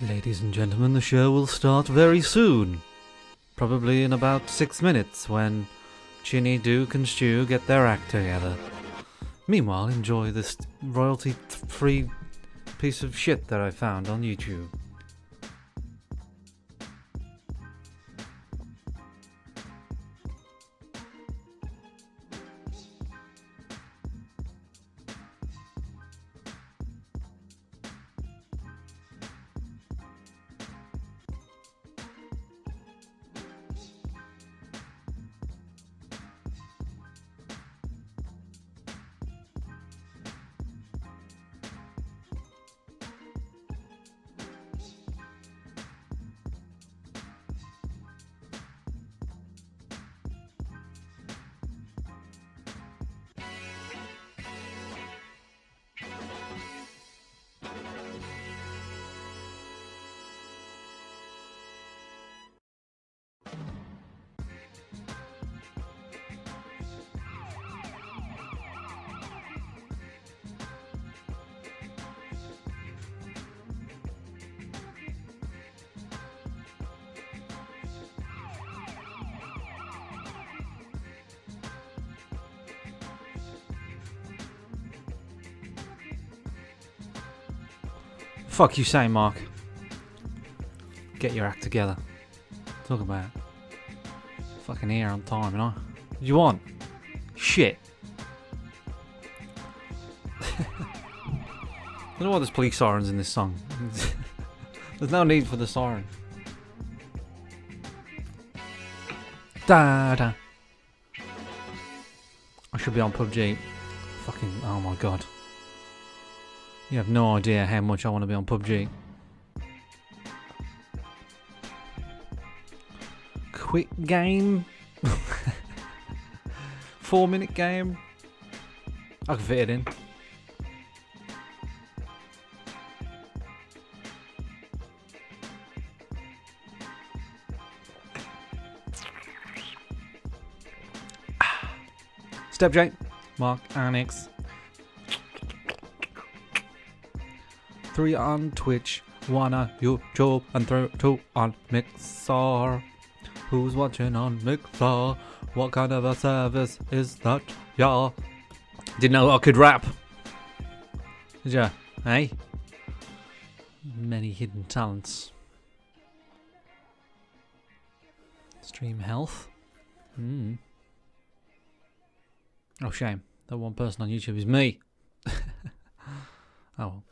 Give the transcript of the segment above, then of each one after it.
Ladies and gentlemen, the show will start very soon. Probably in about 6 minutes when Chinny, Duke and Stu get their act together. Meanwhile, enjoy this royalty-free piece of shit that I found on YouTube. Fuck you say, Mark. Get your act together. Talk about it. Fucking here on time, you know? What do you want? Shit. I don't know why there's police sirens in this song. There's no need for the siren. Da da. I should be on PUBG. Fucking, oh my god. You have no idea how much I want to be on PUBG. Quick game. 4-minute game. I can fit it in. Step J. Mark Annex. 3 on Twitch, 1 on YouTube, and 2 on Mixer. Who's watching on Mixer? What kind of a service is that? Yeah. Didn't know I could rap. Did ya? Hey? Many hidden talents. Stream health. Oh, shame. That one person on YouTube is me. Oh well.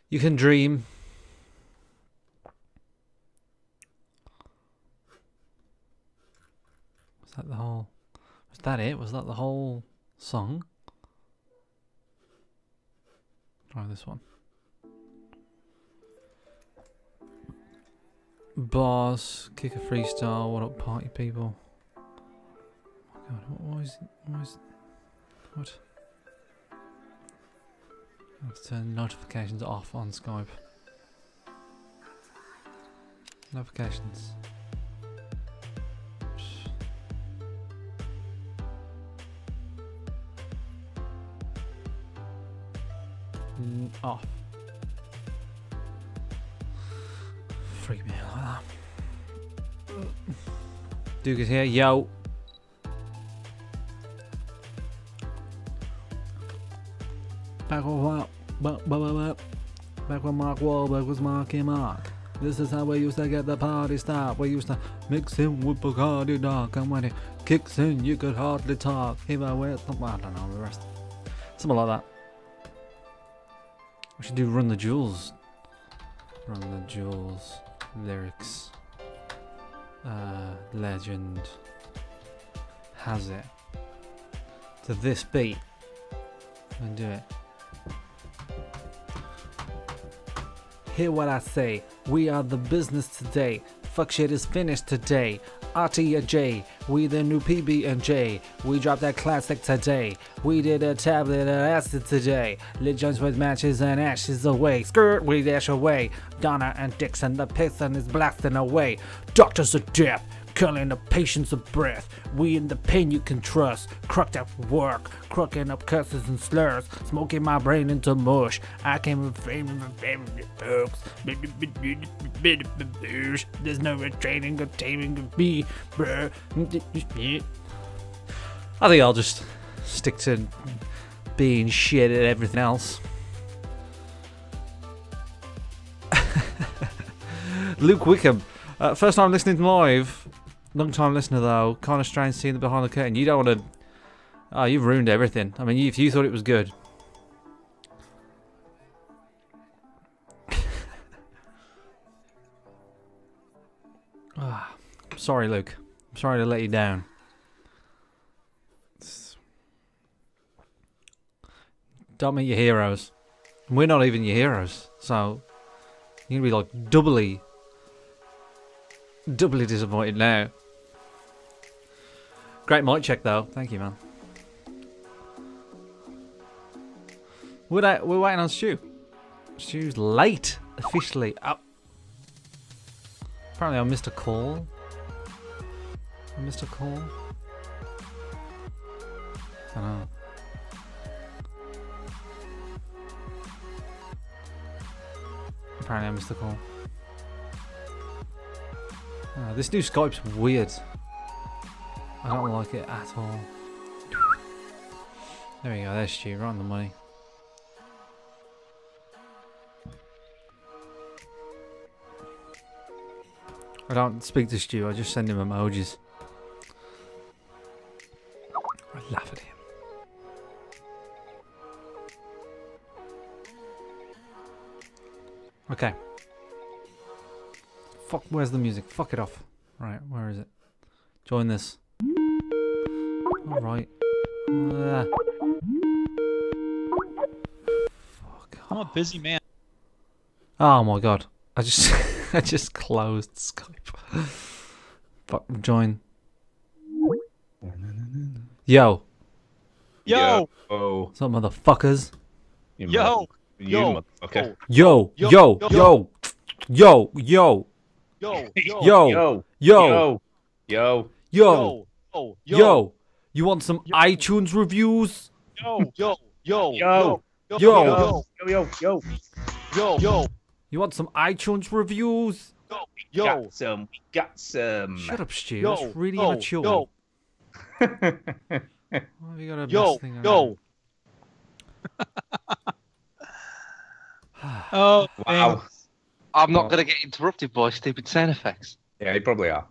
You can dream. Was that the whole... Was that it? Was that the whole song? Try this one. Boss, kick a freestyle, what up party people? Oh my god, what? I have to turn notifications off on Skype. Notifications. Off. Freak me out like that. Duke is here, yo. Back when Mark Wahlberg was Marky Mark. This is how we used to get the party started. We used to mix in with Bacardi Dark, and when it kicks in, you could hardly talk. If I wear something, I don't know the rest. Something like that. We should do Run the Jewels. Run the Jewels lyrics. Legend has it to this beat. And do it. Hear what I say, we are the business today. Fuck shit is finished today. RT and J, we the new PB and J. We dropped that classic today. We did a tablet of acid today. Lit joints with matches and ashes away. Skirt, we dash away. Donna and Dixon, the piston is blasting away. Doctors of death, Culling the patience of breath. We in the pain you can trust. Crucked up work. Crooking up curses and slurs. Smoking my brain into mush. I came with fame and folks. There's no retraining or taming of me. I think I'll just stick to being shit at everything else. Luke Wickham. First time listening live. Long time listener though. Kind of strange seeing the behind the curtain. You don't want to... Oh, you've ruined everything. I mean, if you thought it was good. Sorry, Luke. I'm sorry to let you down. Don't meet your heroes. We're not even your heroes. So, you're going to be like doubly disappointed now. Great mic check though. Thank you, man. We're waiting on Stu. Stu's late, officially. Oh. Apparently I missed a call. I don't know. Apparently I missed the call. This new Skype's weird. I don't like it at all. There we go, there's Stu, right on the money. I don't speak to Stu, I just send him emojis. I laugh at him. Okay. Fuck, where's the music? Fuck it off. Right, where is it? Join this. Alright. Fuck. I'm a busy man. Oh my god. I just closed Skype. Fuck, join. Yo. Yo. Oh. What's up, motherfuckers? Yo. You motherfucker. Yo. Yo. Yo. Yo. Yo. Yo. Yo. Yo. Yo. Yo. Yo. Yo. You want some iTunes reviews? Yo. Yo. Yo. Yo. Yo. Yo. You want some iTunes reviews? Yo. We got some. Shut up, Stu. Yo. That's really Yo. immature. Yo. Why have you got a Yo. mess thing on? Yo. Oh. Wow. I'm not going to get interrupted by stupid sound effects. Yeah, you probably are.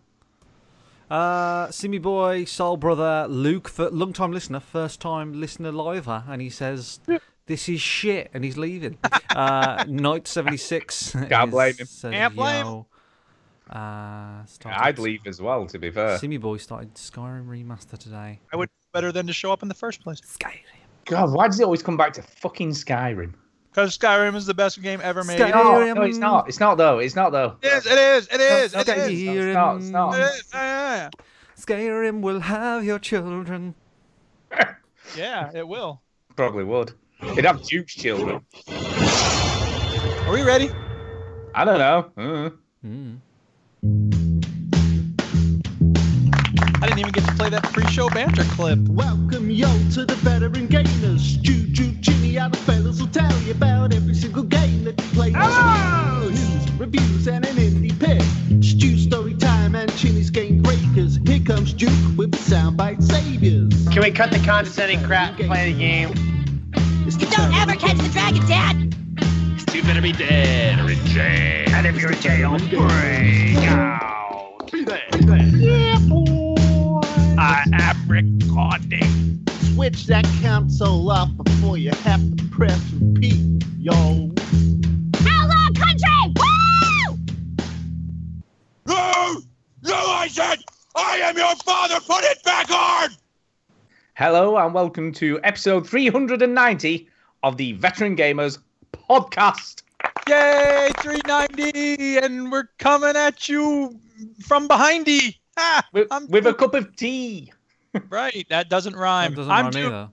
Simi Boy, Soul Brother, Luke, long time listener, first time listener liver, and he says, this is shit, and he's leaving. Night 76. Can't blame him. Can't blame him. I'd leave as well, to be fair. Simi Boy started Skyrim Remaster today. I would better than to show up in the first place. Skyrim. God, why does it always come back to fucking Skyrim? Because Skyrim is the best game ever made. Skyrim. No, it's not. It's not though. It's not though. It is. It is. It is. It Okay, is. it's not. It's not. It is. Yeah. Skyrim will have your children. Yeah, it will. Probably would. It'd have Duke's children. Are we ready? I don't know. I didn't even get to play that pre-show banter clip. Welcome yo to the veteran gamers. Juju, Jimmy, and the fellas will tell you about every single game that you play. News, reviews, and an indie pick. Stu story time and Chinny's game breakers. Here comes Duke with the soundbite saviors. Can we cut the condescending crap and play the game? You Don't ever catch the dragon, Dad! You better be dead or in jail. And if you're in jail, break out. Be there. Yeah, boy. I am recording. Switch that console off before you have to press repeat, yo. Outlaw country! Woo! No, I said, I am your father. Put it back on. Hello and welcome to episode 390 of the Veteran Gamers podcast. Yay, 390, and we're coming at you from behindy. Ah, With a cup of tea. Right, that doesn't rhyme. That doesn't I'm rhyme Duke. either.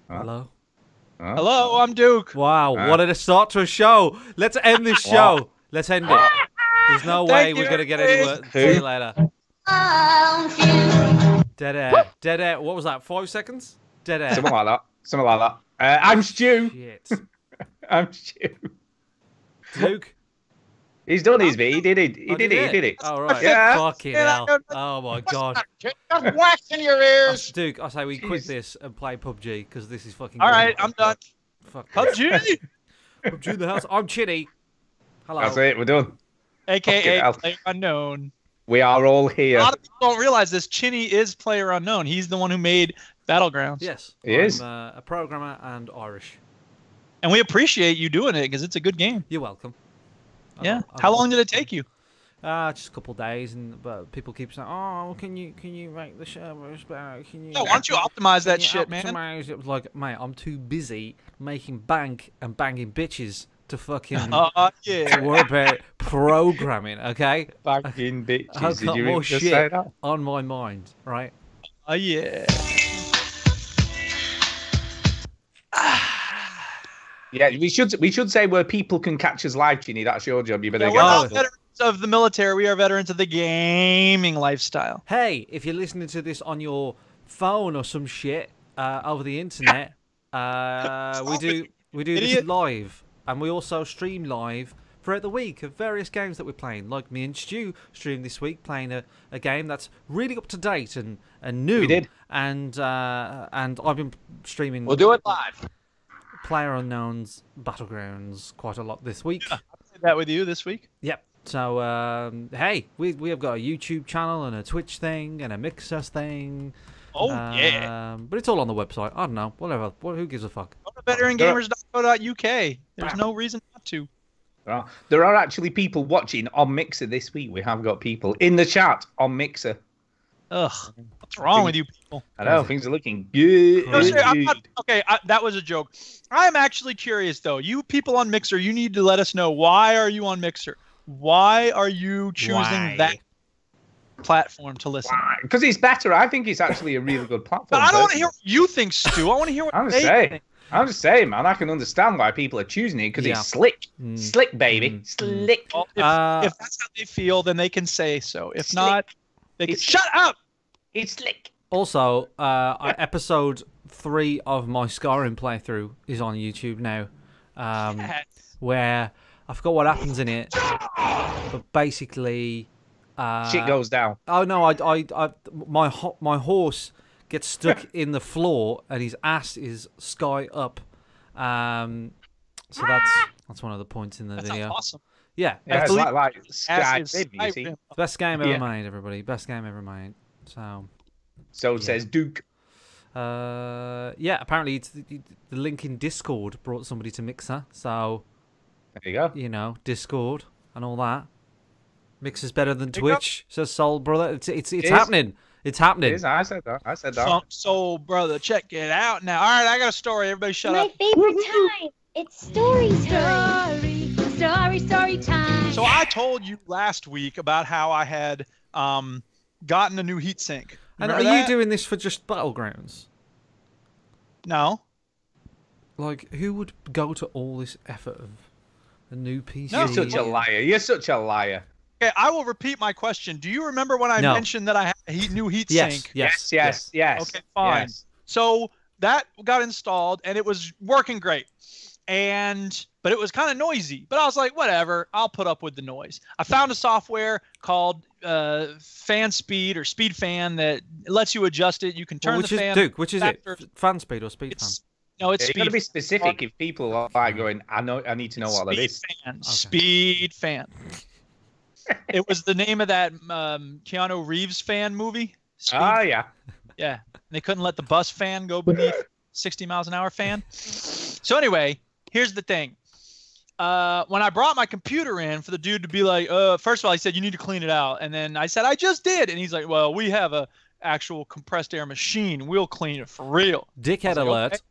Huh? Hello? Huh? Hello, I'm Duke. Wow, what a start to a show. Let's end this show. Let's end it. There's no Thank way you, we're gonna get anywhere. Who? See you later. Dead air. Dead air. What was that? 5 seconds? Dead air. Something like that. Something like that. I'm Stu. Shit. I'm Stu. Luke. He's done his bit. He did it. He Oh, did it. He did it. Oh, right. Yeah. Fucking hell. Oh, my God. Just wax in your ears. Duke, I say we quit Jeez. this and play PUBG because this is fucking. All good. right, I'm done. Fuck. PUBG, PUBG in the house. I'm Chinny. Hello. That's it. We're done. aka Fucking hell. Player Unknown. We are all A here. lot of people don't realize this. Chinny is Player Unknown. He's the one who made Battlegrounds. Yes. He I'm, is. a programmer and Irish. And we appreciate you doing it because it's a good game. You're welcome. Yeah. How long did it take you? Just a couple of days, but people keep saying, "Oh, can you make the servers better? Can you?" Yeah, why don't you optimize that can you shit, man? optimize it?" It was like, mate, I'm too busy making bank and banging bitches to fucking Yeah. worry about programming. Okay, Fucking bitches. I've Did got you more really just shit say that? on my mind, right? Yeah. Yeah, we should say where people can catch us live, Ginny. That's your job. You better Yeah, get we're that not done. veterans of the military. We are veterans of the gaming lifestyle. Hey, if you're listening to this on your phone or some shit over the internet, we do this idiot. live, and we also stream live throughout the week of various games that we're playing. Like me and Stu streamed this week playing a game that's really up to date and new. We did. And I've been streaming. We'll do it live. Player Unknown's Battlegrounds quite a lot this week. I did that with you this week. Yep. So hey, we have got a YouTube channel and a Twitch thing and a Mixer thing. Oh, yeah. But it's all on the website. I don't know. Whatever. Who gives a fuck? Go to veterangamers.co.uk. There's no reason not to. There are actually people watching on Mixer this week. We have got people in the chat on Mixer. Ugh. What's wrong with you people? I know things are looking good. No, seriously, I'm not, okay, that was a joke. I'm actually curious, though. You people on Mixer, you need to let us know. Why are you on Mixer? Why are you choosing Why? that platform to listen? Because it's better. I think it's actually a really good platform. But I don't want to personally. hear what you think, Stu. I want to hear what I'm they just saying. think. I'm just saying, man. I can understand why people are choosing it because Yeah. it's slick, Mm. slick, baby, Mm. slick. Well, if that's how they feel, then they can say so. If Slick. not, they can... It's- Shut up! It's slick. Also, episode 3 of my Skyrim playthrough is on YouTube now, where I forgot what happens in it, but basically, Shit goes down. Oh no! My horse gets stuck in the floor, and his ass is sky up. So that's one of the points in the That video. sounds awesome. Yeah, Yeah, it's believe like Sky Ass is Rim, you see. Skyrim. best game ever Yeah. made, everybody. Best game ever made. So. So says Duke. Yeah, apparently the link in Discord brought somebody to Mixer, so There you go. you know, Discord and all that. Mixer's better than There you go. Twitch, says Soul Brother. It's is. happening. It's happening. It is. I said that. I said that. Funk Soul Brother, check it out now. All right, I got a story. Everybody shut My up. favorite time. It's story time. Story time. So I told you last week about how I had gotten a new heatsink. And are Remember you that? doing this for just Battlegrounds? No. Like, who would go to all this effort of a new PC? No. You're such a liar. You're such a liar. Okay, I will repeat my question. Do you remember when I No. mentioned that I had a new heatsink? Yes. Yes. Okay, fine. Yes. So that got installed and it was working great. But it was kind of noisy. But I was like, whatever, I'll put up with the noise. I found a software called Fan Speed or Speed Fan that lets you adjust it. You can turn Which the is fan. Duke? Which is it? factor. Fan speed or speed fan? It's no, it's You got to Speed be specific if people are like going, I need to know what that Speed is. Fan. Speed Fan. It was the name of that Keanu Reeves fan movie. Speed Ah, yeah. Yeah, they couldn't let the bus fan go beneath 60 miles an hour fan. So anyway, here's the thing. When I brought my computer in for the dude to be like, first of all, he said, you need to clean it out. And then I said, I just did. And he's like, well, we have a actual compressed air machine. We'll clean it for real. Dickhead like, alert. okay.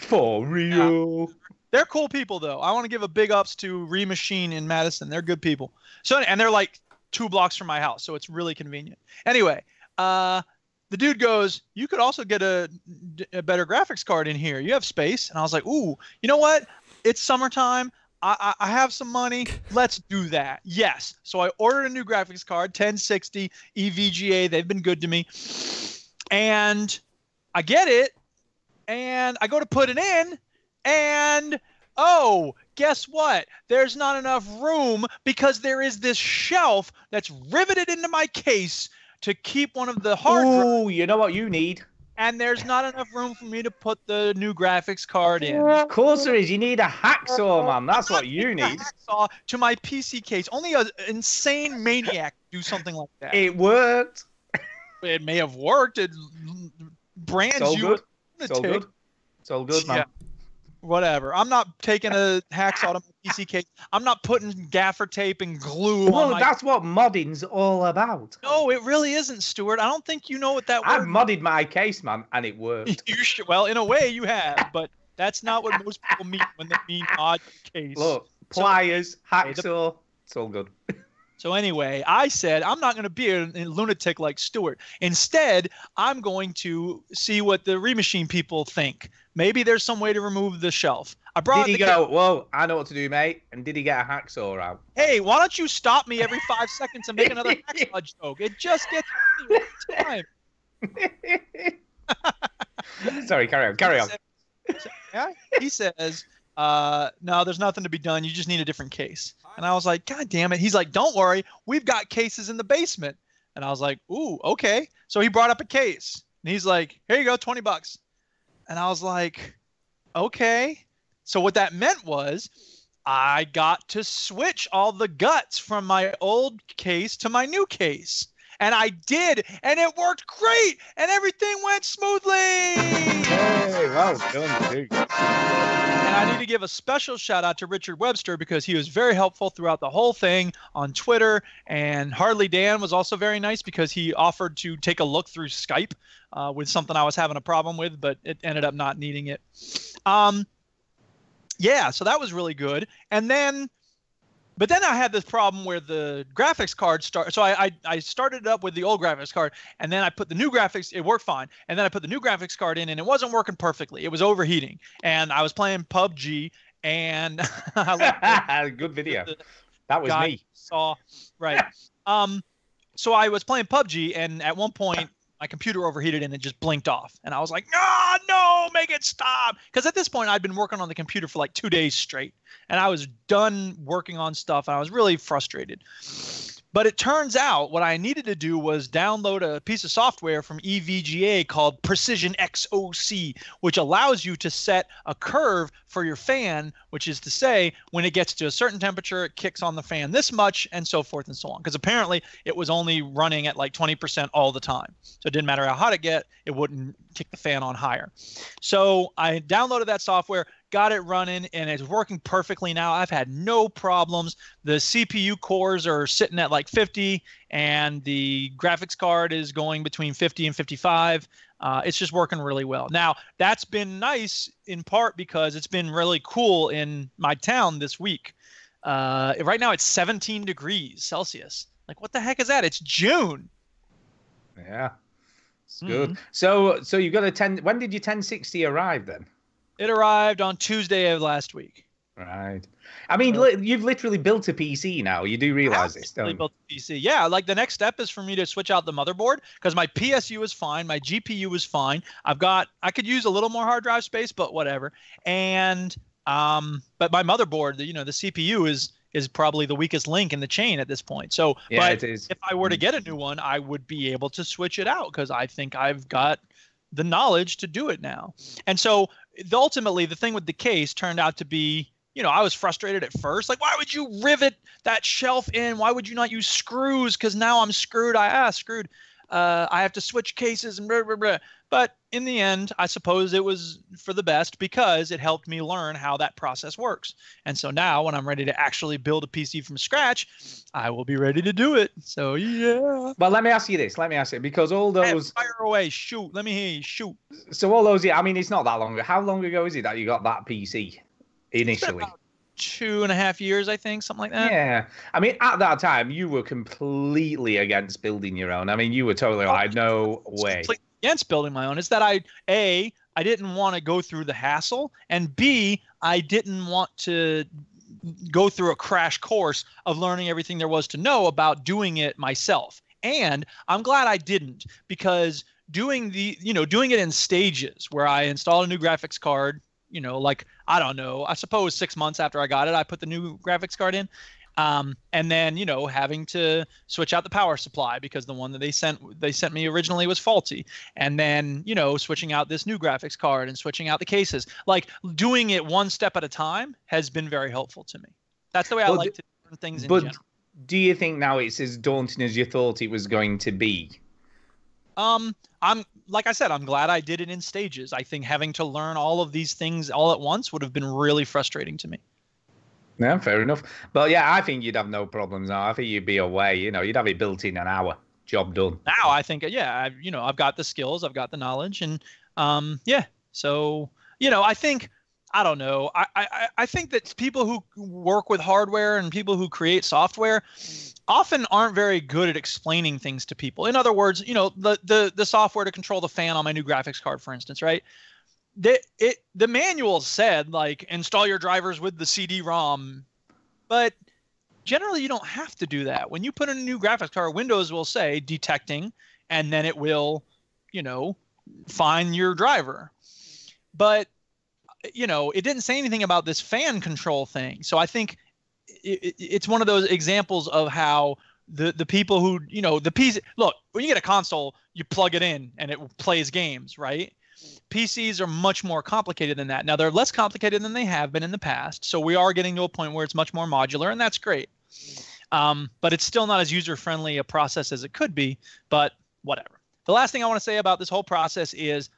For real. They're cool people, though. I want to give a big ups to Remachine in Madison. They're good people. So, and they're like 2 blocks from my house, so it's really convenient. Anyway, the dude goes, you could also get a better graphics card in here. You have space. And I was like, ooh, you know what? It's summertime. I have some money. Let's do that. Yes. So I ordered a new graphics card, 1060 EVGA. They've been good to me. And I get it. And I go to put it in. And, oh, guess what? There's not enough room because there is this shelf that's riveted into my case to keep one of the hard drives. Ooh, you know what you need? And there's not enough room for me to put the new graphics card in. Of course there is. You need a hacksaw, man. That's what you need. Hacksaw to my PC case. Only an insane maniac do something like that. It worked. It may have worked. It brands It's all you. good. It's all good. It's all good, man. Yeah. Whatever. I'm not taking a hacksaw to my PC case. I'm not putting gaffer tape and glue on Well, my... that's what modding's all about. No, it really isn't, Stuart. I don't think you know what that I've word modded my case, man, and it worked. You should, well, in a way you have, but that's not what most people mean when they mean mod case. Look, pliers, hacksaw, it's all good. So anyway, I said, I'm not going to be a lunatic like Stuart. Instead, I'm going to see what the Remachine people think. Maybe there's some way to remove the shelf. I brought Did he go, whoa, I know what to do, mate? And did he get a hacksaw out? Hey, why don't you stop me every 5 seconds and make another hacksaw joke? It just gets funny every time. Sorry, carry on. Yeah, he says, no, there's nothing to be done. You just need a different case. And I was like, God damn it. He's like, don't worry. We've got cases in the basement. And I was like, ooh, okay. So he brought up a case. And he's like, here you go, $20. And I was like, okay. So what that meant was I got to switch all the guts from my old case to my new case. And I did, and it worked great, and everything went smoothly. Hey, well done, dude. And I need to give a special shout out to Richard Webster because he was very helpful throughout the whole thing on Twitter. And Hardly Dan was also very nice because he offered to take a look through Skype with something I was having a problem with, but it ended up not needing it. Yeah, so that was really good. But then I had this problem where the graphics card so I started it up with the old graphics card, and then I put the new graphics. It worked fine, and then I put the new graphics card in, and it wasn't working perfectly. It was overheating, and I was playing PUBG, and good video. That was me. Right. So I was playing PUBG, and at one point my computer overheated and it just blinked off, and I was like, no, make it stop, because at this point I'd been working on the computer for like 2 days straight. And I was done working on stuff, and I was really frustrated. But it turns out what I needed to do was download a piece of software from EVGA called Precision XOC, which allows you to set a curve for your fan, which is to say when it gets to a certain temperature, it kicks on the fan this much, and so forth and so on. Because apparently it was only running at like 20% all the time. So it didn't matter how hot it wouldn't kick the fan on higher. So I downloaded that software, got it running, and it's working perfectly now. I've had no problems. The CPU cores are sitting at like 50, and the graphics card is going between 50 and 55. It's just working really well. Now, that's been nice in part because it's been really cool in my town this week. Right now, it's 17 degrees Celsius. Like, what the heck is that? It's June. Yeah, it's good. So you got a when did your 1060 arrive then? It arrived on Tuesday of last week. Right. I mean, you've literally built a PC now. You do realize this, don't you? Built a PC. Yeah, like the next step is for me to switch out the motherboard because my PSU is fine, my GPU is fine. I could use a little more hard drive space, but whatever. And but my motherboard, the CPU is probably the weakest link in the chain at this point. So, yeah, but it is. If I were to get a new one, I would be able to switch it out because I think I've got the knowledge to do it now. And so ultimately the thing with the case turned out to be, I was frustrated at first. Like, why would you rivet that shelf in? Why would you not use screws? Because now I'm screwed. Screwed. I have to switch cases and blah, blah, blah. But in the end, I suppose it was for the best because it helped me learn how that process works. And so now when I'm ready to actually build a PC from scratch, I will be ready to do it. So, yeah. Well, let me ask you this. Because all those... Fire away. Shoot. Let me hear you. Shoot. So all those... I mean, it's not that long ago. How long ago is it that you got that PC initially? 2.5 years, I think, something like that. Yeah. I mean, at that time, you were completely against building your own. I mean, you were totally like, no way. Completely against building my own. It's that I didn't want to go through the hassle, and B, I didn't want to go through a crash course of learning everything there was to know about doing it myself. And I'm glad I didn't, because doing it in stages where I installed a new graphics card, like, I don't know, I suppose 6 months after I got it, I put the new graphics card in. And then, having to switch out the power supply because the one that they sent me originally was faulty. And then, switching out this new graphics card and switching out the cases. Like, doing it one step at a time has been very helpful to me. That's the way I like to do things in general. Do you think now it's as daunting as you thought it was going to be? Like I said, I'm glad I did it in stages. I think having to learn all of these things all at once would have been really frustrating to me. Yeah, fair enough. But yeah, I think you'd have no problems now. I think you'd be away. You'd have it built in an hour. Job done. Now I think, yeah, I've got the skills, I've got the knowledge, and yeah. So I think, I don't know. I think that people who work with hardware and people who create software often aren't very good at explaining things to people. In other words, the software to control the fan on my new graphics card, for instance, right? The manual said, like, install your drivers with the CD-ROM, but generally you don't have to do that. When you put in a new graphics card, Windows will say detecting, and then it will, find your driver. But it didn't say anything about this fan control thing. So I think it's one of those examples of how the people who, the PC, look, when you get a console, you plug it in and it plays games, right? PCs are much more complicated than that. Now, they're less complicated than they have been in the past. So we are getting to a point where it's much more modular, and that's great. But it's still not as user-friendly a process as it could be, but whatever. The last thing I want to say about this whole process is,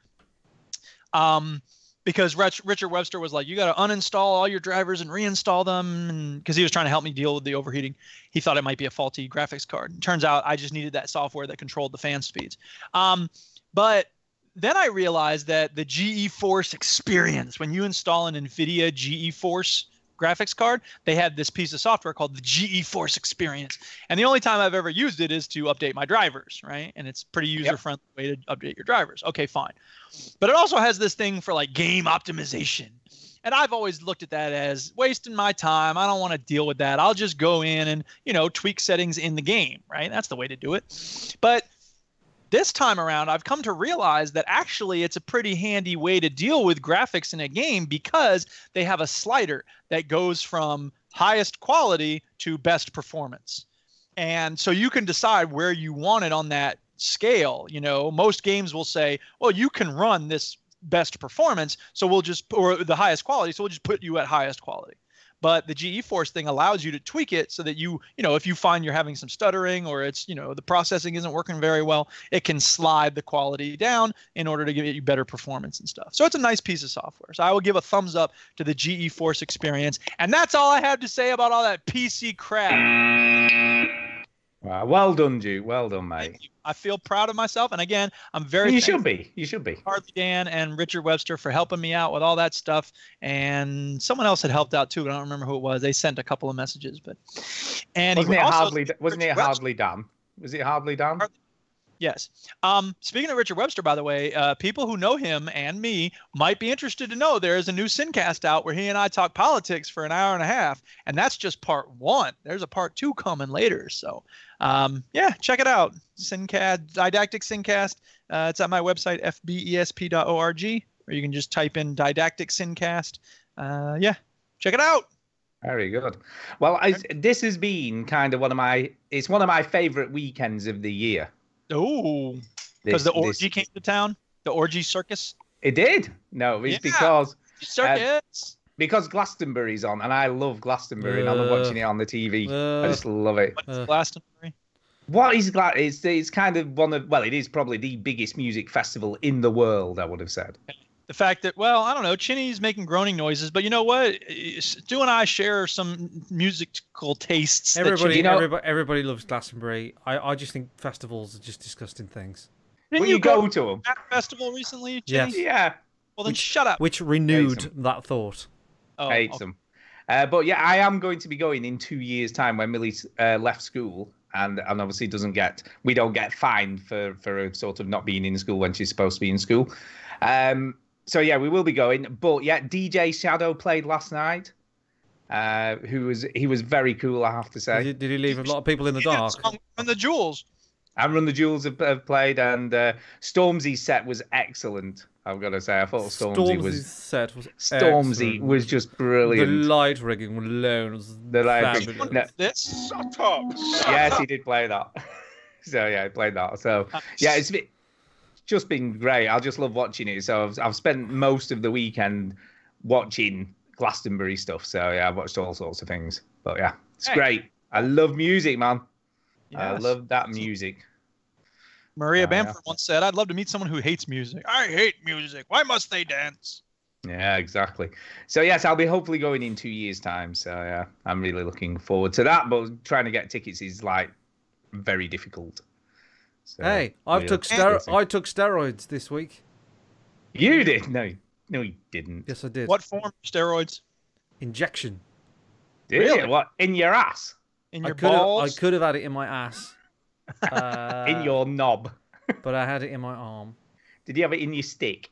because Richard Webster was like, you got to uninstall all your drivers and reinstall them, because he was trying to help me deal with the overheating. He thought it might be a faulty graphics card. It turns out I just needed that software that controlled the fan speeds. But then I realized that the GeForce Experience, when you install an NVIDIA GeForce graphics card, they had this piece of software called the GeForce Experience. And the only time I've ever used it is to update my drivers, right? And it's pretty user-friendly way to update your drivers. Okay, fine. But it also has this thing for, like, game optimization. And I've always looked at that as wasting my time. I don't want to deal with that. I'll just go in and, tweak settings in the game, right? That's the way to do it. But this time around, I've come to realize that actually it's a pretty handy way to deal with graphics in a game, because they have a slider that goes from highest quality to best performance. And so you can decide where you want it on that scale. Most games will say, well, you can run this best performance, so or the highest quality, so we'll just put you at highest quality. But the GeForce thing allows you to tweak it so that if you find you're having some stuttering, or it's, the processing isn't working very well, it can slide the quality down in order to give you better performance and stuff. So it's a nice piece of software. So I will give a thumbs up to the GeForce Experience. And that's all I have to say about all that PC crap. Wow, well done, Duke. Well done, mate. I feel proud of myself. And again, I'm very You should be. Harley Dan and Richard Webster for helping me out with all that stuff. And someone else had helped out too, but I don't remember who it was. They sent a couple of messages, wasn't it Hardly Dan? Was it Hardly Dan? Yes. Speaking of Richard Webster, by the way, people who know him and me might be interested to know there is a new Sincast out where he and I talk politics for an hour and a half, and that's just part 1. There's a part 2 coming later. So, yeah, check it out. Sincast, Didactic Sincast. It's at my website, fbesp.org, or you can just type in Didactic Sincast. Yeah, check it out. Very good. Well, this has been kind of one of my favorite weekends of the year. Oh, because the orgy came to town, the orgy circus. It did. No, it's because circus. Because Glastonbury's on, and I love Glastonbury, and I love watching it on the TV. I just love it. What's Glastonbury? What is Glastonbury? It's kind of it is probably the biggest music festival in the world, I would have said. The fact that, well, I don't know, Chinny's making groaning noises, but you know what? Stu and I share some musical tastes. Everybody loves Glastonbury. I just think festivals are just disgusting things. Didn't you go to them? That festival recently, Chinny? Yes. Yeah. Well, then shut up. Which renewed that thought. Hates them. But yeah, I am going to be going in 2 years' time when Millie's left school. And obviously we don't get fined for sort of not being in school when she's supposed to be in school. So yeah, we will be going. But yeah, DJ Shadow played last night. who was very cool, I have to say. Did he leave a lot of people in the He did a dark? song on the Jewels. And Run the Jewels have played, and Stormzy's set was excellent. I've got to say, I thought Stormzy's set was Stormzy excellent. was just The brilliant. light rigging alone was The light rigging. fabulous. No. This. Shut up. Yes, he did play that. So yeah, he played that. So yeah, it's just been great. I just love watching it. So I've spent most of the weekend watching Glastonbury stuff. So yeah, I've watched all sorts of things. But yeah, it's great. I love music, man. I Yes. love that music. Maria Yeah. Bamford once said, "I'd love to meet someone who hates music. I hate music. Why must they dance?" Yeah, exactly. So yes, I'll be hopefully going in 2 years' time. So yeah, I'm really looking forward to that. But trying to get tickets is like very difficult. So, Hey, I we'll took see. steroids this week. You did? No, you didn't. Yes, I did. What form of steroids? Injection? Did Really? you? What, in your ass? In I your could have balls? had it in my ass. In your knob? But I had it in my arm Did you have it in your stick?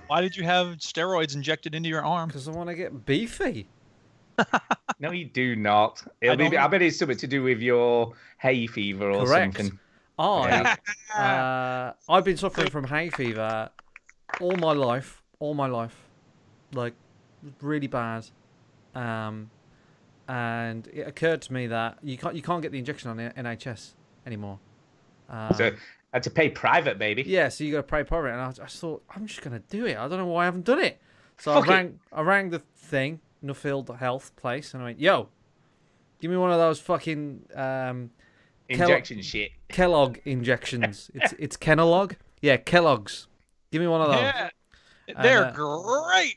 Why did you have steroids injected into your arm? because I want to get beefy. No, you do not. I bet it's something to do with your hay fever or Correct. something. I've been suffering from hay fever all my life, like really bad. And it occurred to me that you can't get the injection on the NHS anymore. So I had to pay private, baby. Yeah, so you got to pay private, and I thought I'm just gonna do it. I don't know why I haven't done it. So Fuck I rang the thing, Nuffield Health place, and I went, "Yo, give me one of those fucking Injection shit. Kellogg injections. It's Kenalog. Yeah, Kellogg's. Give me one of those." Yeah, they're And, great.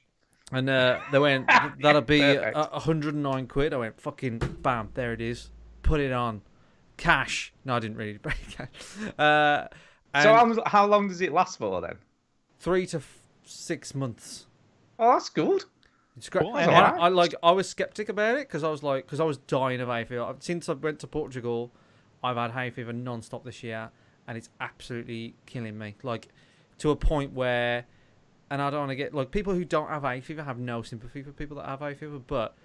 And they went, "That'll be Perfect. 109 quid." I went, "Fucking bam, there it is. Put it on, cash." No, I didn't really pay cash. And So how long does it last for then? 3 to 6 months. Oh, that's good. It's great. Cool, I was skeptic about it because I was dying of hay fever. Since I went to Portugal, I've had hay fever non-stop this year, and it's absolutely killing me. Like to a point where, and I don't want to get like people who don't have hay fever have no sympathy for people that have hay fever, but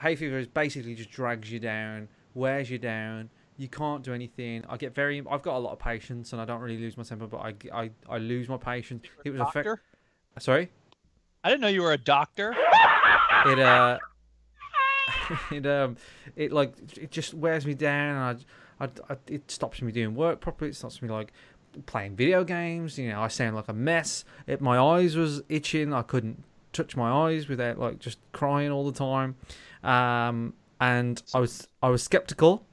hay fever is basically just drags you down, wears you down. You can't do anything. I've got a lot of patience, and I don't really lose my temper, but I lose my patience. It was Doctor? Sorry. I didn't know you were a doctor. It it just wears me down, and it stops me doing work properly. It stops me like playing video games. You know, I sound like a mess. My eyes was itching. I couldn't touch my eyes without like just crying all the time. And I was skeptical.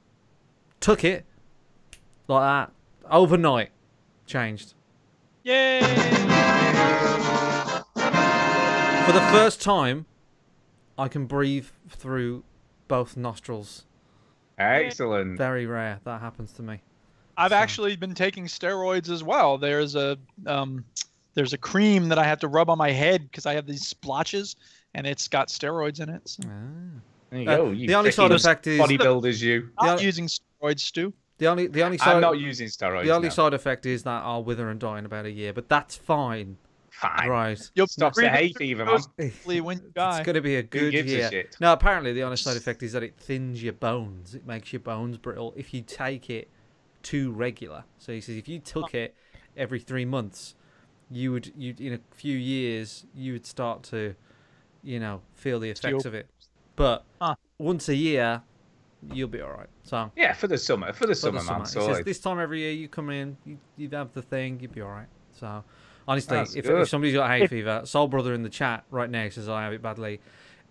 Took it like that overnight. Changed. Yay! For the first time, I can breathe through both nostrils. Excellent. Very rare that happens to me. I've actually been taking steroids as well. There's a cream that I have to rub on my head because I have these splotches, and it's got steroids in it. So. There you go. The only side effect is bodybuilders. You. I'm using steroids, Stu. the only I'm side not using steroids. the only no. side effect is that I'll wither and die in about a year, but that's fine. Fine. Right. You'll Stops the breathe hay it fever, man. mostly when you die. It's going to be a good gives a year. shit? No, apparently the honest side effect is that it thins your bones. It makes your bones brittle if you take it too regular. So he says if you took it every 3 months, you'd in a few years you would start to, feel the effects of it. But once a year, you'll be all right. So Yeah, for the summer, for the man. summer. So He says like, this time every year you come in, you'd have the thing, you'd be all right. So honestly, That's if good. somebody's got hay fever, Soul Brother in the chat right now says I have it badly.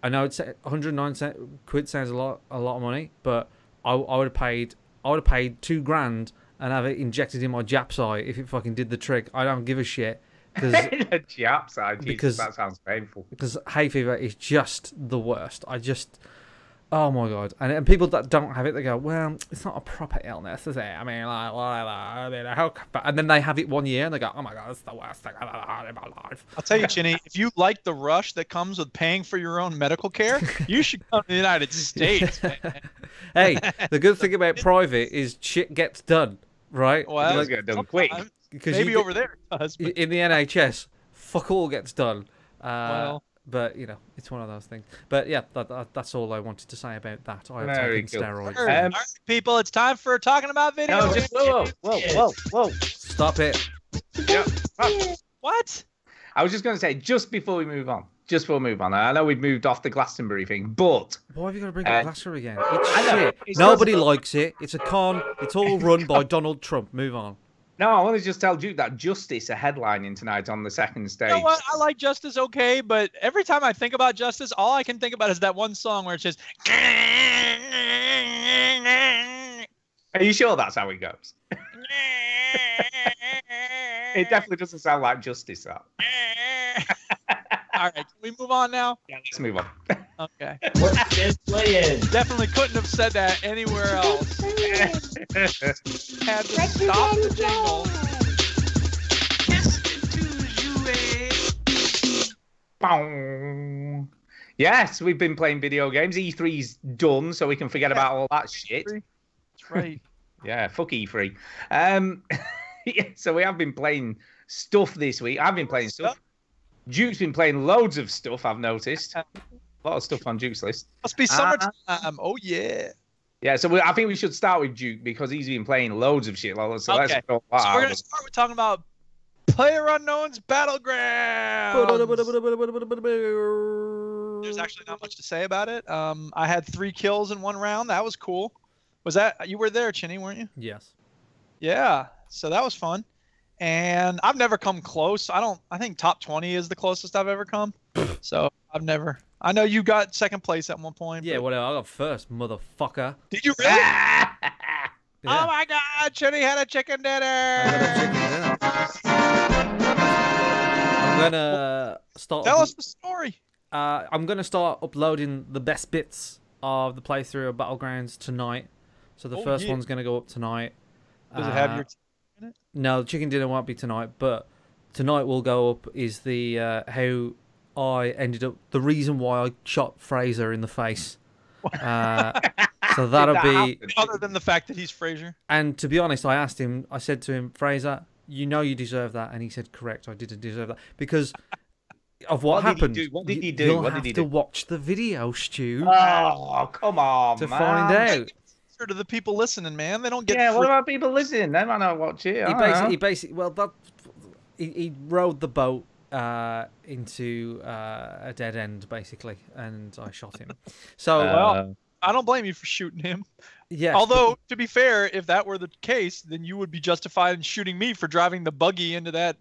I know it's 109 quid sounds a lot of money, but I would have paid $2 grand and have it injected in my Jap's eye if it fucking did the trick. I don't give a shit because a Jap side. because- That sounds painful. hay fever is just the worst. Oh my god! And people that don't have it, they go, "Well, it's not a proper illness, is it? I mean, like, whatever. I mean, how?" And then they have it 1 year, and they go, "Oh my god, it's the worst thing I've ever had in my life." I'll tell you, Chinny, if you like the rush that comes with paying for your own medical care, you should come to the United States. Man. Hey, the good thing about private is shit gets done, right? Well, Let's get done quick. sometimes, Because maybe over there it does. But, in the NHS, fuck all gets done. well, But you know, it's one of those things. But yeah, that's all I wanted to say about that. I have Very taken cool. steroids. All right, people, it's time for talking about video. No, just whoa. Stop it. Yep. What? I was just going to say, just before we move on, I know we've moved off the Glastonbury thing, but Why have you got to bring up Glastonbury again? It's I know, shit. it's Nobody just- likes it. It's a con. It's all run by Donald Trump. Move on. no, I want to just tell Duke that Justice are headlining tonight on the second stage. You know what? I like Justice okay, but every time I think about Justice, all I can think about is that one song where it's just. Are you sure that's how it goes? It definitely doesn't sound like Justice, that. All right, can we move on now? Yeah, let's move on. Okay. What's this playing? Definitely couldn't have said that anywhere else. Had to stop the jingle. Boom. Yes, we've been playing video games. E3's done, so we can forget about all that shit. That's right. Yeah, fuck E3. Yeah, so we have been playing stuff this week. I've been playing stuff. Duke's been playing loads of stuff, I've noticed. A lot of stuff on Duke's list. Must be summertime. Oh yeah. Yeah, so I think we should start with Duke because he's been playing loads of shit. So let's Okay. go. So we're gonna start with talking about PlayerUnknown's Battleground. There's actually not much to say about it. I had 3 kills in 1 round. That was cool. Was that you were there, Chinny, weren't you? Yes. Yeah. So that was fun. And I've never come close. I think top 20 is the closest I've ever come. So I know you got second place at one point. Yeah, but- whatever. I got first, motherfucker. Did you really? Yeah. Oh my God, Chinny had a chicken dinner. I got a chicken dinner. I'm gonna start. Tell us the story. I'm gonna start uploading the best bits of the playthrough of Battlegrounds tonight. So the first one's gonna go up tonight. Does it have your in it? No, the chicken dinner won't be tonight, but tonight will go up is the how I ended up, the reason why I shot Fraser in the face. So that'll be, Other than the fact that he's Fraser. and to be honest, I asked him, I said to him, Fraser, you know you deserve that, and he said, correct, I didn't deserve that because of what happened. What did he do? You'll What have did he to do? watch the video, Stu, Oh, come on, to man. find out. To the people listening, man, they don't get. Yeah, what free- about people listening? They might not watch it. He basically, well, he rode the boat into a dead end basically, and I shot him. So Well, I don't blame you for shooting him. yes, Although, to be fair, if that were the case, then you would be justified in shooting me for driving the buggy into that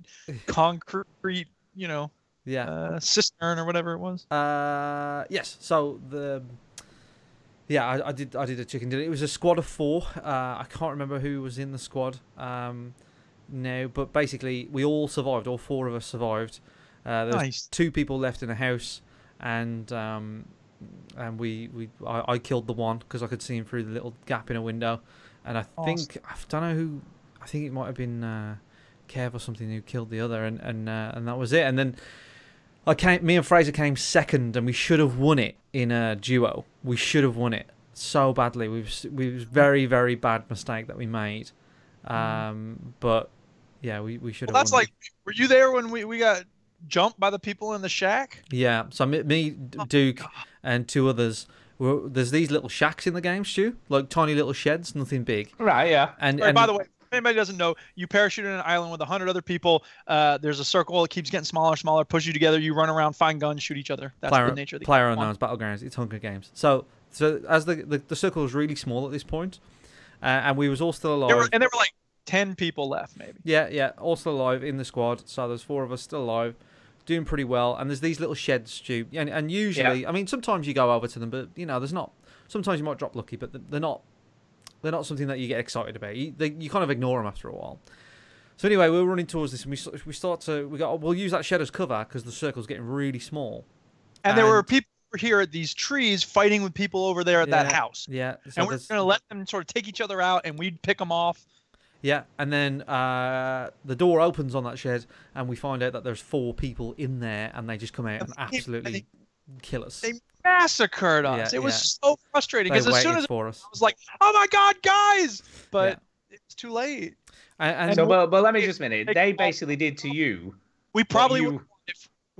concrete, yeah. cistern or whatever it was. Yes. So I did a chicken dinner. It was a squad of 4. I can't remember who was in the squad. No, but basically we all survived. All 4 of us survived. There's Nice. 2 people left in a house, and I killed the one because I could see him through the little gap in a window, and I think I don't know who. I think it might have been Kev or something who killed the other, and that was it. And then me and Fraser came second, and we should have won it in a duo. We should have won it so badly. We was very, very bad mistake that we made. But yeah, we should have. Well, that's won like, were you there when we got jumped by the people in the shack? Yeah. So me, Duke, and 2 others. There's these little shacks in the game, Stu, like tiny little sheds, nothing big. Right, yeah. And By the way, if anybody doesn't know, you parachute in an island with 100 other people. There's a circle. It keeps getting smaller, smaller. Push you together. You run around, find guns, shoot each other. That's the nature of the game. PlayerUnknown's Battlegrounds. It's Hunger Games. So as the circle was really small at this point, and we was all still alive. There were like 10 people left, maybe. Yeah, all still alive in the squad. So there's 4 of us still alive, doing pretty well. And there's these little sheds, Stu. And usually, I mean, sometimes you go over to them, but there's not. Sometimes you might drop lucky, but they're not something that you get excited about. You kind of ignore them after a while. So anyway, we were running towards this, and we'll use that shed as cover because the circle's getting really small. And there were people here at these trees fighting with people over there at that house. Yeah. So And we're going to let them sort of take each other out, and we'd pick them off. Yeah, and then the door opens on that shed, and we find out that there's 4 people in there, and they just come out and absolutely kill us. They massacred us. Yeah, it was so frustrating They because as soon waited as for us. I was like, "Oh my God, guys!" But it was too late. And So, but let me just a minute. They basically did to you. We probably you- would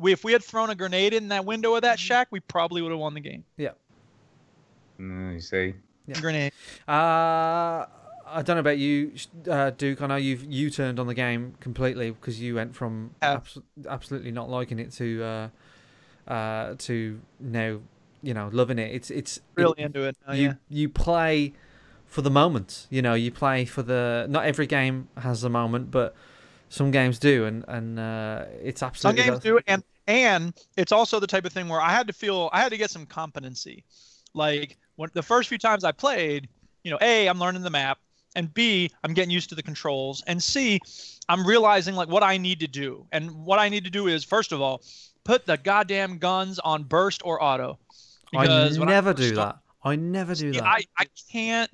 if we had thrown a grenade in that window of that shack, we probably would have won the game. Yeah. You see. Yeah. Grenade. I don't know about you, Duke. I know you turned on the game completely because you went from absolutely not liking it to now, loving it. It's really into it. You play for the moment. You play for the. Not every game has a moment, but some games do, and it's absolutely. Some games do, and it's also the type of thing where I had to get some competency. Like the first few times I played, A, I'm learning the map. And B, I'm getting used to the controls. And C, I'm realizing like what I need to do. And what I need to do is, first of all, put the goddamn guns on burst or auto. Because I never do that. I never do that. I can't.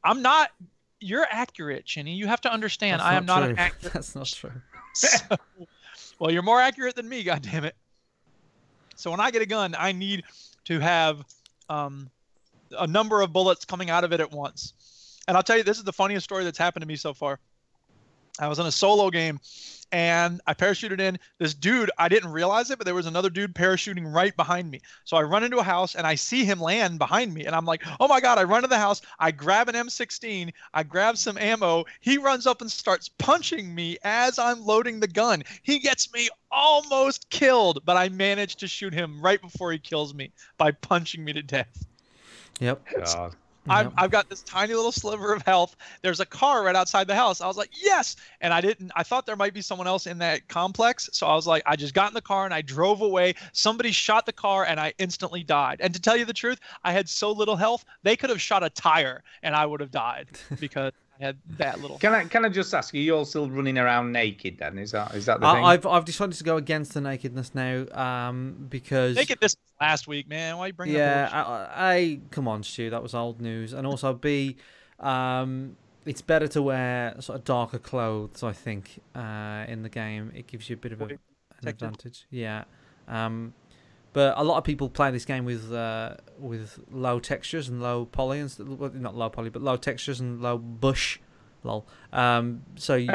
I'm not. You're accurate, Chinny. You have to understand. I am not an accurate. That's not true. Well, you're more accurate than me. Goddammit. So when I get a gun, I need to have a number of bullets coming out of it at once. And I'll tell you, this is the funniest story that's happened to me so far. I was in a solo game, and I parachuted in. This dude, I didn't realize it, but there was another dude parachuting right behind me. So I run into a house, and I see him land behind me. And I'm like, oh, my God. I run to the house. I grab an M16. I grab some ammo. He runs up and starts punching me as I'm loading the gun. He gets me almost killed, but I managed to shoot him right before he kills me by punching me to death. Yep. God. I've got this tiny little sliver of health. There's a car right outside the house. I was like, yes. And I thought there might be someone else in that complex. So I was like, I just got in the car and I drove away. Somebody shot the car and I instantly died. And to tell you the truth, I had so little health, they could have shot a tire and I would have died because I had that little. Can I just ask, are you all still running around naked then? Is that the thing? I've decided to go against the nakedness now because nakedness last week, man. Why are you bringing up I come on, Stu, that was old news. And also B, it's better to wear sort of darker clothes, I think, in the game. It gives you a bit of an advantage. Yeah. But a lot of people play this game with low textures and low poly, and not low poly, but low textures and low bush, lol. So you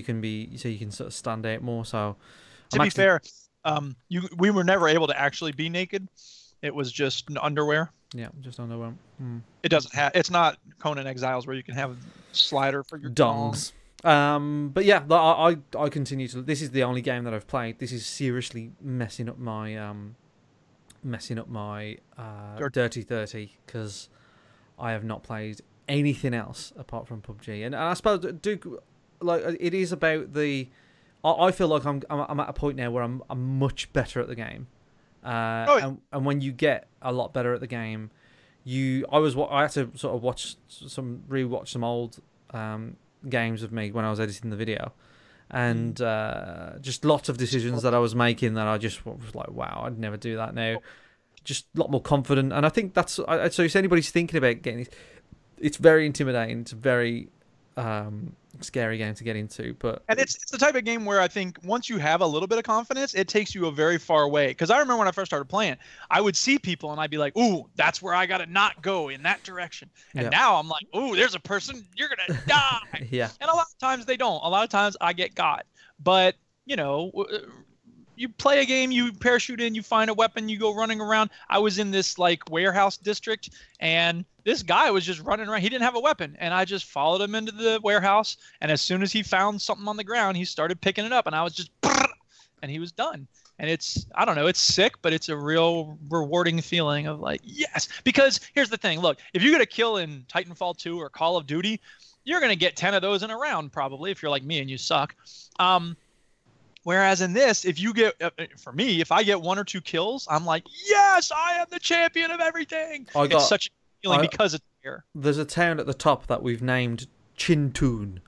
can sort of stand out more. So to be fair, we were never able to actually be naked. It was just underwear. Yeah, just underwear. It doesn't have. It's not Conan Exiles where you can have a slider for your dongs. But yeah, I continue to. This is the only game that I've played. This is seriously messing up my Dirty 30 because I have not played anything else apart from PUBG. And I suppose Duke, like it is about the. I feel like I'm at a point now where I'm much better at the game. And when you get a lot better at the game, I had to sort of rewatch some old games of me when I was editing the video, and just lots of decisions that I was making that I just was like, wow, I'd never do that now. Just a lot more confident, and I think that's so. If anybody's thinking about getting it, it's very intimidating. It's a very scary game to get into, and it's the type of game where I think once you have a little bit of confidence, it takes you a very far way. Because I remember when I first started playing, I would see people and I'd be like, ooh, that's where I gotta not go in that direction. And now I'm like, ooh, there's a person, you're gonna die. Yeah. And a lot of times they don't. A lot of times I get got. But you play a game, you parachute in, you find a weapon, you go running around. I was in this like warehouse district, and this guy was just running around. He didn't have a weapon, and I just followed him into the warehouse. And as soon as he found something on the ground, he started picking it up, and I was just, and he was done. And I don't know, it's sick, but it's a real rewarding feeling of like, yes. Because here's the thing, look, if you get a kill in Titanfall 2 or Call of Duty, you're gonna get 10 of those in a round probably if you're like me and you suck. Whereas in this, if you get, for me, if I get 1 or 2 kills, I'm like, yes, I am the champion of everything. It's such a feeling because it's here. There's a town at the top that we've named Chintoon.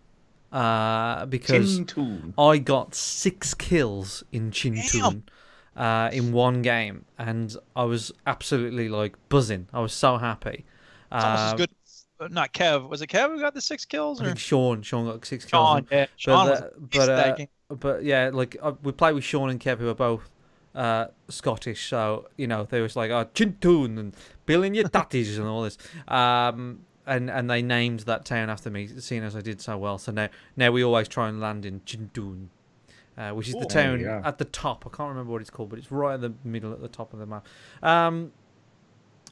Because I got 6 kills in Chintoon in one game, and I was absolutely like buzzing. I was so happy. It's almost as good. Not Kev. Was it Kev who got the 6 kills? Or? I think Sean got 6 kills. But yeah, like we play with Sean and Kev, who are both Scottish, so they was like, Chintoon and Bill and your tatties and all this. And they named that town after me, seeing as I did so well. So now we always try and land in Chintoon. which is the Cool. town Yeah. at the top. I can't remember what it's called, but it's right in the middle at the top of the map.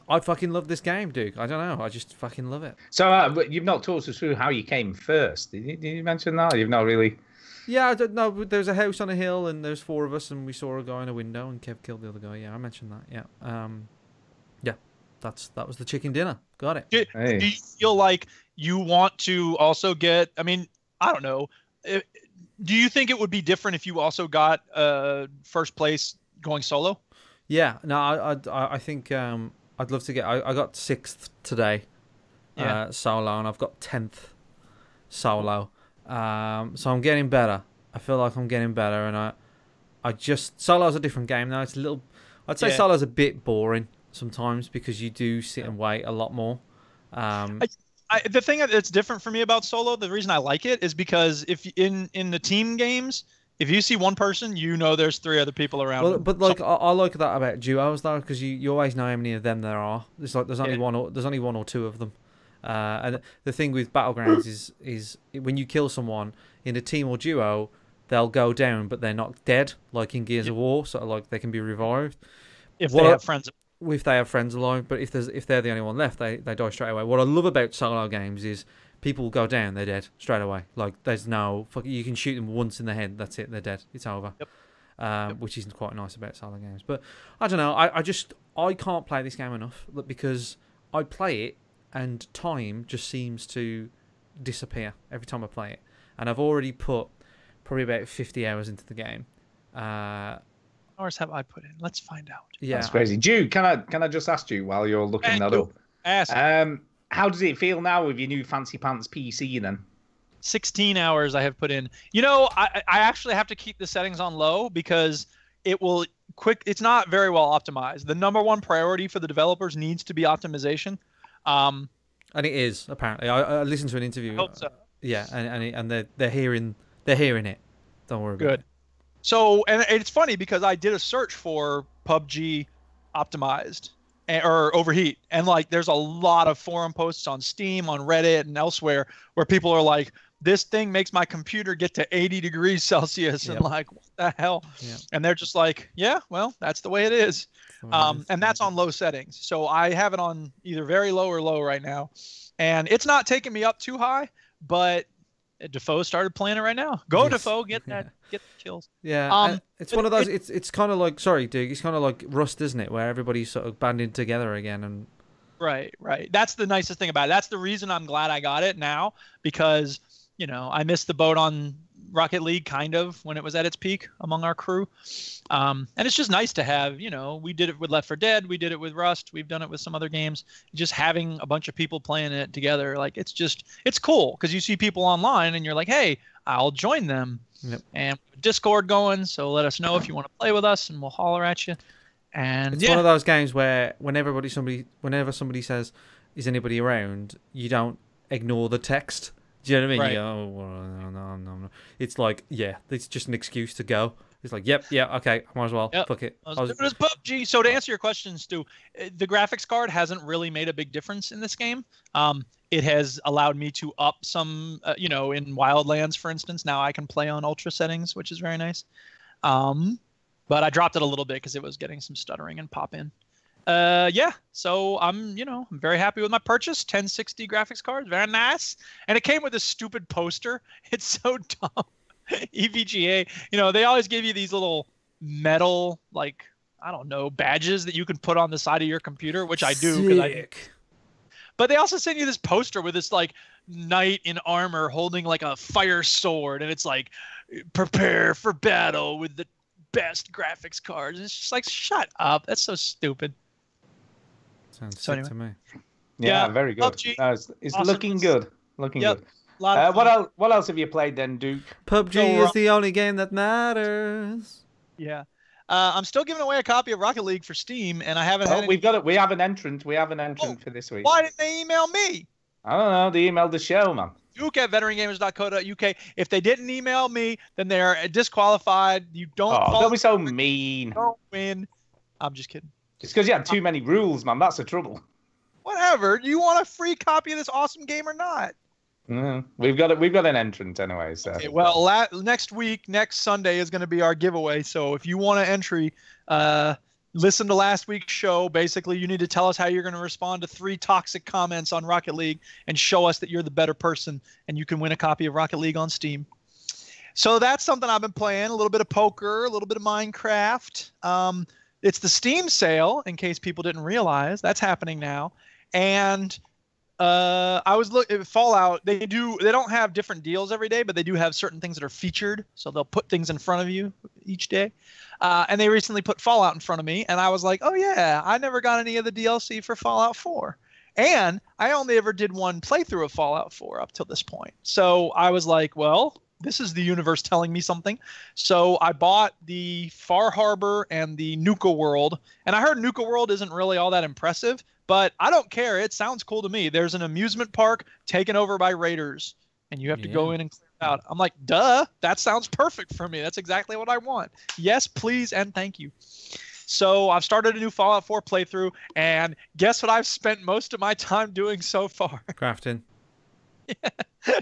I fucking love this game, Duke. I don't know. I just fucking love it. So, but you've not talked us through how you came first. Did you mention that? You've not really. Yeah, I don't know. But there's a house on a hill, and there's 4 of us, and we saw a guy in a window, and Kev killed the other guy. Yeah, I mentioned that. Yeah. Yeah. That was the chicken dinner. Got it. Do you feel like you want to also get? I mean, I don't know. Do you think it would be different if you also got first place going solo? Yeah. No, I think I'd love to get. I got 6th today. Yeah. Solo, and I've got 10th solo. So I'm getting better. I feel like I'm getting better, and I just solo's a different game now. It's a little. I'd say Yeah. solo's a bit boring sometimes because you do sit and wait a lot more. The thing that's different for me about solo, the reason I like it is because if in the team games, if you see one person, you know there's 3 other people around. Well, them. but like I like that about duos though, because you always know how many of them there are. It's like there's only one or 2 of them. And the thing with Battlegrounds is when you kill someone in a team or duo, they'll go down, but they're not dead, like in Gears of War. Sort of like they can be revived if they have friends. if they have friends alive. But if they're the only one left, they die straight away. What I love about solo games is people go down, they're dead straight away. Like there's no you can shoot them once in the head, that's it, they're dead. It's over. Yep. Which isn't quite nice about solo games. But I don't know. I can't play this game enough because I play it and time just seems to disappear every time I play it. And I've already put probably about 50 hours into the game. Hours have I put in? Let's find out. Yeah, That's crazy. Jude, can I just ask you while you're looking that up? Ask. How does it feel now with your new fancy pants PC then? 16 hours I have put in. You know, I actually have to keep the settings on low because it will it's not very well optimized. The number one priority for the developers needs to be optimization. and it is apparently. I listened to an interview. I hope so. Yeah, and they're hearing it. Don't worry about Good. it. So, and it's funny because I did a search for PUBG optimized or overheat, and like there's a lot of forum posts on Steam, on Reddit, and elsewhere where people are like, "This thing makes my computer get to 80 degrees Celsius," and like, what the hell? Yeah. And they're just like, "Yeah, well, that's the way it is." And that's on low settings. So I have it on either very low or low right now, and it's not taking me up too high, but Defoe started playing it right now. Go Yes. Defoe, get the kills. Yeah, Um, it's one of those. It's kind of like, sorry, Duke. It's kind of like Rust, isn't it? Where everybody's sort of banding together again, and Right. That's the nicest thing about it. That's the reason I'm glad I got it now, because, you know, I missed the boat on Rocket League kind of when it was at its peak among our crew. And it's just nice to have, you know, we did it with Left 4 Dead, we did it with Rust, we've done it with some other games. Just having a bunch of people playing it together, like it's cool because you see people online and you're like, hey, I'll join them. Yep. And Discord going, so let us know if you want to play with us and we'll holler at you. And it's one of those games where whenever somebody says, "Is anybody around?" you don't ignore the text. Do you know what I mean? Right. You go, oh, well, no. It's like, yeah, it's just an excuse to go. It's like, yep, yeah, okay, I might as well. Yep. Fuck it. I was doing this PUBG. So to answer your question, Stu, the graphics card hasn't really made a big difference in this game. It has allowed me to up some, you know, in Wildlands, for instance. Now I can play on ultra settings, which is very nice. But I dropped it a little bit because it was getting some stuttering and pop in. Yeah, so I'm very happy with my purchase. 1060 graphics card, very nice. And it came with a stupid poster. It's so dumb. EVGA, you know, they always give you these little metal, like, I don't know, badges that you can put on the side of your computer, which I do. Sick. But they also send you this poster with this like knight in armor holding like a fire sword, and it's like, prepare for battle with the best graphics cards. It's just like, shut up. That's so stupid. Sounds So sick anyway. to me. Yeah, Yeah, very good. PUBG, No, it's awesome. looking good. Looking Yep. good. Lot of fun. What else have you played then, Duke? PUBG So, is the only game that matters. Yeah. I'm still giving away a copy of Rocket League for Steam, and I haven't had Oh, any... we've got it. We have an entrant. For this week. Why didn't they email me? I don't know. They emailed the show, man. Duke at veterangamers.co.uk. If they didn't email me, then they're disqualified. You don't Don't be so mean. don't win. I'm just kidding. It's because you had too many rules, man. That's the trouble. Whatever. Do you want a free copy of this awesome game or not? We've got an entrant anyway. So Okay, well, next Sunday is going to be our giveaway. So if you want an entry, listen to last week's show. Basically, you need to tell us how you're going to respond to 3 toxic comments on Rocket League and show us that you're the better person, and you can win a copy of Rocket League on Steam. So that's something I've been playing. A little bit of poker, a little bit of Minecraft. It's the Steam sale, in case people didn't realize. That's happening now. And I was looking at Fallout. They don't have different deals every day, but they do have certain things that are featured. So they'll put things in front of you each day. And they recently put Fallout in front of me, and I was like, oh yeah, I never got any of the DLC for Fallout 4. And I only ever did one playthrough of Fallout 4 up till this point. So I was like, well, this is the universe telling me something. So I bought the Far Harbor and the Nuka World. And I heard Nuka World isn't really all that impressive, but I don't care. It sounds cool to me. There's an amusement park taken over by raiders, and you have to go in and clear it out. I'm like, duh, that sounds perfect for me. That's exactly what I want. Yes, please, and thank you. So I've started a new Fallout 4 playthrough, and guess what I've spent most of my time doing so far? Crafting.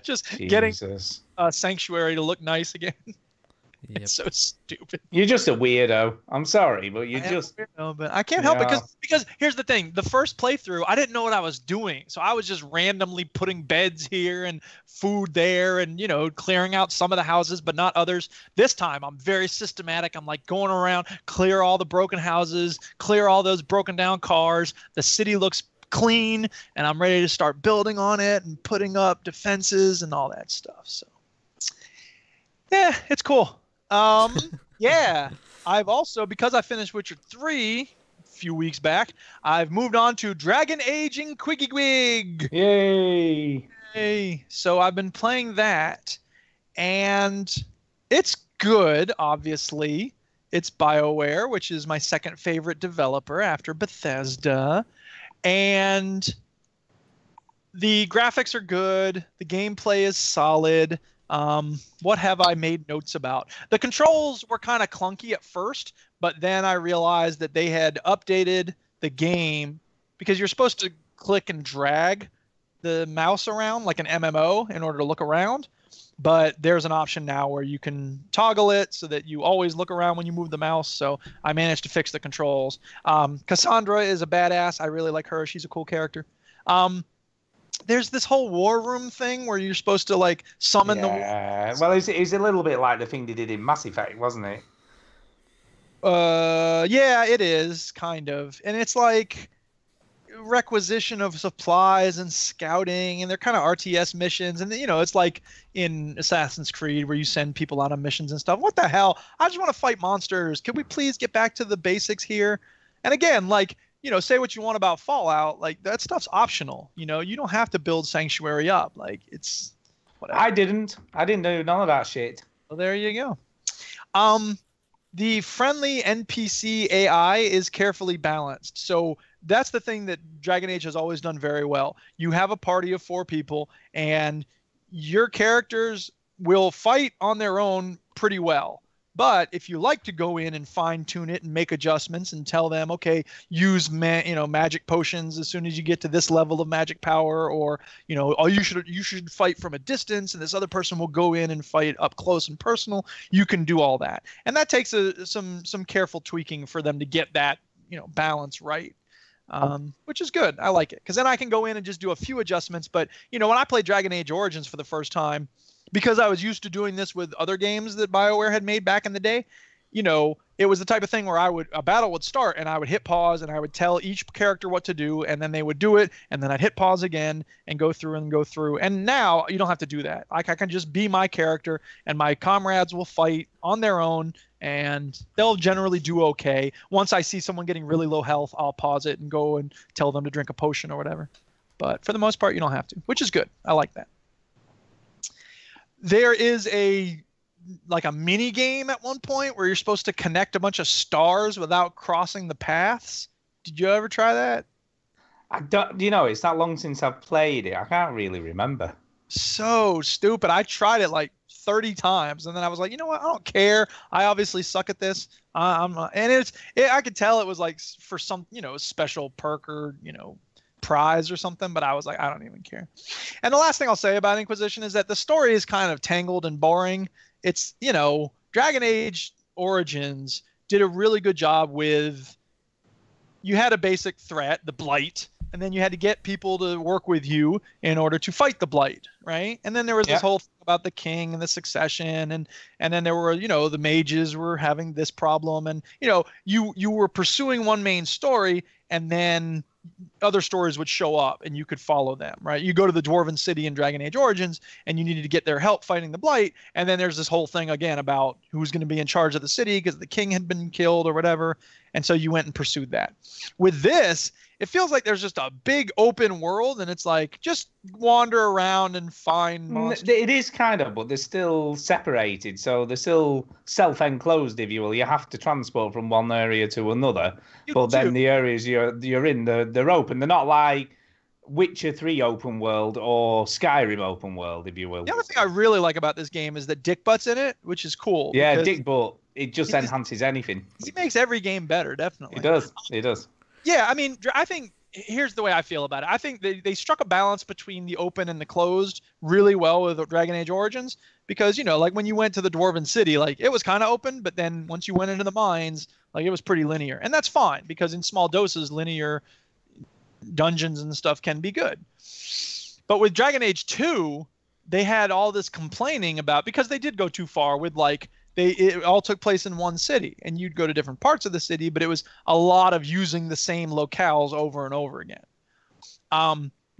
Just Jesus. getting Sanctuary to look nice again. Yep. It's so stupid. You're just a weirdo. I'm sorry, but you just. But I can't help it because here's the thing: the first playthrough, I didn't know what I was doing, so I was just randomly putting beds here and food there, and clearing out some of the houses, but not others. This time, I'm very systematic. I'm like going around, clear all the broken houses, clear all those broken down cars. The city looks clean, and I'm ready to start building on it and putting up defenses and all that stuff. So, yeah, it's cool. Yeah, I've also, because I finished Witcher 3 a few weeks back, I've moved on to Dragon Age Inquisition. Yay! So I've been playing that, and it's good, obviously. It's BioWare, which is my second favorite developer after Bethesda. And the graphics are good. The gameplay is solid. What have I made notes about? The controls were kind of clunky at first, but then I realized that they had updated the game because you're supposed to click and drag the mouse around like an MMO in order to look around. But there's an option now where you can toggle it so that you always look around when you move the mouse. So I managed to fix the controls. Cassandra is a badass. I really like her. She's a cool character. There's this whole war room thing where you're supposed to like summon the. Well, it's a little bit like the thing they did in Mass Effect, wasn't it? Yeah, it is kind of, and it's like requisition of supplies and scouting, and they're kind of RTS missions, and it's like in Assassin's Creed where you send people out on missions and stuff. What the hell? I just want to fight monsters. Can we please get back to the basics here? And again, like. Say what you want about Fallout, like that stuff's optional. You don't have to build Sanctuary up. Like it's whatever. I didn't do none of that shit. Well, there you go. The friendly NPC AI is carefully balanced. So that's the thing that Dragon Age has always done very well. You have a party of 4 people, and your characters will fight on their own pretty well. But if you like to go in and fine-tune it and make adjustments and tell them, okay, use magic potions as soon as you get to this level of magic power, or you should fight from a distance, and this other person will go in and fight up close and personal. You can do all that, and that takes some careful tweaking for them to get that balance right, which is good. I like it because then I can go in and just do a few adjustments. But when I played Dragon Age Origins for the first time, because I was used to doing this with other games that BioWare had made back in the day, it was the type of thing where a battle would start and I would hit pause and I would tell each character what to do, and then they would do it, and then I'd hit pause again and go through. And now you don't have to do that. I can just be my character, and my comrades will fight on their own, and they'll generally do okay. Once I see someone getting really low health, I'll pause it and go and tell them to drink a potion or whatever. But for the most part, you don't have to, which is good. I like that. There is a mini game at one point where you're supposed to connect a bunch of stars without crossing the paths. Did you ever try that? I don't. It's that long since I've played it. I can't really remember. So stupid. I tried it like 30 times, and then I was like, you know what? I don't care. I obviously suck at this. I could tell it was like for some special perk or prize or something, but I was like, I don't even care. And the last thing I'll say about Inquisition is that the story is kind of tangled and boring. It's, Dragon Age Origins did a really good job with, you had a basic threat, the Blight, and then you had to get people to work with you in order to fight the Blight, right? And then there was this whole thing about the king and the succession, and then there were, the mages were having this problem, and you were pursuing one main story, and then other stories would show up and you could follow them, right? You go to the Dwarven City in Dragon Age Origins and you needed to get their help fighting the Blight, and then there's this whole thing again about who's going to be in charge of the city because the king had been killed or whatever, and so you went and pursued that. With this, it feels like there's just a big open world, and it's like just wander around and find monsters. It is kind of, but they're still separated, so they're still self-enclosed, if you will. You have to transport from one area to another, but then the areas you're in, they're open. They're not like Witcher 3 open world or Skyrim open world, if you will. The other thing I really like about this game is that Dick Butt's in it, which is cool. Yeah, Dick Butt. It just enhances anything. He makes every game better, definitely. It does. Yeah, I mean, I think here's the way I feel about it. I think they struck a balance between the open and the closed really well with Dragon Age Origins, because, like when you went to the Dwarven City, like it was kind of open, but then once you went into the mines, like it was pretty linear. And that's fine, because in small doses, linear dungeons and stuff can be good. But with Dragon Age 2, they had all this complaining about, because they did go too far with like, it all took place in one city, and you'd go to different parts of the city, but it was a lot of using the same locales over and over again.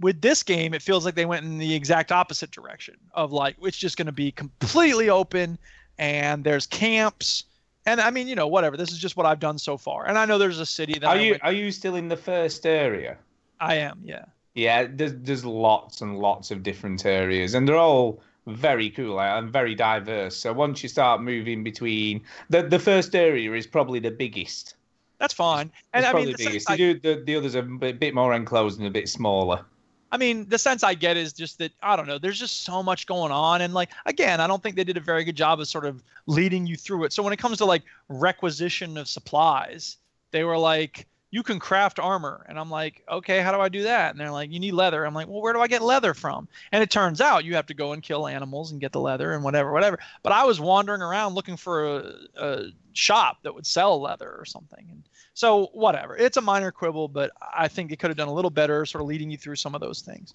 With this game, it feels like they went in the exact opposite direction of like, it's just going to be completely open, and there's camps. And I mean, whatever. This is just what I've done so far. And I know there's a city that Are you still in the first area? I am, yeah. Yeah, there's lots and lots of different areas, and they're all very cool and very diverse. So once you start moving between, the first area is probably the biggest. That's fine. And it's I mean, the biggest. The others are a bit more enclosed and a bit smaller. I mean, the sense I get is just that, I don't know, there's just so much going on. And like, again, I don't think they did a very good job of sort of leading you through it. So when it comes to like requisition of supplies, they were like, you can craft armor. And I'm like, okay, how do I do that? And they're like, you need leather. I'm like, well, where do I get leather from? And it turns out you have to go and kill animals and get the leather and whatever. But I was wandering around looking for a shop that would sell leather or something. And so whatever. It's a minor quibble, but I think it could have done a little better sort of leading you through some of those things.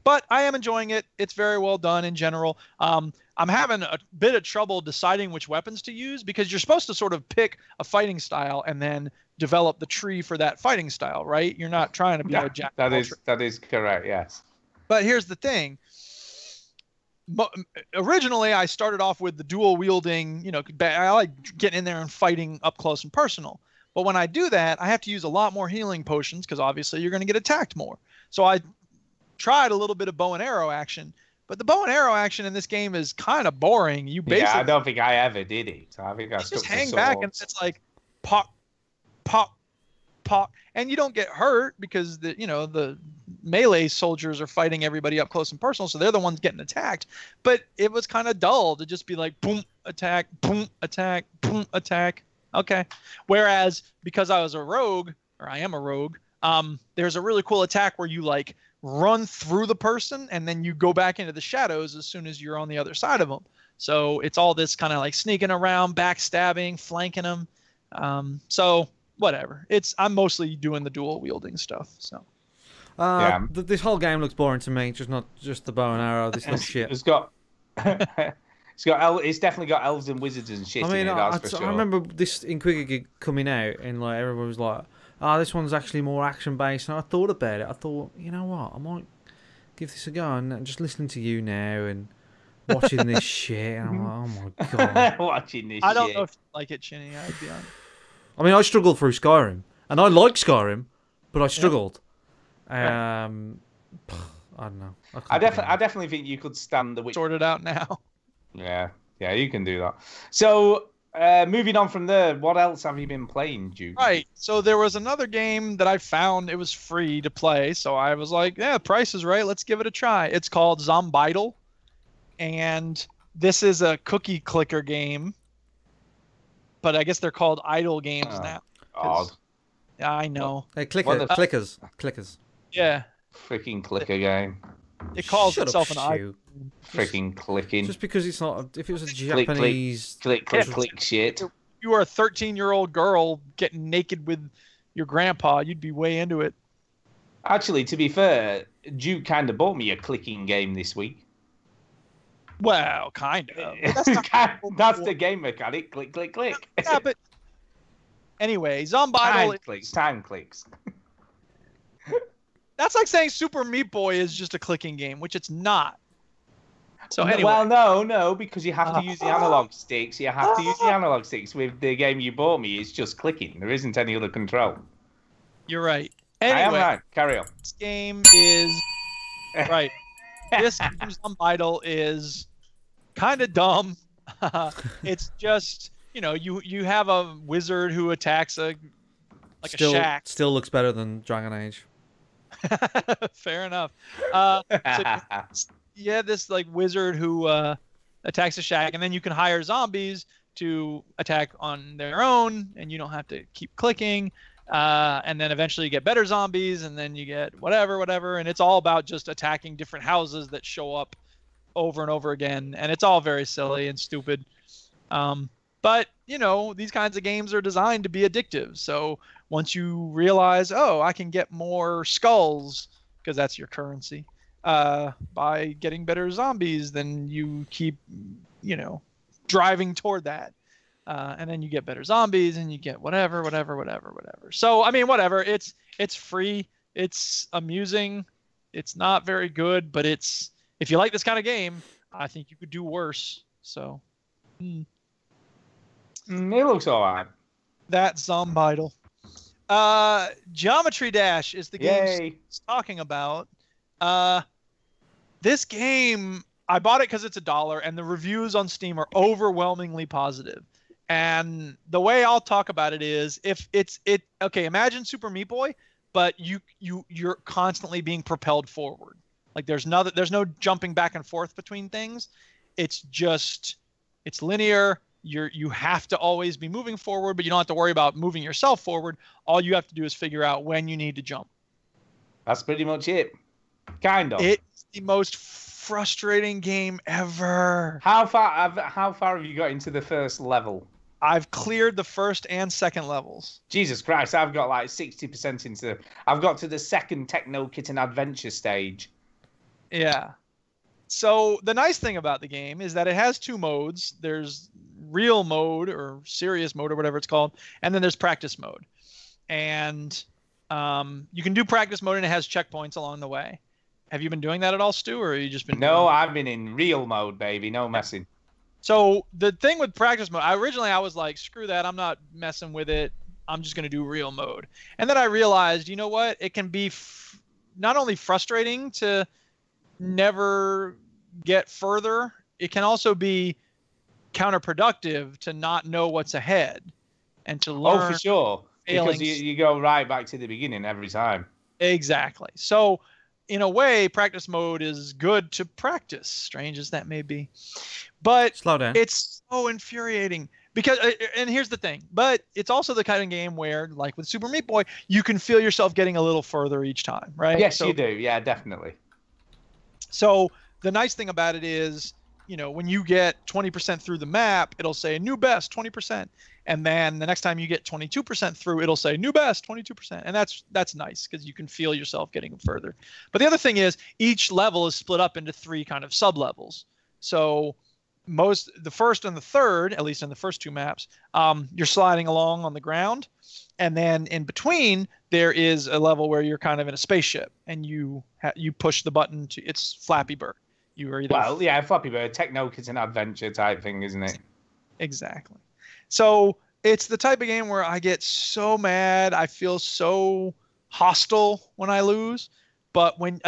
But I am enjoying it. It's very well done in general. I'm having a bit of trouble deciding which weapons to use, because you're supposed to sort of pick a fighting style and then develop the tree for that fighting style, right? You're not trying to be a jack. That is correct, yes. But here's the thing. Originally, I started off with the dual wielding, I like getting in there and fighting up close and personal. But when I do that, I have to use a lot more healing potions, because obviously you're going to get attacked more. So I tried a little bit of bow and arrow action, but the bow and arrow action in this game is kind of boring. You basically, I don't think I ever did it. I think I just hang back and it's like pop, pop, pop, and you don't get hurt because the melee soldiers are fighting everybody up close and personal, so they're the ones getting attacked. But it was kind of dull to just be like boom, attack, boom, attack, boom, attack. Okay. Whereas because I was a rogue, or I am a rogue, there's a really cool attack where you like run through the person and then you go back into the shadows as soon as you're on the other side of them. So it's all this kind of like sneaking around, backstabbing, flanking them. So whatever. I'm mostly doing the dual wielding stuff. So. This whole game looks boring to me. Just not just the bow and arrow. This looks shit. It's got. It's definitely got elves and wizards and shit in it, that's for sure. I remember this Inquisition coming out, and like everyone was like, this one's actually more action-based. And I thought about it. I thought, you know what? I might give this a go. And just listening to you now and watching this shit, and I'm like, oh my God. Watching this shit. I don't know if you like it, Chinny. I'd be honest. I mean, I struggled through Skyrim. And I like Skyrim, but I struggled. I don't know. I definitely think you could stand the Witcher. Sort it out now. Yeah, you can do that. So, moving on from there, what else have you been playing, Duke? Right. So there was another game that I found. It was free to play, so I was like, yeah, the price is right. Let's give it a try. It's called Zombiidle, and this is a cookie clicker game, but I guess they're called idle games now. Odd. Yeah, I know. Hey, clickers. Yeah. Freaking clicker game. It calls Shut itself up, an Stu. Freaking clicking. Just because it's not. If it was a Click, click, Japanese. Click, click, click shit. You are a 13-year-old girl getting naked with your grandpa. You'd be way into it. Actually, to be fair, Duke kind of bought me a clicking game this week. Well, kind of. That's the game mechanic. Click, click, click. Yeah, but anyway, Zombiidle. Time clicks. That's like saying Super Meat Boy is just a clicking game, which it's not. So anyway. Well, no, because you have to use the analog sticks. You have to use the analog sticks. With the game you bought me, it's just clicking. There isn't any other control. You're right. Anyway, I am right. Carry on. This game is right. This game, Zombiidle, is kind of dumb. It's just, you have a wizard who attacks a shack. Still looks better than Dragon Age. Fair enough. This like wizard who attacks a shack, and then you can hire zombies to attack on their own, and you don't have to keep clicking. And then eventually you get better zombies, and then you get whatever, and it's all about just attacking different houses that show up over and over again, and it's all very silly and stupid. But these kinds of games are designed to be addictive. So once you realize, I can get more skulls because that's your currency by getting better zombies, then you keep driving toward that. And then you get better zombies, and you get whatever. So I mean, whatever. It's free. It's amusing. It's not very good, but if you like this kind of game, I think you could do worse. So. It looks alright. That's Zombiidle. Geometry Dash is the game he's talking about. This game, I bought it because it's $1, and the reviews on Steam are overwhelmingly positive. And the way I'll talk about it is, okay, imagine Super Meat Boy, but you're constantly being propelled forward. Like there's no jumping back and forth between things. It's linear. You have to always be moving forward, but you don't have to worry about moving yourself forward. All you have to do is figure out when you need to jump. That's pretty much it. Kind of. It's the most frustrating game ever. How far have you got into the first level? I've cleared the first and second levels. Jesus Christ, I've got like 60% into I've got to the second Techno Kitten Adventure stage. Yeah. So the nice thing about the game is that it has 2 modes. There's real mode or serious mode or whatever it's called, and then there's practice mode. And you can do practice mode, and it has checkpoints along the way. Have you been doing that at all, Stu, or have you just been? No, I've been in real mode, baby. No messing. So the thing with practice mode, I was like, screw that. I'm not messing with it. I'm just going to do real mode. And then I realized, you know what? It can be not only frustrating to never get further, it can also be counterproductive to not know what's ahead and to learn. Oh, for sure. Failings. Because you go right back to the beginning every time. Exactly. So in a way, practice mode is good to practice, strange as that may be. But slow down. It's so infuriating because, and here's the thing, but it's also the kind of game where, like with Super Meat Boy, you can feel yourself getting a little further each time, right? Yes, you do. Yeah, definitely. So the nice thing about it is, when you get 20% through the map, it'll say new best 20%. And then the next time you get 22% through, it'll say new best 22%. And that's nice because you can feel yourself getting further. But the other thing is each level is split up into 3 kind of sub-levels. So the first and the third, at least in the first 2 maps, you're sliding along on the ground. And then in between, there is a level where you're kind of in a spaceship and you push the button it's Flappy Bird. You are either Flappy Bird, Techno Kitten Adventure type thing, isn't it? Exactly. So it's the type of game where I get so mad. I feel so hostile when I lose. But when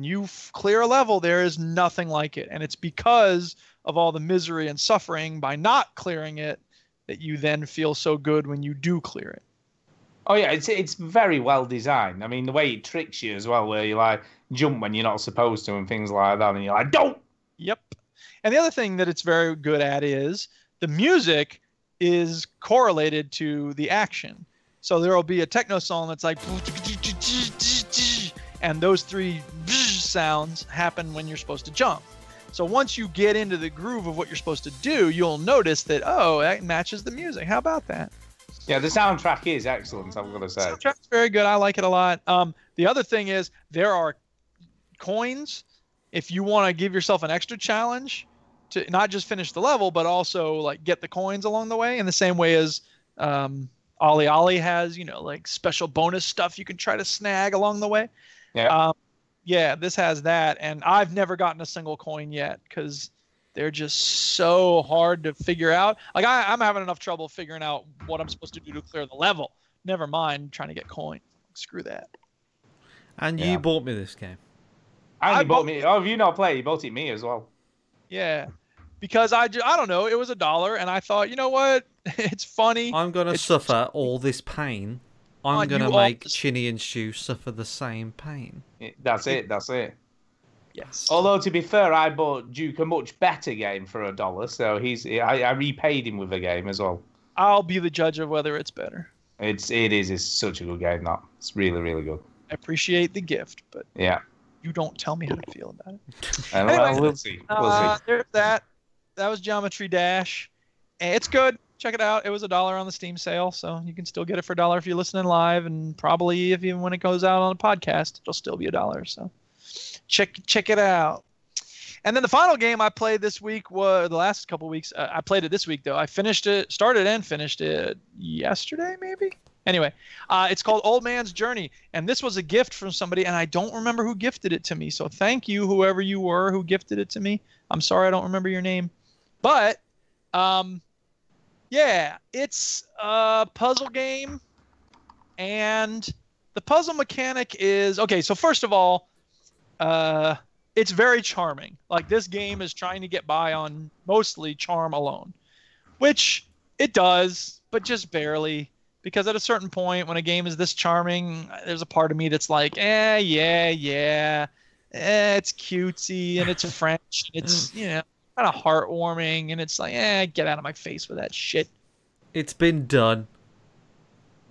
you clear a level, there is nothing like it. And it's because of all the misery and suffering by not clearing it that you then feel so good when you do clear it. Oh yeah, it's very well designed. I mean, the way it tricks you as well, where you like jump when you're not supposed to and things like that, and you're like, don't. Yep. And the other thing that it's very good at is the music is correlated to the action. So there will be a techno song that's like, and those 3 sounds happen when you're supposed to jump. So once you get into the groove of what you're supposed to do, you'll notice that, oh, that matches the music. How about that? Yeah, the soundtrack is excellent, I'm going to say. The soundtrack's very good. I like it a lot. The other thing is there are coins if you want to give yourself an extra challenge to not just finish the level, but also like get the coins along the way in the same way as Ollie Ollie has, like special bonus stuff you can try to snag along the way. Yeah. Yeah, this has that, and I've never gotten a single coin yet because they're just so hard to figure out. Like I'm having enough trouble figuring out what I'm supposed to do to clear the level. Never mind trying to get coins. Screw that. And you bought me this game. And you bought me. Oh, have you not played? You bought it me as well. Yeah, because I don't know. It was $1, and I thought, you know what? It's funny. I'm gonna suffer all this pain. I'm gonna make Chinny and Stu suffer the same pain. That's it. That's it. Yes. Although to be fair, I bought Duke a much better game for $1, so I repaid him with a game as well. I'll be the judge of whether it's better. It's such a good game. That it's really, really good. I appreciate the gift, but yeah, you don't tell me how to feel about it. Well, we'll see. We'll see. There's that. That was Geometry Dash. And it's good. Check it out. It was $1 on the Steam sale, so you can still get it for $1 if you're listening live, and probably when it goes out on a podcast, it'll still be $1. So check it out. And then the final game I played this week was the last couple weeks. I played it this week though. I started and finished it yesterday, maybe. Anyway, it's called Old Man's Journey, and this was a gift from somebody, and I don't remember who gifted it to me. So thank you, whoever you were who gifted it to me. I'm sorry I don't remember your name, but yeah, it's a puzzle game, and the puzzle mechanic is okay. So first of all, it's very charming. Like this game is trying to get by on mostly charm alone, which it does, but just barely. Because at a certain point, when a game is this charming, there's a part of me that's like, it's cutesy and it's French, and it's kind of heartwarming, and it's like, get out of my face with that shit. It's been done.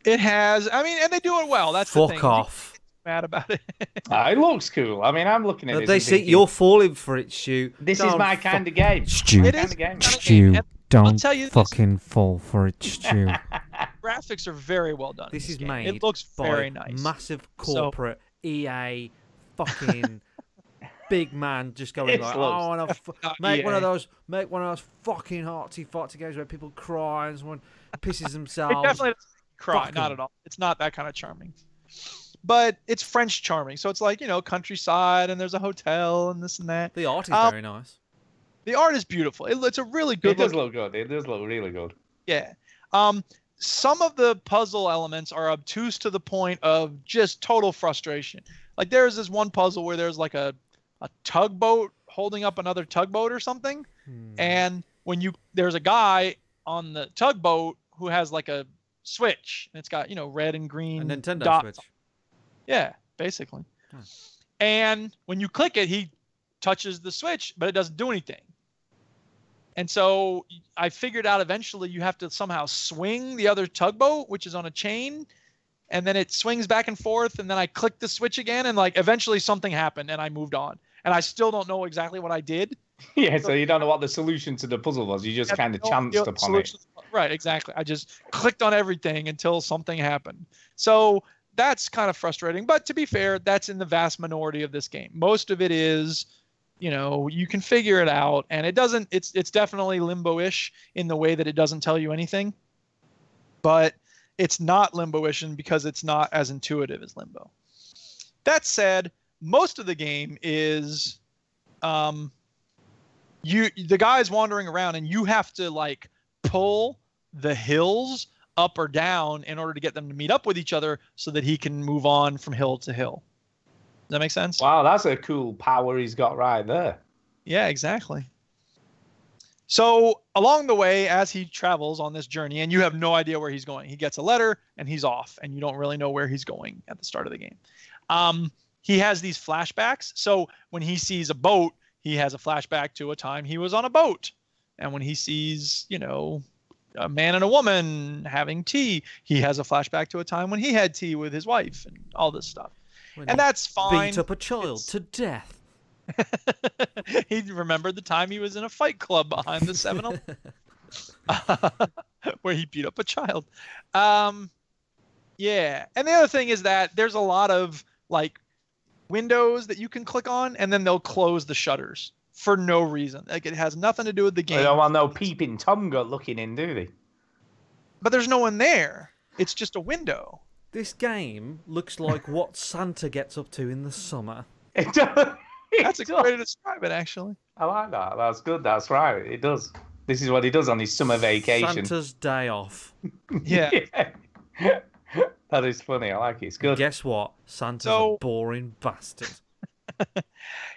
It has. I mean, and they do it well. That's the thing. Fuck off. Mad about it. It looks cool. I mean, I'm looking at it. They say you're falling for it, Stu. This is my kind of game. Stu. It is Stu. Don't fucking fall for it, Stu. Graphics are very well done. This is game. made It looks by very nice. Massive corporate EA fucking big man just going like, I want to make one of those fucking hearty games where people cry and someone pisses themselves. It definitely doesn't cry, Fuck not 'em. at all. It's not that kind of charming. But it's French charming, so it's like, countryside, and there's a hotel and this and that. The art is very nice. The art is beautiful. It's a really good. It does look good. It does look really good. Yeah. Some of the puzzle elements are obtuse to the point of just total frustration. Like there's this one puzzle where there's like a tugboat holding up another tugboat or something, and there's a guy on the tugboat who has like a switch, and it's got red and green A Nintendo dots. Switch. Yeah, basically. And when you click it, he touches the switch, but it doesn't do anything. And so I figured out eventually you have to somehow swing the other tugboat, which is on a chain, and then it swings back and forth, and then I clicked the switch again, and like eventually something happened, and I moved on. And I still don't know exactly what I did. Yeah, so you don't know what the solution to the puzzle was. You just kind of chanced upon it. Right, exactly. I just clicked on everything until something happened. So that's kind of frustrating. But to be fair, that's in the vast minority of this game. Most of it is, you can figure it out, and it doesn't. It's definitely Limbo-ish in the way that it doesn't tell you anything. But it's not Limbo-ish because it's not as intuitive as Limbo. That said, most of the game is the guy's wandering around, and you have to like pull the hills up or down in order to get them to meet up with each other so that he can move on from hill to hill. Does that make sense? Wow, that's a cool power he's got right there. Yeah, exactly. So along the way, as he travels on this journey, and you have no idea where he's going, he gets a letter and he's off, and you don't really know where he's going at the start of the game. He has these flashbacks. So when he sees a boat, he has a flashback to a time he was on a boat. And when he sees, a man and a woman having tea, he has a flashback to a time when he had tea with his wife and all this stuff. When And he that's fine. beat up a child to death. He remembered the time he was in a fight club behind the 7-Eleven where he beat up a child. Yeah. And the other thing is that there's a lot of like windows that you can click on, and then they'll close the shutters for no reason. Like it has nothing to do with the game. They don't want no peeping Tom go looking in, do they? But there's no one there. It's just a window. This game looks like what Santa gets up to in the summer. It does. That's a good way to describe it, actually. I like that. That's good. That's right. It does. This is what he does on his summer vacation. Santa's day off. Yeah. Yeah. That is funny. I like it. It's good. Guess what? Santa's So- a boring bastard.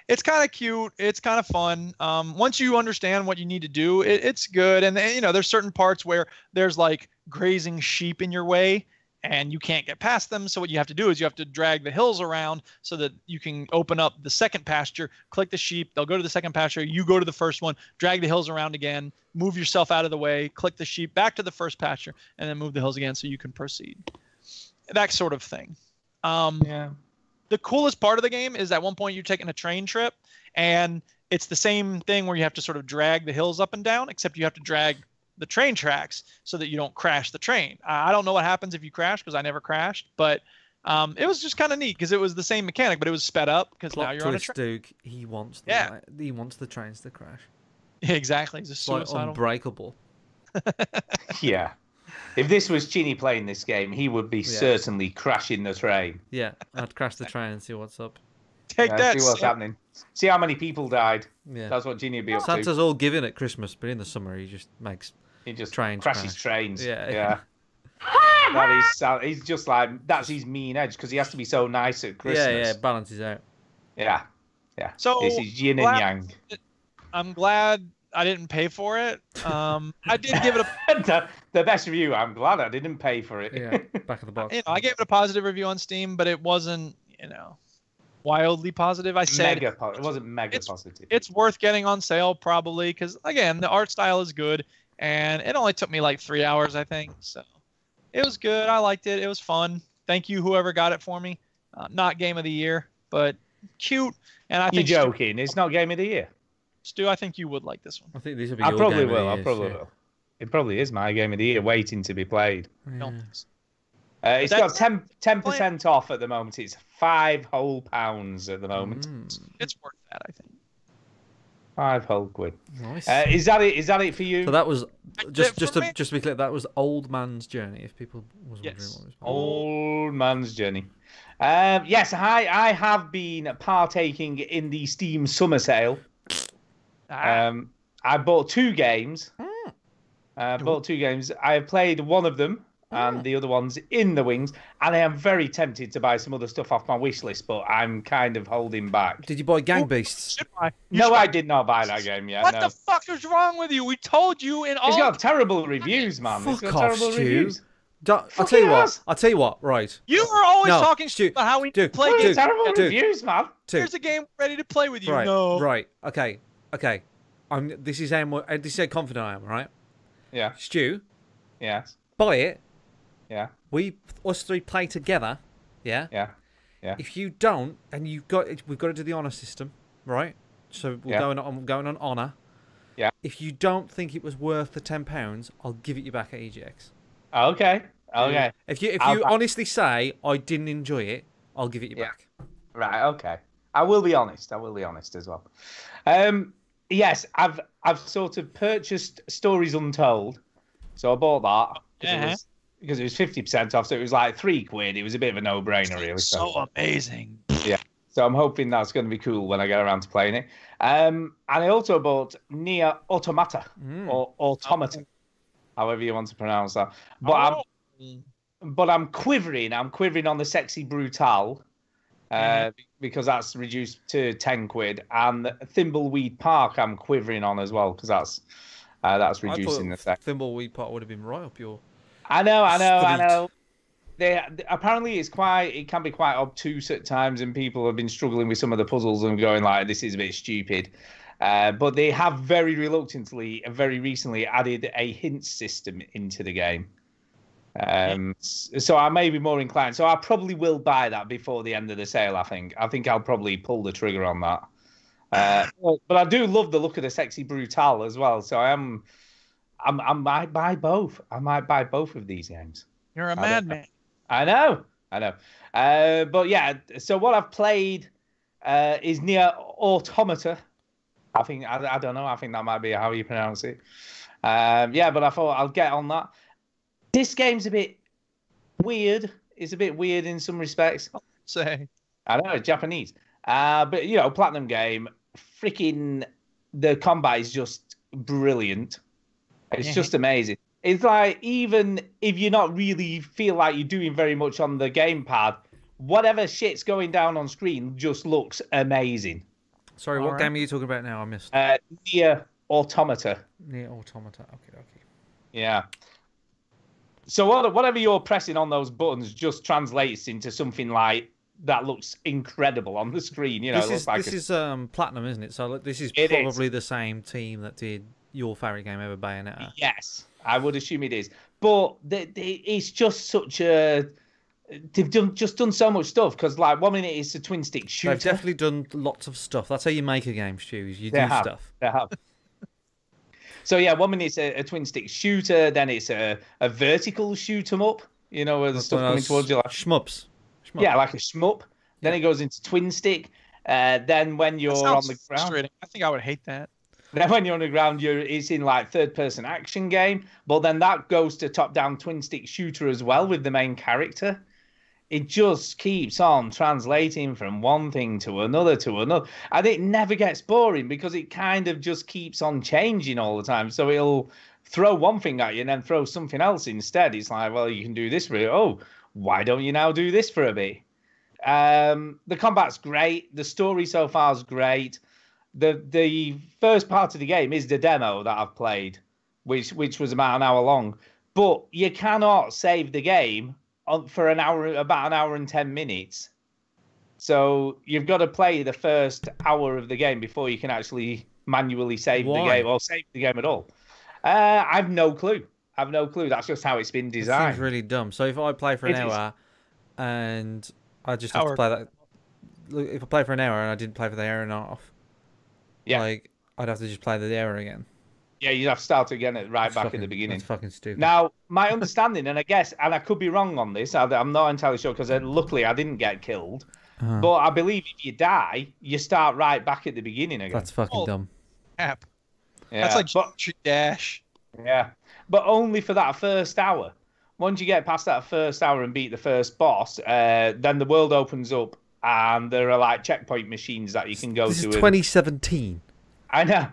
It's kind of cute. It's kind of fun. Once you understand what you need to do, it's good. And you know, there's certain parts where there's like grazing sheep in your way, and you can't get past them. So what you have to do is you have to drag the hills around so that you can open up the second pasture. Click the sheep. They'll go to the second pasture. You go to the first one. Drag the hills around again. Move yourself out of the way. Click the sheep back to the first pasture, and then move the hills again so you can proceed. That sort of thing. Yeah. The coolest part of the game is at one point you're taking a train trip, and it's the same thing where you have to sort of drag the hills up and down, except you have to drag the train tracks so that you don't crash the train. I don't know what happens if you crash because I never crashed, but it was just kind of neat because it was the same mechanic, but it was sped up because now Plot you're on a twist, train. Duke. He wants the trains to crash. Exactly. It's a It's like suicidal. Unbreakable. Yeah. If this was Chinny playing this game, he would be certainly crashing the train. Yeah, I'd crash the train and see what's up. Take that. See what's Sam. happening. See how many people died. Yeah. That's what Ginny would be up to. Santa's all giving at Christmas, but in the summer he just makes He just trains crashes crash. trains. Yeah. Yeah. He's just like, that's his mean edge because he has to be so nice at Christmas. yeah, it balances out. Yeah. Yeah. So, this is yin and glad- yang. I'm glad I didn't pay for it. I did give it a the best review. I'm glad I didn't pay for it. Yeah, back of the box. I gave it a positive review on Steam, but it wasn't, wildly positive. I said It wasn't mega positive. it's worth getting on sale probably because again, the art style is good, and it only took me like 3 hours, I think. So it was good. I liked it. It was fun. Thank you, whoever got it for me. Not game of the year, but cute. And I You're think joking. It's not game of the year. Stu, I think you would like this one. I think this will be I your probably game of the will. I year, probably shit. will. It probably is my game of the year, waiting to be played. Don't Yeah. think so. It's got That's- 10% off at the moment. It's £5 whole at the moment. It's worth that, I think. 5 whole quid. Nice. Is that it? Is that it for you? So that was just for me- to be clear, that was Old Man's Journey. If people was wondering Yes. what it was. Old man's journey. Yes, I have been partaking in the Steam summer sale. I bought 2 games. I have played one of them, and the other one's in the wings. And I am very tempted to buy some other stuff off my wish list, but I'm kind of holding back. Did you buy Gang Beasts? Should I? No, I did not buy that game yet. What No. the fuck is wrong with you? We told you in all. It's got terrible reviews, man. It's Fuck got off, terrible Stu. reviews. I'll Fuck tell you it what. has. I'll tell you what. Right. You are always No, talking Stu, about how we Duke, play What games. terrible Dude. reviews, man. Here's a game ready to play with you. Right. No. Right. Okay. This is how confident I am. Right. Yeah. Stu, Yes. buy it. Yeah. Us 3 play together. Yeah. Yeah. Yeah. If you don't, and we've got to do the honor system, right? So we're Yeah. going on honor. Yeah. If you don't think it was worth the £10, I'll give it you back at EGX. Okay. Okay. If you I'll- honestly say I didn't enjoy it, I'll give it you Yeah. back. Right. Okay. I will be honest. as well. Yes, I've sort of purchased Stories Untold, so I bought that because it was 50% off. So it was like £3. It was a bit of a no-brainer, really. So amazing. So I'm hoping that's going to be cool when I get around to playing it. And I also bought Nier Automata or Automata, however you want to pronounce that. But I'm quivering. I'm quivering on the Sexy Brutal because that's reduced to £10, and Thimbleweed Park I'm quivering on as well because that's reducing the set. Thimbleweed Park would have been right up your. I know. street. Apparently it can be quite obtuse at times, and people have been struggling with some of the puzzles and going like, this is a bit stupid. But they have very reluctantly, very recently added a hint system into the game. So I may be more inclined. So I probably will buy that before the end of the sale. I think I'll probably pull the trigger on that. But I do love the look of the Sexy Brutal as well. So I might buy both. I might buy both of these games. You're a madman. I know. But yeah, so what I've played is Nier Automata. I don't know. I think that might be how you pronounce it. Yeah, but I thought I'll get on that. This game's a bit weird. It's a bit weird in some respects. Say. I know, it's Japanese. But, Platinum game, freaking, the combat is just brilliant. It's just amazing. It's like, even if you're not really feel like you're doing very much on the gamepad, whatever shit's going down on screen just looks amazing. Sorry, what game are you talking about now? I missed. Nier Automata. Nier Automata. Okay. Yeah. So whatever you're pressing on those buttons just translates into something like that looks incredible on the screen. This is Platinum, isn't it? So this is probably the same team that did your favourite game ever, Bayonetta. Yes, I would assume it is. But it's just such a... They've done so much stuff, because like 1 minute it's a twin stick shooter. They've definitely done lots of stuff. That's how you make a game, Stu. You do stuff. They have. So yeah, 1 minute it's a twin stick shooter, then it's a vertical shoot 'em up. Where the stuff coming towards you like shmups. Yeah, like a shmup. Then it goes into twin stick. Then when you're on the ground, I think I would hate that. Then when you're on the ground, it's in like third-person action game. But then that goes to top-down twin stick shooter as well with the main character. It just keeps on translating from one thing to another. And it never gets boring because it kind of just keeps on changing all the time. So it'll throw one thing at you and then throw something else instead. It's like, well, you can do this for it. Oh, why don't you now do this for a bit? The combat's great. The story so far is great. The first part of the game is the demo that I've played, which was about an hour long. But you cannot save the game for about an hour and 10 minutes. So you've got to play the first hour of the game before you can actually manually save the game or save the game at all. I've no clue. That's just how it's been designed. It seems really dumb. So if I play for an hour and I just have to play that... If I play for an hour and I didn't play for the hour and a half, I'd have to just play the hour again. Yeah, you'd have to start again back at the beginning. That's fucking stupid. Now, my understanding, and I could be wrong on this, I'm not entirely sure, because luckily I didn't get killed, but I believe if you die, you start right back at the beginning again. That's fucking dumb. Crap. Yeah, that's like Dash. Yeah, but only for that first hour. Once you get past that first hour and beat the first boss, then the world opens up, and there are like checkpoint machines that you can go to. This is 2017. I know.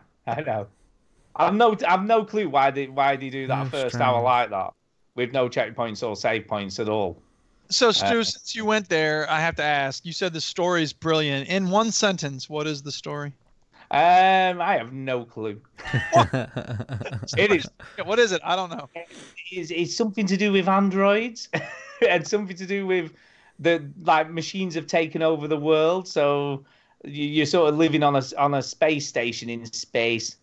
I've no clue why they do that first hour like that with no checkpoints or save points at all. So Stu, since you went there, I have to ask. You said the story's brilliant. In one sentence, what is the story? I have no clue. It is. What is it? I don't know. It's something to do with androids and something to do with machines have taken over the world. So you're sort of living on a space station in space,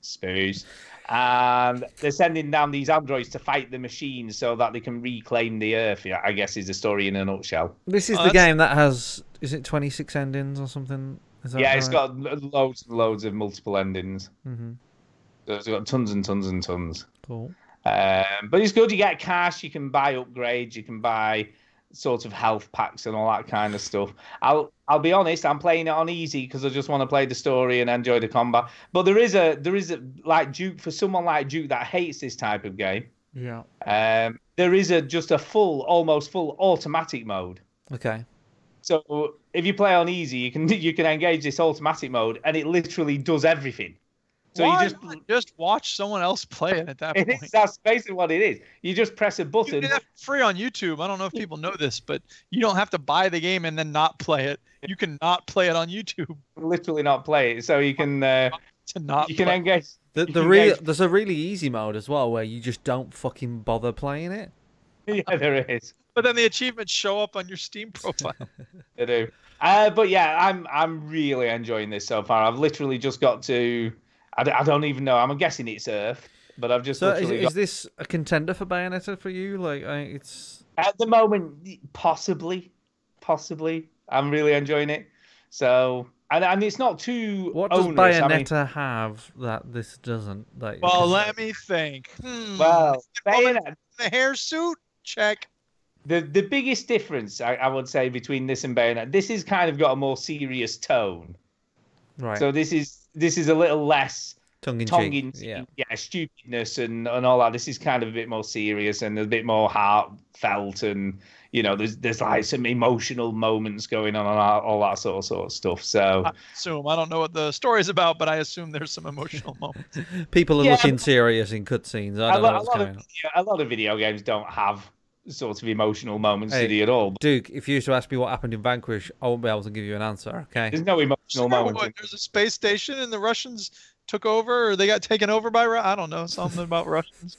and they're sending down these androids to fight the machines so that they can reclaim the Earth. Yeah, I guess is the story in a nutshell. This is the game that has, is it 26 endings or something? Is that right? It's got loads and loads of multiple endings. Mm-hmm. So it's got tons and tons and tons. Cool. But it's good. You get cash. You can buy upgrades. You can buy sort of health packs and all that kind of stuff. I'll be honest, I'm playing it on easy because I just want to play the story and enjoy the combat. But there is a like Duke, for someone like Duke that hates this type of game. Yeah. There is just a almost full automatic mode. Okay. So if you play on easy, you can engage this automatic mode and it literally does everything. So Why you just watch someone else play it at that point. That's basically what it is. You just press a button. You do that free on YouTube. I don't know if people know this, but you don't have to buy the game and then not play it. You can not play it on YouTube. Literally not play it. So you can engage. There's a really easy mode as well where you just don't fucking bother playing it. Yeah, there is. But then the achievements show up on your Steam profile. They do. But yeah, I'm really enjoying this so far. I've literally just got to. I don't even know. I'm guessing it's Earth. but I've just So literally is this a contender for Bayonetta for you? Like, it's at the moment, possibly. I'm really enjoying it. So, and it's not too what does onerous. Bayonetta have that this doesn't? Like, Well, let me think. Well, Woman Bayonetta, in the hair suit? Check. the biggest difference I would say between this and Bayonetta, this has kind of got a more serious tone. right, So this is a little less tongue in tongue cheek. in stupidness and all that. This is kind of a bit more serious and a bit more heartfelt, and there's like some emotional moments going on and all that sort of stuff. So I assume. I don't know what the story's about, but I assume there's some emotional moments. People are Yeah, looking serious in cutscenes. I don't know what's going on. a lot of video games don't have sort of emotional moments Hey, to do at all. Duke, if you used to ask me what happened in Vanquish, I won't be able to give you an answer. Okay. There's no emotional moments. What, there's a space station and the Russians took over, or they got taken over by I don't know, something about Russians.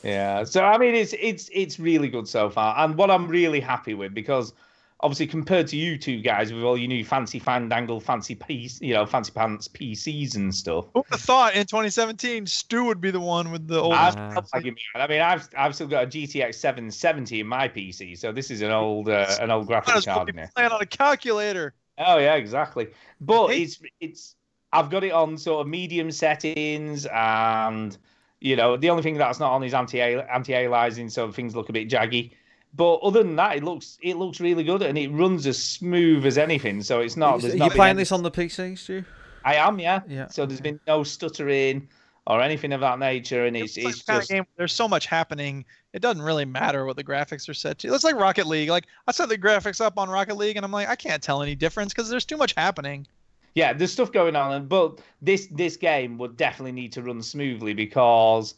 Yeah, so I mean, it's really good so far, and what I'm really happy with, because obviously compared to you two guys with all your new fancy fandangle, fancy pants PCs and stuff, Who would have thought in 2017 Stu would be the one with the old? I've still got a GTX 770 in my PC, so this is an old graphics card in it. Playing on a calculator. Oh yeah, exactly. But it's I've got it on sort of medium settings, and the only thing that's not on is anti-aliasing, so things look a bit jaggy. But other than that, it looks really good, and it runs as smooth as anything. So it's not. Are you playing this on the PC, Stu? I am, yeah. Yeah. So there's been no stuttering or anything of that nature, and it's kind of just game, there's so much happening. It doesn't really matter what the graphics are set to. It's like Rocket League. Like I set the graphics up on Rocket League, and I'm like, I can't tell any difference because there's too much happening. yeah, there's stuff going on, but this game would definitely need to run smoothly because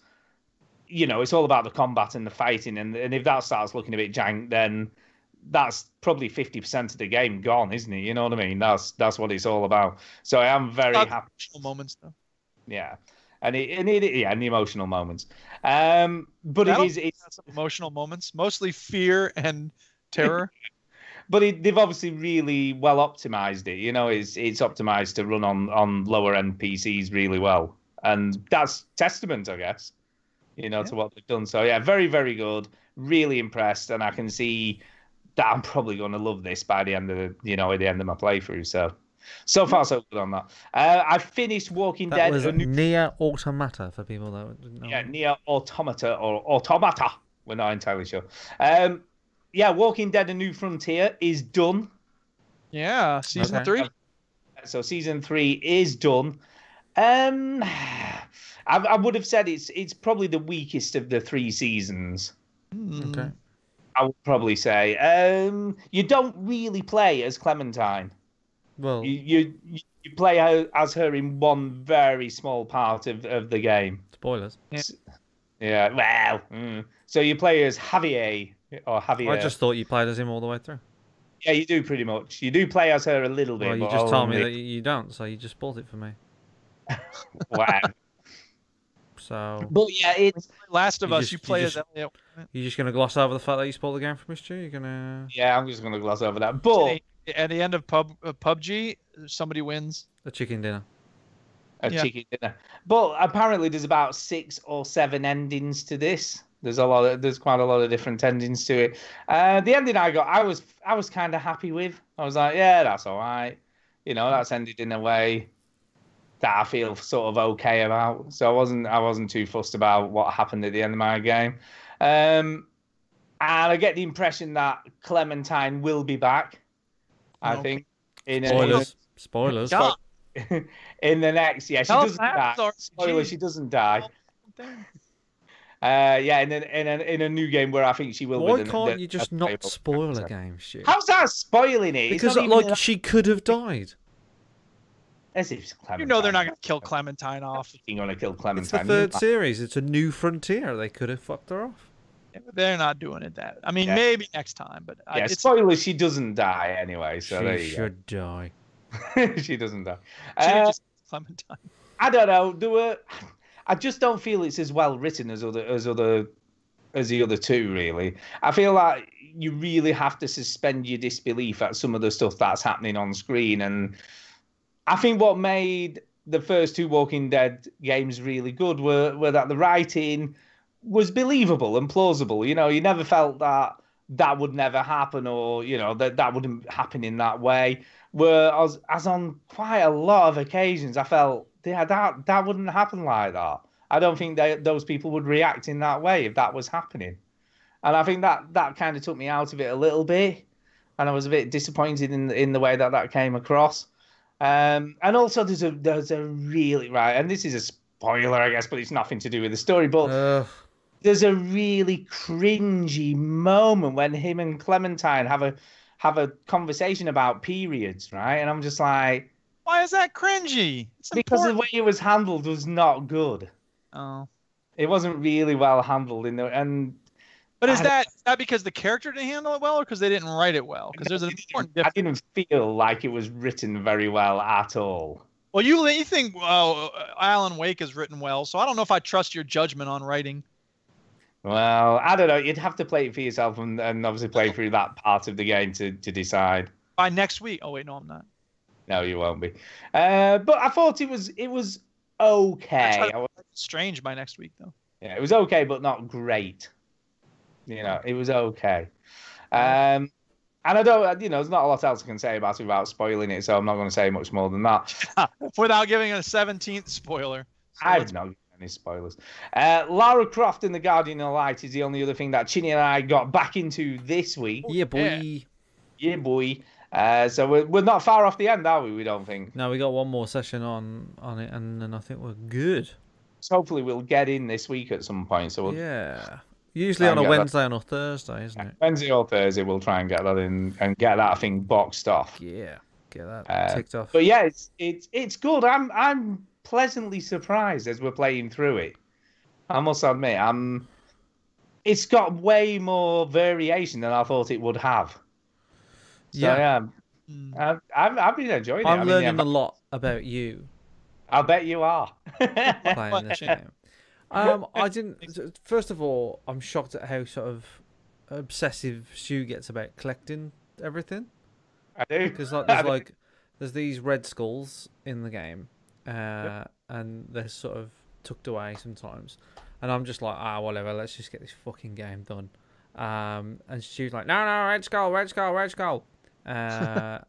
it's all about the combat and the fighting, and if that starts looking a bit jank, then that's probably 50% of the game gone, isn't it? You know what I mean? That's what it's all about. So I am very happy. Moments though. Yeah, and and the emotional moments. But it's some emotional moments, mostly fear and terror. But they've obviously really well optimized it. It's optimized to run on lower end PCs really well, and that's testament, I guess, to what they've done. So yeah, very, very good. Really impressed, and I can see that I'm probably going to love this by the end of at the end of my playthrough. So far so good on that. I finished Walking Dead. That was Nier Automata for people that didn't know. Yeah, Nier Automata or Automata. We're not entirely sure. Yeah, Walking Dead: A New Frontier is done. Yeah, season 3. So season 3 is done. I would have said it's probably the weakest of the 3 seasons. Okay. I would probably say. You don't really play as Clementine. Well, you play as her in one very small part of the game. spoilers. Yeah. Well, so you play as Javier or Javier. I just thought you played as him all the way through. Yeah, you do pretty much. You do play as her a little bit. Well, you but just told me only- that you don't, so you just spoiled it for me. Wow. So But yeah, it's Last of You Us, just- you you play just- as Elliot. you're just gonna gloss over the fact that you spoiled the game for me, Stu? You're gonna yeah. I'm just gonna gloss over that. But At the end of PUBG, somebody wins. a chicken dinner. a Yeah. chicken dinner. But apparently, there's about 6 or 7 endings to this. There's quite a lot of different endings to it. The ending I got, I was kind of happy with. I was like, yeah, that's all right. That's ended in a way that I feel sort of okay about. So I wasn't too fussed about what happened at the end of my game. And I get the impression that Clementine will be back. I Okay. think in Spoilers. Yeah. in the next, she Tell us doesn't die. that, Spoiler, Geez. she doesn't die. Damn. Yeah, in a new game where I think she will. Why be the- can't the- you just the not playable spoil a character. game, Stu? How's that spoiling it? It's Because not even she could have died. as if Clementine. You know they're not going to kill Clementine off. You're going to kill It's Clementine. the third series. It's a new frontier. They could have fucked her off. They're not doing it that. I mean, Yeah. maybe next time, but Yeah, it's spoiler. She doesn't die anyway. So there She you should die. go. She doesn't die. just Clementine. I don't know. I just don't feel it's as well written as the other two. Really, I feel like you really have to suspend your disbelief at some of the stuff that's happening on screen, and I think what made the first two Walking Dead games really good were that the writing was believable and plausible. You know, you never felt that would never happen, or you know that wouldn't happen in that way. Whereas as on quite a lot of occasions, I felt that wouldn't happen like that. I don't think those people would react in that way if that was happening. And I think that kind of took me out of it a little bit, and I was a bit disappointed in the way that came across. And also there's a really, right, and this is a spoiler, I guess, but it's nothing to do with the story. But there's a really cringy moment when him and Clementine have a conversation about periods, right? And I'm just like, why is that cringy? It's because important. the way it was handled was not good. Oh, it wasn't really well handled But is that because the character didn't handle it well, or because they didn't write it well? Because there's an important difference. I didn't feel like it was written very well at all. Well, you think Alan Wake is written well, so I don't know if I trust your judgment on writing. Well, I don't know. You'd have to play it for yourself and obviously play through that part of the game to decide. By next week. Oh wait, no, I'm not. No, you won't be. But I thought it was okay. Strange by next week though. Yeah, it was okay, but not great. You know, it was okay. And I don't, there's not a lot else I can say about it without spoiling it, so I'm not going to say much more than that. Without giving a 17th spoiler. So I've not given any spoilers. Lara Croft and the Guardian of Light is the only other thing that Chinny and I got back into this week. Yeah, boy. Yeah, boy. So we're not far off the end, are we? We don't think. No, we got one more session on it, and then I think we're good. So hopefully we'll get in this week at some point. So yeah. Usually on a Wednesday and a Thursday, isn't it? Wednesday or Thursday, we'll try and get that in and get that thing boxed off. Yeah, get that ticked off. But yeah, it's good. I'm pleasantly surprised as we're playing through it. I must admit, it's got way more variation than I thought it would have. So, yeah, I've been enjoying it. I'm learning a lot about you. I bet you are. Playing this game. I didn't. First of all, I'm shocked at how sort of obsessive Stu gets about collecting everything. I do. Because there's these red skulls in the game, and they're sort of tucked away sometimes, and I'm just like, whatever. Let's just get this fucking game done. And Stu's like, no, red skull, red skull, red skull. And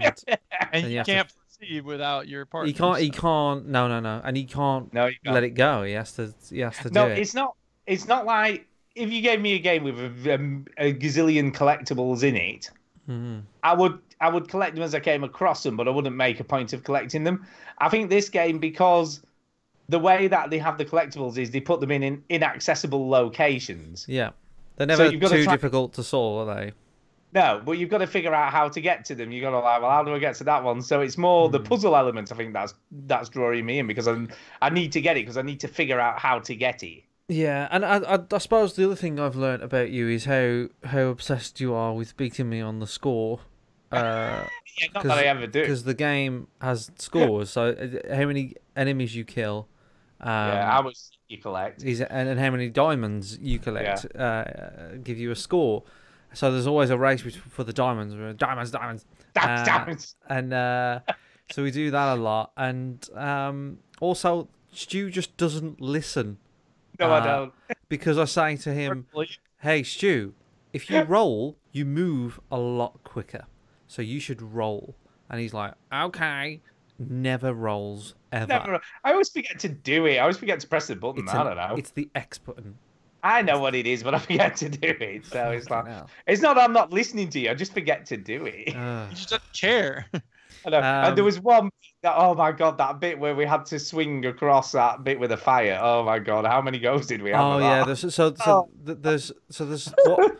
you can't proceed without your partner. He can't. No, and he can't. No, you can't. Let it go. He has to do it. No, it's not like if you gave me a game with a gazillion collectibles in it, I would collect them as I came across them, but I wouldn't make a point of collecting them. I think this game, because the way that they have the collectibles is they put them in inaccessible locations. Yeah, they're never too difficult to solve, are they? No, but you've got to figure out how to get to them. You've got to how do I get to that one? So it's more the puzzle element, I think, that's drawing me in, because I need to get it, because I need to figure out how to get it. Yeah, and I suppose the other thing I've learnt about you is how obsessed you are with beating me on the score. Yeah, not that I ever do. Because the game has scores, so how many enemies you kill. How much you collect. And how many diamonds you collect give you a score. So there's always a race for the diamonds. Diamonds. And so we do that a lot. And also, Stu just doesn't listen. No, I don't. Because I say to him, hey, Stu, if you roll, you move a lot quicker. So you should roll. And he's like, okay. Never rolls, ever. Never. I always forget to do it. I always forget to press the button. I don't know. It's the X button. I know what it is, but I forget to do it. So it's like, it's not that I'm not listening to you. I just forget to do it. You just don't care. I know. And there was one that, oh my God, that bit where we had to swing across that bit with a fire. Oh my God, how many goes did we have? Oh yeah, there's what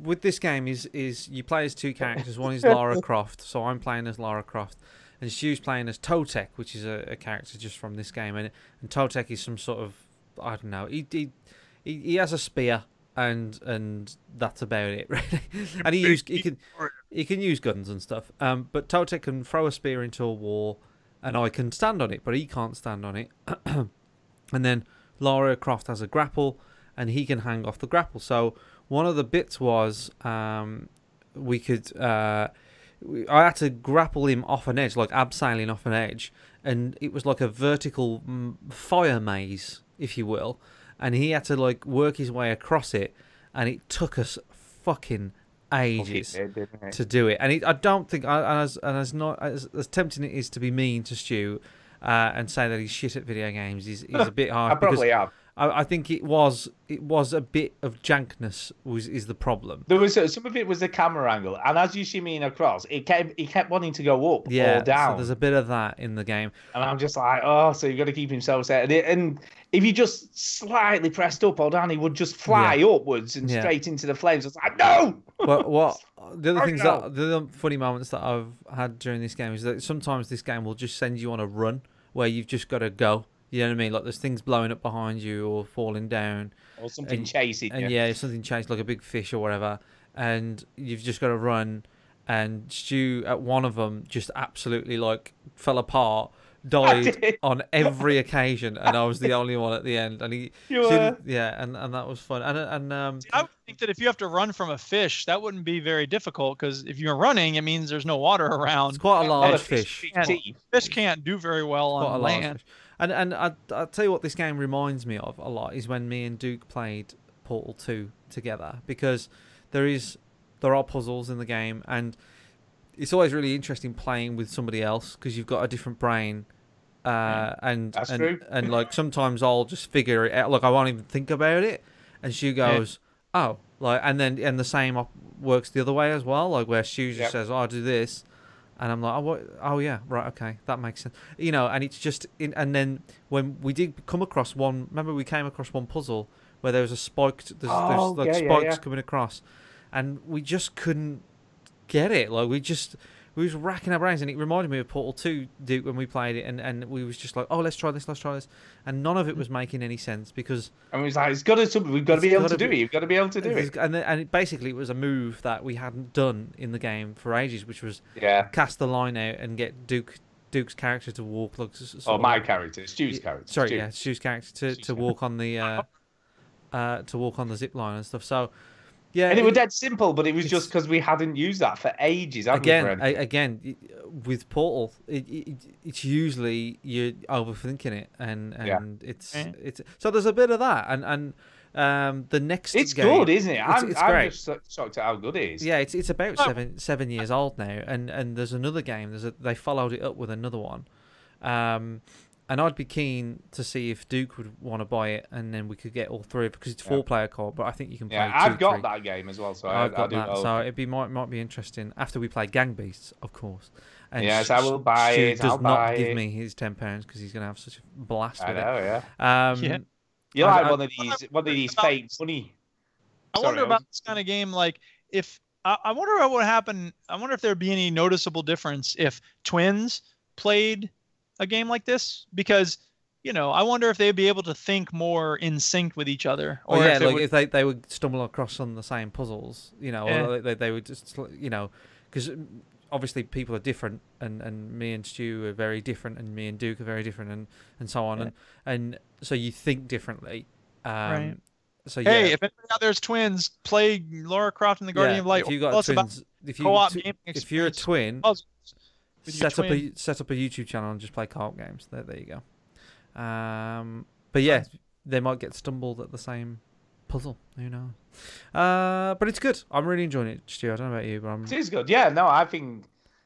with this game is you play as two characters. One is Lara Croft, so I'm playing as Lara Croft, and Stu's playing as Totek, which is a character just from this game, and Totek is some sort of, I don't know, he has a spear and that's about it, really. And he can use guns and stuff. But Totek can throw a spear into a wall, and I can stand on it, but he can't stand on it. And then Lara Croft has a grapple, and he can hang off the grapple. So one of the bits was we could I had to grapple him off an edge, like abseiling off an edge, and it was like a vertical fire maze, if you will, and he had to like work his way across it, and it took us fucking ages to do it. And I don't think, as tempting it is to be mean to Stu and say that he's shit at video games, he's a bit hard. I probably am. I think it was a bit of jankness is the problem. There was some of it was the camera angle, and as you shimmying across, he kept wanting to go up or down. So there's a bit of that in the game, and I'm just like, oh, so you got to keep him so set. And if you just slightly pressed up or down, he would just fly upwards and straight into the flames. I was like, no. What the other things the other funny moments that I've had during this game is that sometimes this game will just send you on a run where you've just got to go. You know what I mean? Like there's things blowing up behind you or falling down. Or something chasing you. And yeah, something chasing, like a big fish or whatever. And you've just got to run. And Stu, at one of them, just absolutely like fell apart, died on every occasion. And I was the only one at the end. And yeah, and that was fun. And I would think that if you have to run from a fish, that wouldn't be very difficult, because if you're running, it means there's no water around. It's quite a large fish. Fish can't do very well on land. And I'll tell you what this game reminds me of a lot is when me and Duke played Portal 2 together, because there are puzzles in the game, and it's always really interesting playing with somebody else because you've got a different brain, and like sometimes I'll just figure it out, like I won't even think about it, and Stu goes, oh, like, and the same works the other way as well, like where Stu just says, oh, I'll do this. And I'm like, oh, what? Oh, yeah, right, okay, that makes sense. You know, and it's just... And then when we did come across one... Remember we came across one puzzle where there was a spiked... There's like spikes coming across. And we just couldn't get it. Like, we was racking our brains. And it reminded me of Portal 2, Duke, when we played it. And we was just like, oh, let's try this. And none of it was making any sense because... And we was like, we've got to be able to do it. You've got to be able to do it. And basically, it was a move that we hadn't done in the game for ages, which was cast the line out and get Duke's character to walk... Like, my character. Stu's character. Sorry, Stu's character to walk on the... to walk on the zip line and stuff. So... Yeah, and it was dead simple, but it was just because we hadn't used that for ages. Again, with Portal, it's usually you're overthinking it, and it's so there's a bit of that, and the next it's game, good, isn't it? It's great. Just shocked at how good it is. Yeah, it's about 7 years old now, and there's another game. They followed it up with another one. And I'd be keen to see if Duke would want to buy it, and then we could get all three because it's 4-player co-op. But I think you can play. Yeah, I've got that game as well, so I've got that. So it might be interesting after we play Gang Beasts, of course. And yes, I will buy it. Does not give me his £10 because he's going to have such a blast with it. Yeah. You're like one of these fake money. I wonder about this kind of game. Like, if I wonder what would happen. I wonder if there'd be any noticeable difference if twins played a game like this, because I wonder if they'd be able to think more in sync with each other, or if they would stumble across on the same puzzles, or they would just because obviously people are different, and me and Stu are very different, and me and Duke are very different, and so on, and so you think differently. Right. So hey, if anybody out there's twins, play Lara Croft and the Guardian of Light. If you got twins, if you're a twin. Set up a YouTube channel and just play co-op games. There you go. But yeah, they might get stumbled at the same puzzle. Who knows? But it's good. I'm really enjoying it, Stu. I don't know about you, but it is good. Yeah, no, I think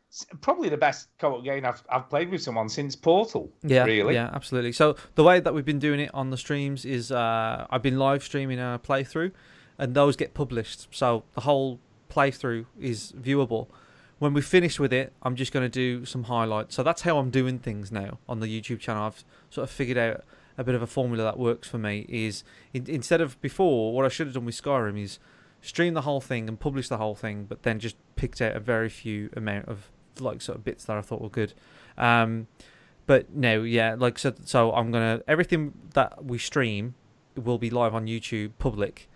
it's probably the best co-op game I've played with someone since Portal. Yeah, really. Yeah, absolutely. So the way that we've been doing it on the streams is I've been live streaming a playthrough, and those get published. So the whole playthrough is viewable. When we finish with it, I'm just going to do some highlights. So that's how I'm doing things now on the YouTube channel. I've sort of figured out a bit of a formula that works for me. Is instead of before, what I should have done with Skyrim is stream the whole thing and publish the whole thing, but then just picked out a very few amount of like sort of bits that I thought were good. But no, yeah, like so I'm gonna everything that we stream will be live on YouTube, public,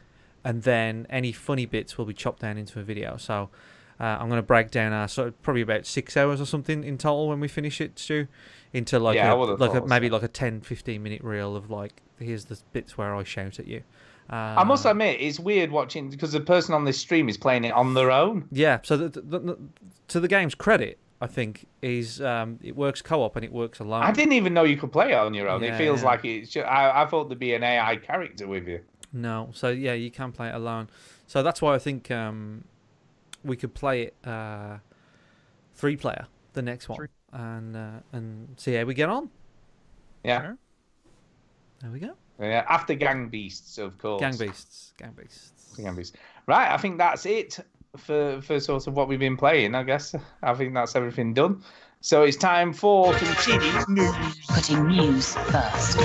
and then any funny bits will be chopped down into a video. So. I'm going to break down our probably about 6 hours or something in total when we finish it, Stu, into maybe like a 10-15 minute reel of like here's the bits where I shout at you, I must admit, it's weird watching because the person on this stream is playing it on their own. Yeah, so to the game's credit, I think, is it works co-op and it works alone. I didn't even know you could play it on your own. Yeah, It feels yeah. like it's just, I thought there'd be an AI character with you. No, so yeah, you can play it alone. So that's why I think we could play it 3-player, the next one, and see how we get on. Yeah. Sure. There we go. Yeah, after Gang Beasts, of course. Gang Beasts. Gang Beasts. Right, I think that's it for sort of what we've been playing, I guess. I think that's everything done. So it's time for some Chini's news. Putting news first.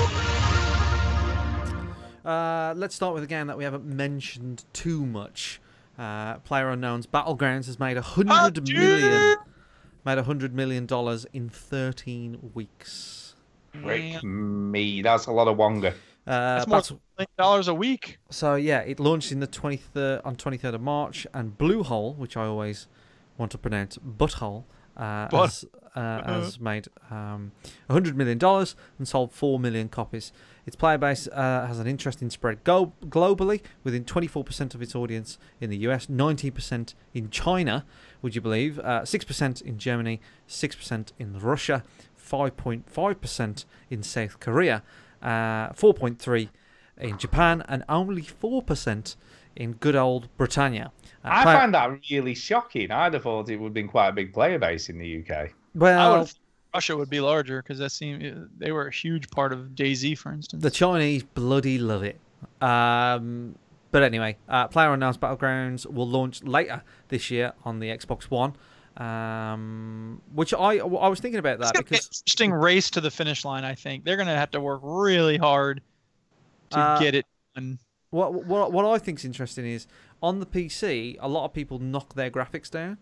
Let's start with a game that we haven't mentioned too much. PlayerUnknown's Battlegrounds has made $100 million in 13 weeks. Frick me, that's a lot of wonga. That's more than $1 million a week. So yeah, it launched in the 23rd of March, and Bluehole, which I always want to pronounce Butthole, has made $100 million and sold 4 million copies. Its player base has an interesting spread globally, within 24% of its audience in the US, 19% in China, would you believe, 6% in Germany, 6% in Russia, 5.5% in South Korea, 4.3% in Japan, and only 4% in good old Britannia. I find that really shocking. I'd have thought it would have been quite a big player base in the UK. Well, Russia would be larger because they were a huge part of DayZ, for instance. The Chinese bloody love it. But anyway, PlayerUnknown's Battlegrounds will launch later this year on the Xbox One, which I was thinking about that because it's an interesting race to the finish line. I think they're going to have to work really hard to get it done. What I think is interesting is on the PC, a lot of people knock their graphics down.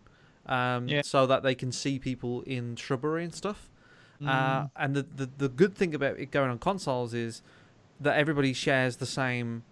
So that they can see people in shrubbery and stuff. And the good thing about it going on consoles is that everybody shares the same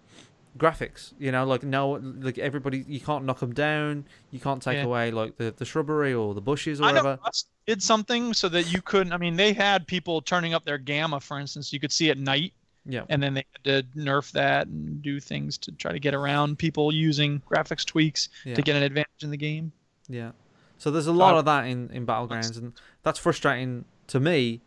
graphics. You know, like everybody, you can't knock them down. You can't take away like the shrubbery or the bushes or whatever. I know Rust did something so that you couldn't. I mean, they had people turning up their gamma, for instance. You could see at night. Yeah. And then they had to nerf that and do things to try to get around people using graphics tweaks to get an advantage in the game. Yeah. So there's a lot of that in Battlegrounds, and that's frustrating to me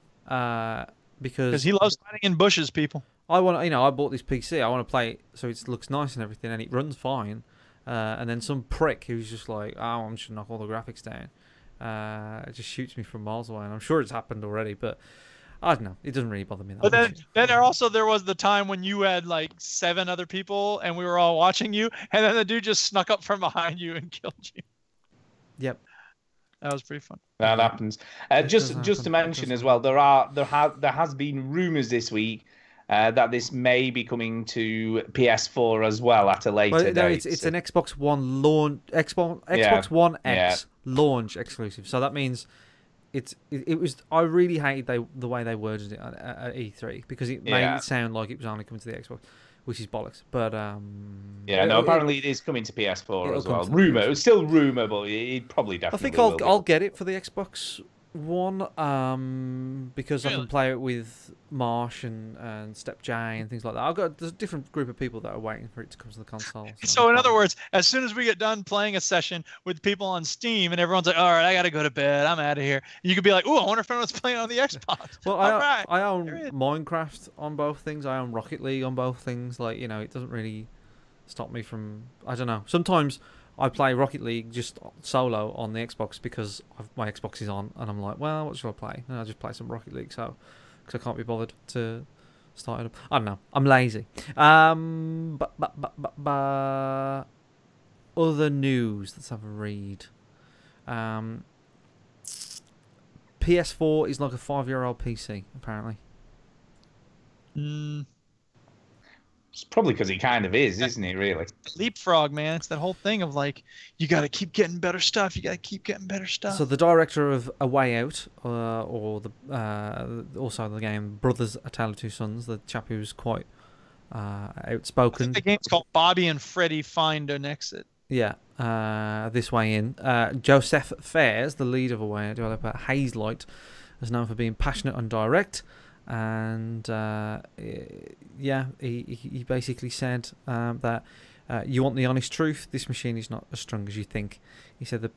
because he loves hiding in bushes, people. I bought this PC. I want to play it so it looks nice and everything, and it runs fine. And then some prick who's just like, "Oh, I'm just gonna knock all the graphics down." It just shoots me from miles away, and I'm sure it's happened already, but I don't know. It doesn't really bother me that much. Then there was the time when you had like 7 other people, and we were all watching you, and then the dude just snuck up from behind you and killed you. Yep. That was pretty fun. That happens. Just to mention as well, there has been rumours this week that this may be coming to PS4 as well at a later date. It's an Xbox One launch, Xbox One X launch exclusive. So that means it was. I really hated the way they worded it at E3 because it made it sound like it was only coming to the Xbox, which is bollocks. But apparently it is coming to PS4 as well. Rumor, it's still rumor, but it probably definitely. I think I'll get it for the Xbox One because I can play it with Marsh and Step J and things like that. There's a different group of people that are waiting for it to come to the console. So in other words, as soon as we get done playing a session with people on Steam and everyone's like, "All right, I gotta go to bed. I'm out of here," you could be like, "Ooh, I wonder if anyone's playing on the Xbox." Well, I own Minecraft on both things. I own Rocket League on both things. Like, you know, it doesn't really stop me from. I don't know. Sometimes I play Rocket League just solo on the Xbox because my Xbox is on, and I'm like, well, what should I play? And I just play some Rocket League, because I can't be bothered to start it up. I don't know. I'm lazy. Other news. Let's have a read. PS4 is like a 5-year-old PC, apparently. It's probably because it kind of is, isn't it, really? Leapfrog, man. It's that whole thing of like, you got to keep getting better stuff. You got to keep getting better stuff. So the director of A Way Out, or also the game Brothers: A Tale of Two Sons, the chap who's quite outspoken. I think the game's called Bobby and Freddy Find an Exit. Yeah, This Way In. Joseph Fares, the lead of A Way Out developer Hazelight, is known for being passionate and direct. and yeah, he basically said that you want the honest truth. This machine is not as strong as you think. He said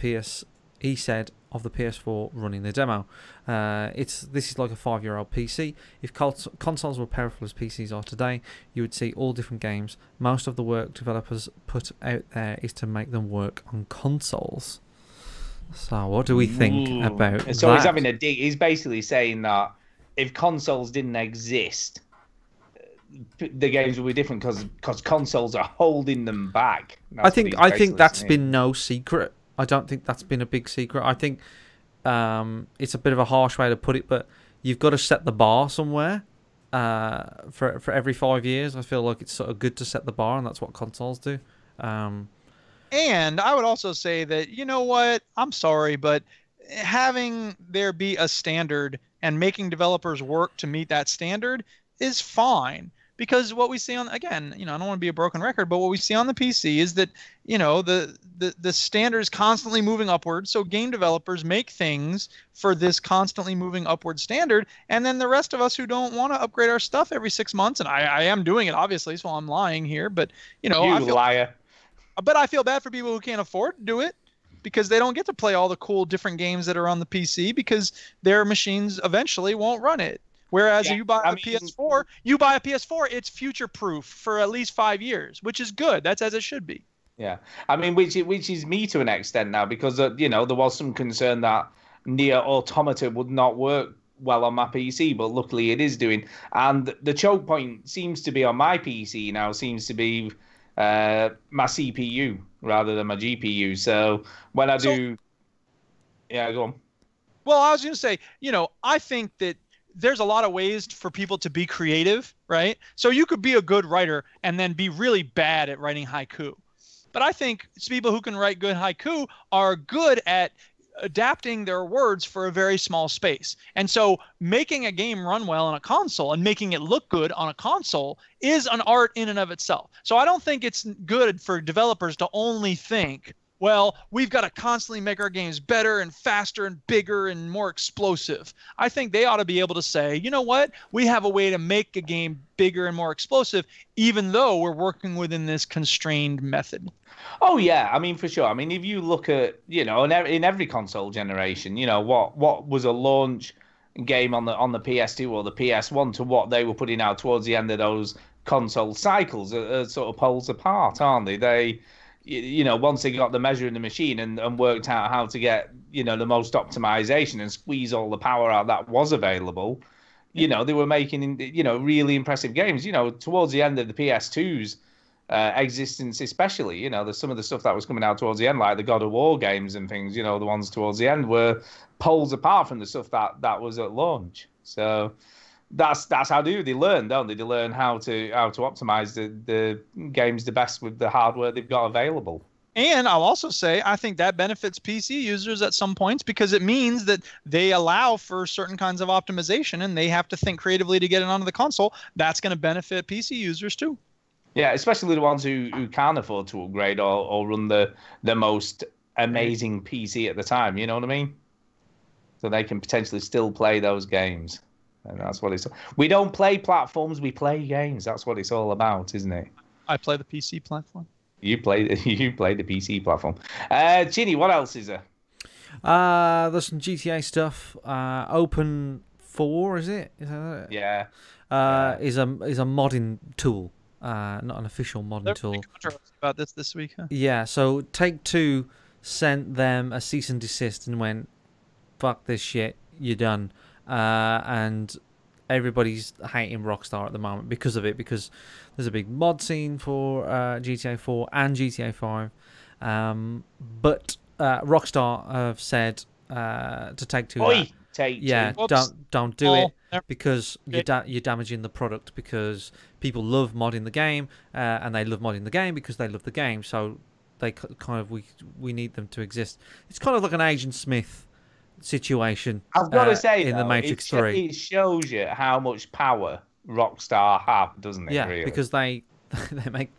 He said of the PS4 running the demo, this is like a 5-year-old PC. If consoles were powerful as PCs are today, you would see all different games. Most of the work developers put out there is to make them work on consoles. So what do we think about that? So he's basically saying that if consoles didn't exist, the games would be different because consoles are holding them back. I think that's been no secret. I don't think that's been a big secret. I think it's a bit of a harsh way to put it, but you've got to set the bar somewhere for every 5 years. I feel like it's sort of good to set the bar, and that's what consoles do. And I would also say that, you know what, I'm sorry, but having there be a standard and making developers work to meet that standard is fine. Because what we see on, again, I don't want to be a broken record, but what we see on the PC is that, the standard is constantly moving upward. So game developers make things for this constantly moving upward standard. And then the rest of us who don't want to upgrade our stuff every 6 months, and I am doing it, obviously, so I'm lying here, but, liar. But I feel bad for people who can't afford to do it because they don't get to play all the cool different games that are on the PC because their machines eventually won't run it. Whereas you buy a PS4, it's future-proof for at least 5 years, which is good. That's as it should be. Yeah, I mean, which is me to an extent now, because there was some concern that Nier Automata would not work well on my PC, but luckily it is doing. And the choke point seems to be on my PC now. Seems to be my CPU rather than my GPU. So when I do, yeah, go on. Well, I was going to say, I think that there's a lot of ways for people to be creative, right? So you could be a good writer and then be really bad at writing haiku. But I think people who can write good haiku are good at adapting their words for a very small space. And so making a game run well on a console and making it look good on a console is an art in and of itself. So I don't think it's good for developers to only think, well, we've got to constantly make our games better and faster and bigger and more explosive. I think they ought to be able to say, you know what? We have a way to make a game bigger and more explosive, even though we're working within this constrained method. Oh, yeah. I mean, for sure. I mean, if you look at, in every console generation, what was a launch game on the PS2 or the PS1 to what they were putting out towards the end of those console cycles are sort of poles apart, aren't they? Once they got the measure in the machine and worked out how to get, the most optimization and squeeze all the power out that was available, they were making, really impressive games. Towards the end of the PS2's existence especially, there's some of the stuff that was coming out towards the end, like the God of War games and things, the ones towards the end were poles apart from the stuff that was at launch. So that's how they learn, don't they? They learn how to optimize the games the best with the hardware they've got available. And I'll also say I think that benefits PC users at some points because it means that they allow for certain kinds of optimization and they have to think creatively to get it onto the console. That's going to benefit PC users too. Yeah, especially the ones who can't afford to upgrade or run the most amazing PC at the time, you know what I mean? So they can potentially still play those games. And that's what it's. We don't play platforms, we play games. That's what it's all about, isn't it? I play the PC platform. You play the PC platform. Ginny, what else is there? There's some GTA stuff. Open 4, is it? Is that it? Yeah. Is a modding tool. Not an official modding tool. There's controversy about this week, huh? Yeah, so Take-Two sent them a cease and desist and went, fuck this shit, you're done. And everybody's hating Rockstar at the moment because of it, because there's a big mod scene for GTA 4 and GTA 5. But Rockstar have said to Take-Two, don't do it because you're damaging the product, because people love modding the game and they love modding the game because they love the game. So they kind of we need them to exist. It's kind of like an Agent Smith situation. I've got to say, in the Matrix 3, it shows you how much power Rockstar have, doesn't it? Yeah, really? because they make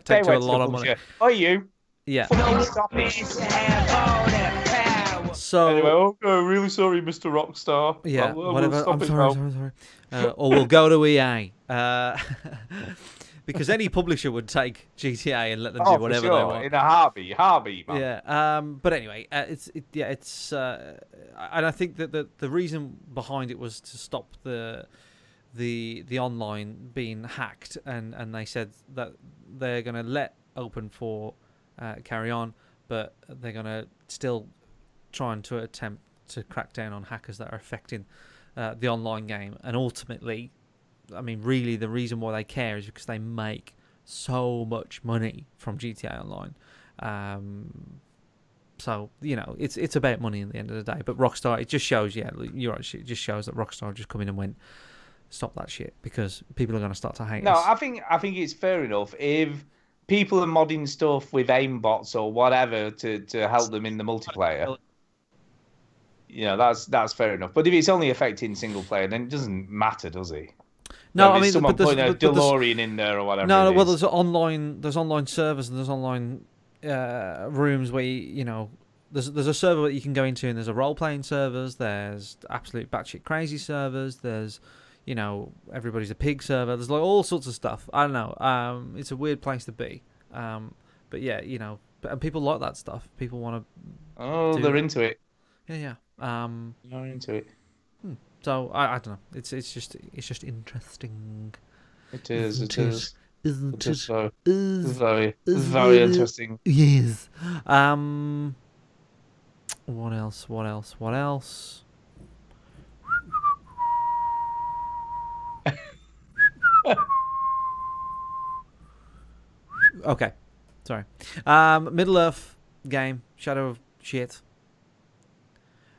Take-Two a lot of money. Are you? Yeah. Stop it. So Anyway, okay, really sorry, Mr. Rockstar. yeah, We'll whatever. stop I'm it sorry, now. sorry. Or we'll go to EA. Because any publisher would take GTA and let them do For whatever sure. they want. In a heartbeat, man. Yeah. But anyway, it's and I think that the reason behind it was to stop the online being hacked, and they said that they're going to let open for carry on, but they're going to still trying to attempt to crack down on hackers that are affecting the online game. And ultimately, I mean, really, the reason why they care is because they make so much money from GTA Online. So, you know, it's about money at the end of the day. But Rockstar, it just shows, yeah, you're right, it just shows that Rockstar just come in and went, stop that shit, because people are going to start to hate us. I think it's fair enough if people are modding stuff with aimbots or whatever to help them in the multiplayer. You know, that's fair enough. But if it's only affecting single player, then it doesn't matter, does it? No, I mean, someone but putting a DeLorean in there or whatever. No, it well, is. there's online servers and there's online rooms where you know there's a server that you can go into, and there's a role playing servers. There's absolute batshit crazy servers. There's everybody's a pig server. There's like all sorts of stuff. I don't know. It's a weird place to be. But yeah, and people like that stuff. People want to. Oh, they're into it. Yeah. They're into it. So I don't know. It's just interesting. It is. Isn't It is. Isn't It is it? very Is very it? interesting. Yes. What else? Okay. Sorry. Middle Earth game. Shadow of shit.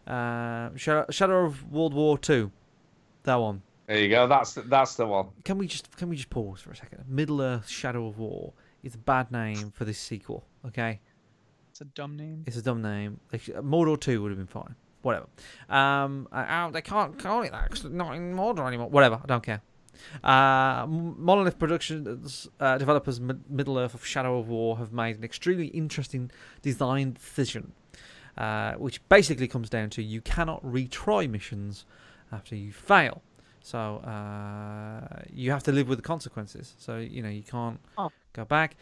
Shadow of World War 2. That one. There you go. That's the one. Can we just pause for a second? Middle Earth Shadow of War is a bad name for this sequel. Okay. It's a dumb name. It's a dumb name. Mordor 2 would have been fine. Whatever. They can't call it that 'cause it's not in Mordor anymore. Whatever. I don't care. Monolith Productions developers Middle Earth of Shadow of War have made an extremely interesting design decision, which basically comes down to you cannot retry missions after you fail. So you have to live with the consequences. So you can't go back.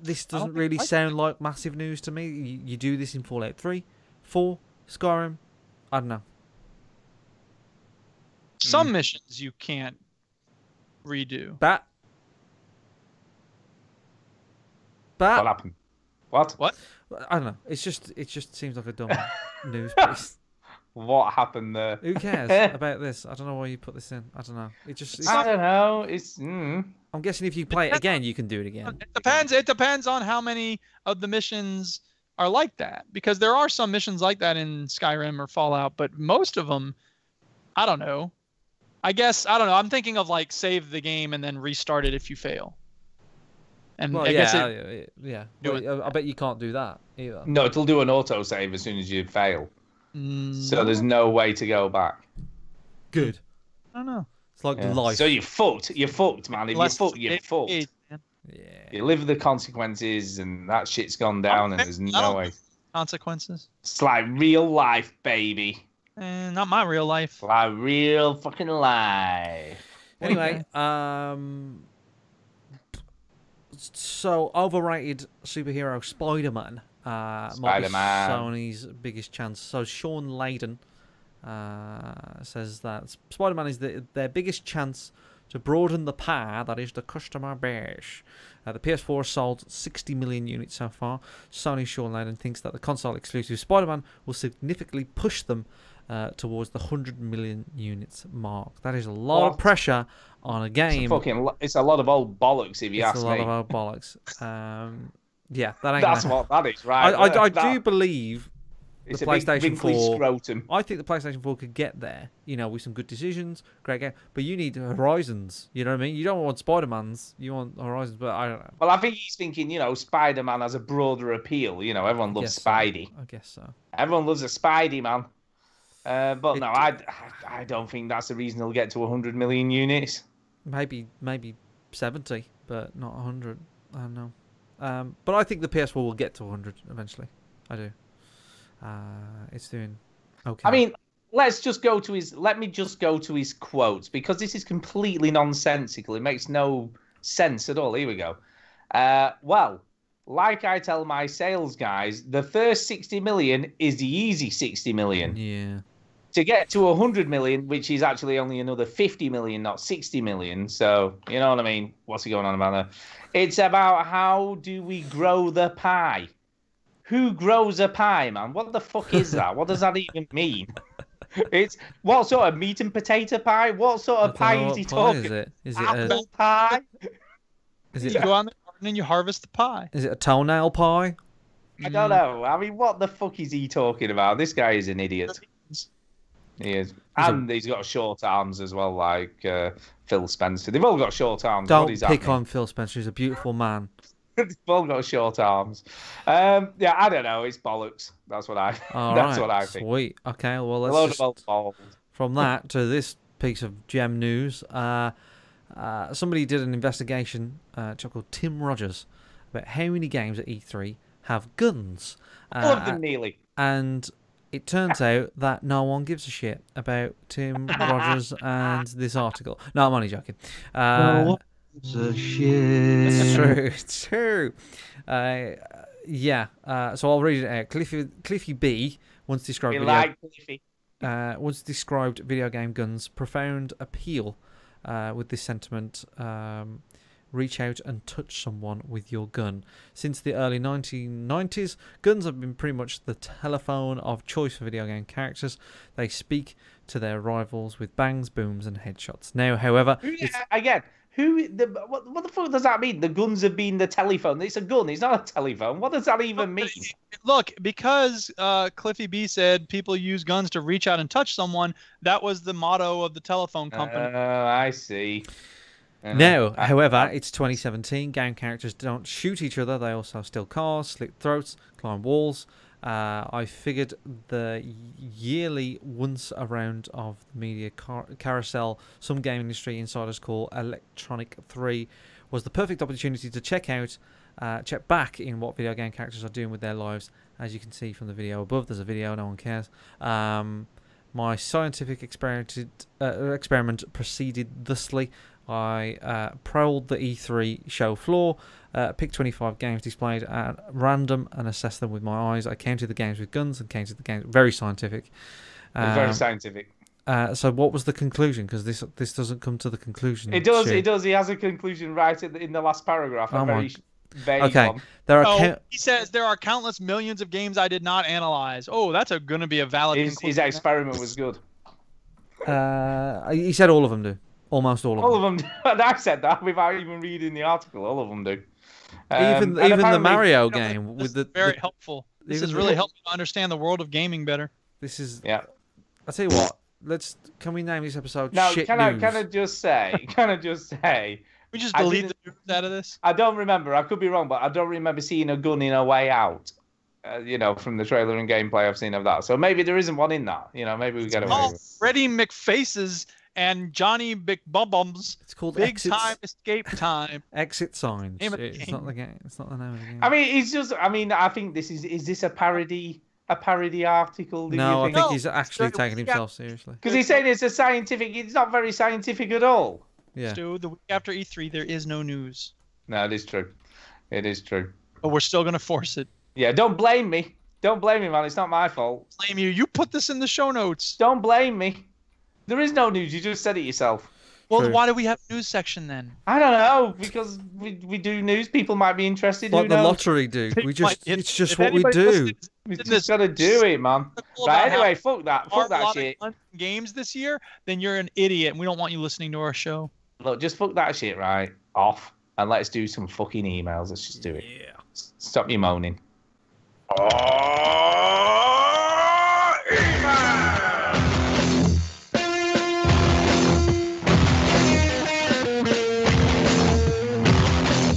This doesn't really sound like massive news to me. You do this in Fallout 3, 4, Skyrim. I don't know. Some missions you can't redo. Bat. What happened? What? I don't know. It just seems like a dumb news piece. What happened there? Who cares about this? I don't know why you put this in. I don't know. I don't know. It's. I'm guessing if you play it again, you can do it again. It depends. It depends on how many of the missions are like that, because there are some missions like that in Skyrim or Fallout, but most of them, I don't know. I guess I don't know. I'm thinking of like save the game and then restart it if you fail. And Well, I yeah, guess yeah. Well, I bet you can't do that either. No, it'll do an autosave as soon as you fail. So there's no way to go back. Good. I don't know. It's like Yeah. life. So you're fucked. You're fucked, man. If Unless you're fucked, it's you're a fucked. game, man. Yeah. You live with the consequences, and that shit's gone down, and there's no way. Consequences. It's like real life, baby. Not my real life. Like real fucking life. Anyway, so overrated superhero Spider-Man. Might be Spider-Man. Sony's biggest chance. So Sean Layden says that Spider-Man is their biggest chance to broaden the pie that is the customer base. The PS4 sold 60 million units so far. Sony Sean Layden thinks that the console exclusive Spider-Man will significantly push them towards the 100 million units mark. That is a lot of pressure on a game. It's a lot of old bollocks, if you ask It's me. a lot of old bollocks. Yeah, that ain't That's gonna... what that is, right? I That- do believe the It's a big PlayStation wrinkly 4. scrotum. I think the PlayStation 4 could get there, with some good decisions, great game. But you need Horizons. You know what I mean? You don't want Spider-Mans. You want Horizons. But I don't know. Well, I think he's thinking, Spider-Man has a broader appeal. Everyone loves Spidey. I guess so. Everyone loves a Spidey, man. But no, I don't think that's the reason he'll get to 100 million units. Maybe 70, but not 100. I don't know. But I think the PS4 will get to 100 eventually. I do. It's doing okay. I mean, let me just go to his quotes, because this is completely nonsensical. It makes no sense at all. Here we go. Well, like I tell my sales guys, the first 60 million is the easy 60 million. Yeah. To get to 100 million, which is actually only another 50 million, not 60 million. So, you know what I mean? What's he going on about there? It's about how do we grow the pie? Who grows a pie, man? What the fuck is that? What does that even mean? It's what sort of meat and potato pie? What sort of pie is he talking? Is it? Is it apple pie? Is You it? go on the garden and you harvest the pie. Is it a toenail pie? I don't know. I mean, what the fuck is he talking about? This guy is an idiot. He is. And he's got short arms as well, like Phil Spencer. They've all got short arms. What Don't is pick happening? on Phil Spencer. He's a beautiful man. They've all got short arms. Yeah, I don't know. It's bollocks. That's what I. All that's right, what I think. Sweet. Okay. Well, A let's load just, of old balls. from that to this piece of gem news. Somebody did an investigation, a chap called Tim Rogers, about how many games at E3 have guns. All of them, nearly. And it turns out that no one gives a shit about Tim Rogers and this article. No, I'm only joking. It's a shit. It's true. It's true. Yeah. So I'll read it out. Cliffy B once described Cliffy. once described video game guns' profound appeal with this sentiment. Reach out and touch someone with your gun. Since the early 1990s, guns have been pretty much the telephone of choice for video game characters. They speak to their rivals with bangs, booms, and headshots. Now, however, What the fuck does that mean? The guns have been the telephone. It's a gun. It's not a telephone. What does that even mean? Look, because Cliffy B said people use guns to reach out and touch someone, that was the motto of the telephone company. I see. now, however, it's 2017. Game characters don't shoot each other. They also steal cars, slit throats, climb walls. I figured the yearly once around of the media carousel some game industry insiders call Electronic 3 was the perfect opportunity to check back in what video game characters are doing with their lives. As you can see from the video above, there's a video, no one cares. My scientific experiment proceeded thusly. I prowled the E3 show floor, picked 25 games displayed at random and assessed them with my eyes. I counted the games with guns and counted the games. Very scientific. Very scientific. So what was the conclusion? Because this doesn't come to the conclusion. It does. It does. He has a conclusion right in the last paragraph. A very vague okay. one. He says there are countless millions of games I did not analyze. Oh, that's going to be a valid conclusion. His experiment was good. He said all of them do. Almost all of them. All of them do. And I said that without even reading the article. All of them do. Even the Mario game with the very helpful. This has really helped me to understand the world of gaming better. This is yeah. I tell you what. Can we name this episode? No, Shit can News? I just say? We just delete the news out of this. I don't remember. I could be wrong, but I don't remember seeing a gun in A Way Out. From the trailer and gameplay I've seen of that. So maybe there isn't one in that. Maybe we get away with it. Freddie McFaces and Johnny McBumbums. It's called Big Time Escape Time. Exit Signs. It's not the game. It's not the name of the game. I mean, it's just. I mean, I think this is this a parody? A parody article? No, I think he's actually taking himself seriously. Because he's saying it's a scientific. It's not very scientific at all. Yeah. Stu, the week after E3, there is no news. No, it is true. It is true. But we're still gonna force it. Yeah, don't blame me. Don't blame me, man. It's not my fault. Blame you. You put this in the show notes. Don't blame me. There is no news. You just said it yourself. Well, why do we have a news section then? I don't know, because we do news. People might be interested. Like the lottery do. It's just what we do. We just gotta do it, man. But anyway, fuck that shit. Games this year, then you're an idiot, and we don't want you listening to our show. Look, just fuck that shit right off, and let's do some fucking emails. Let's just do it. Yeah. Stop your moaning.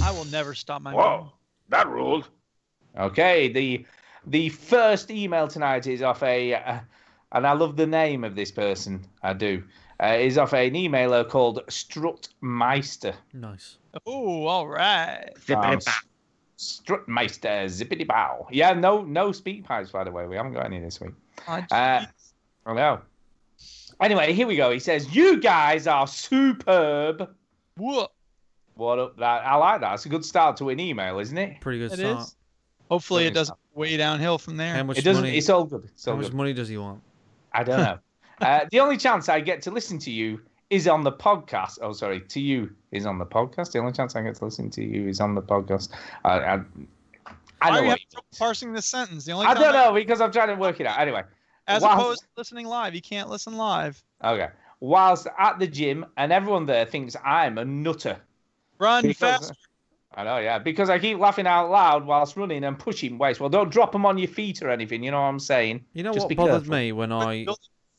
I will never stop my. Whoa, that ruled. Okay, the first email tonight is off and I love the name of this person. I do. Is off an emailer called Strutmeister. Nice. Oh, all right. Strutmeister, zippity bow. Yeah, no speak pipes, by the way. We haven't got any this week. I know. Anyway, here we go. He says, "You guys are superb." What? What up? That I like that. It's a good start to an email, isn't it? Pretty good It start. is. Hopefully, it doesn't way downhill from there. How much It doesn't. money? It's all good. It's all How much good. money does he want? I don't know. The only chance I get to listen to you is on the podcast. Oh, sorry, to you is on the podcast. The only chance I get to listen to you is on the podcast. I Why know are you what having trouble parsing this sentence? The only I time don't know because I'm trying to work it out. Anyway, As whilst- opposed to listening live, you can't listen live. Okay. Whilst at the gym, and everyone there thinks I'm a nutter. Run Because- faster. I know, yeah, because I keep laughing out loud whilst running and pushing weights. Well, don't drop them on your feet or anything. You know what I'm saying? You know Just what be bothered careful. me when I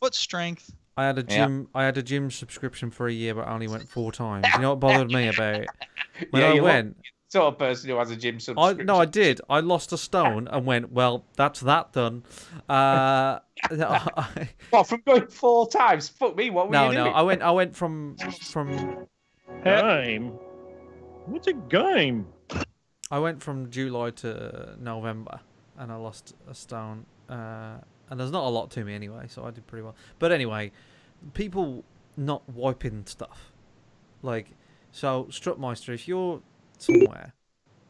Foot strength. had a Yeah. gym I had a gym subscription for a year, but I only went 4 times. You know what bothered me about it? When Yeah, I you look went, sort of person who has a gym I subscription. no, I did. I lost a stone and went, well, that's that done. What, from going 4 times? Fuck me, what were No, you no. doing? I went from Game? What's a game? I went from July to November, and I lost a stone. And there's not a lot to me anyway, so I did pretty well. But anyway, people not wiping stuff, like, so Strutmeister, if you're somewhere,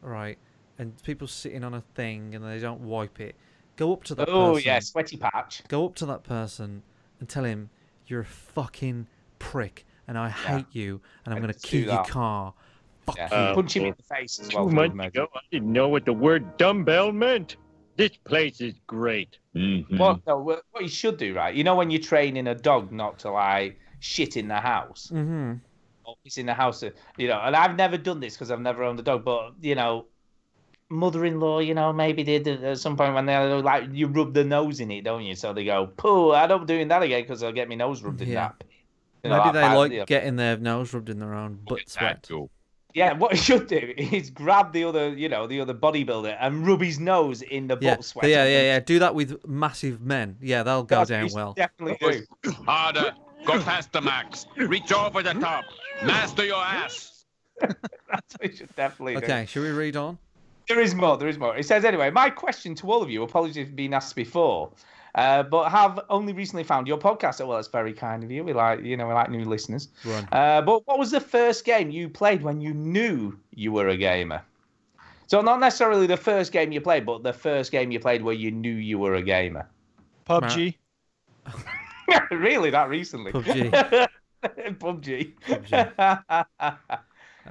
right, and people sitting on a thing and they don't wipe it, go up to that Oh, person. yeah, sweaty patch. Go up to that person and tell him you're a fucking prick and I hate you and I'm going to Let's kill do your that. car. Fuck Yeah. you. Punch him in the face as well. 2 for months the measure. ago, I didn't know what the word dumbbell meant. This place is great. Well, no, what you should do, right? You know when you're training a dog not to, like, shit in the house? Mm-hmm. Or piss in the house, you know, and I've never done this because I've never owned a dog, but, you know, mother-in-law, you know, maybe did at some point when they're like, you rub the nose in it, don't you? So they go, pooh, I don't doing that again because I'll get my nose rubbed in Yeah. that. You know, Maybe that they part, like you know. getting their nose rubbed in their own butt sweat. Yeah, what you should do is grab the other, you know, the other bodybuilder and rub his nose in the Yeah, butt sweat. yeah. Do that with massive men. Yeah, they'll go That's what down you should well. Definitely do. Harder. Go past the max. Reach over the top. Master your ass. That's what you should definitely do. Okay, should we read on? There is more. It says, anyway, my question to all of you, apologies for being asked before, but have only recently found your podcast. Oh, well, that's very kind of you. We like new listeners. Run. But what was the first game you played when you knew you were a gamer? So not necessarily the first game you played, but the first game you played where you knew you were a gamer. PUBG. Really, that recently? PUBG.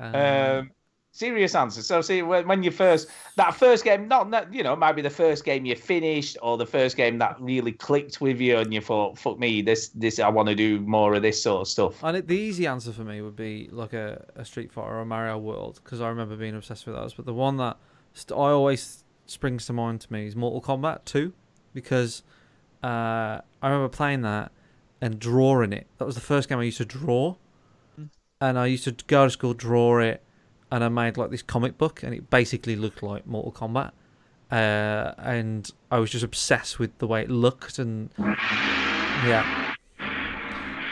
PUBG. Serious answer. So, see, when you that first game, not you know, it might be the first game you finished or the first game that really clicked with you, and you thought, "Fuck me, this, I want to do more of this sort of stuff." And the easy answer for me would be like a Street Fighter or a Mario World, because I remember being obsessed with those. But the one that I always springs to mind to me is Mortal Kombat 2, because I remember playing that and drawing it. That was the first game I used to draw, and I used to go to school, draw it, and I made like this comic book, and it basically looked like Mortal Kombat. And I was just obsessed with the way it looked, and yeah.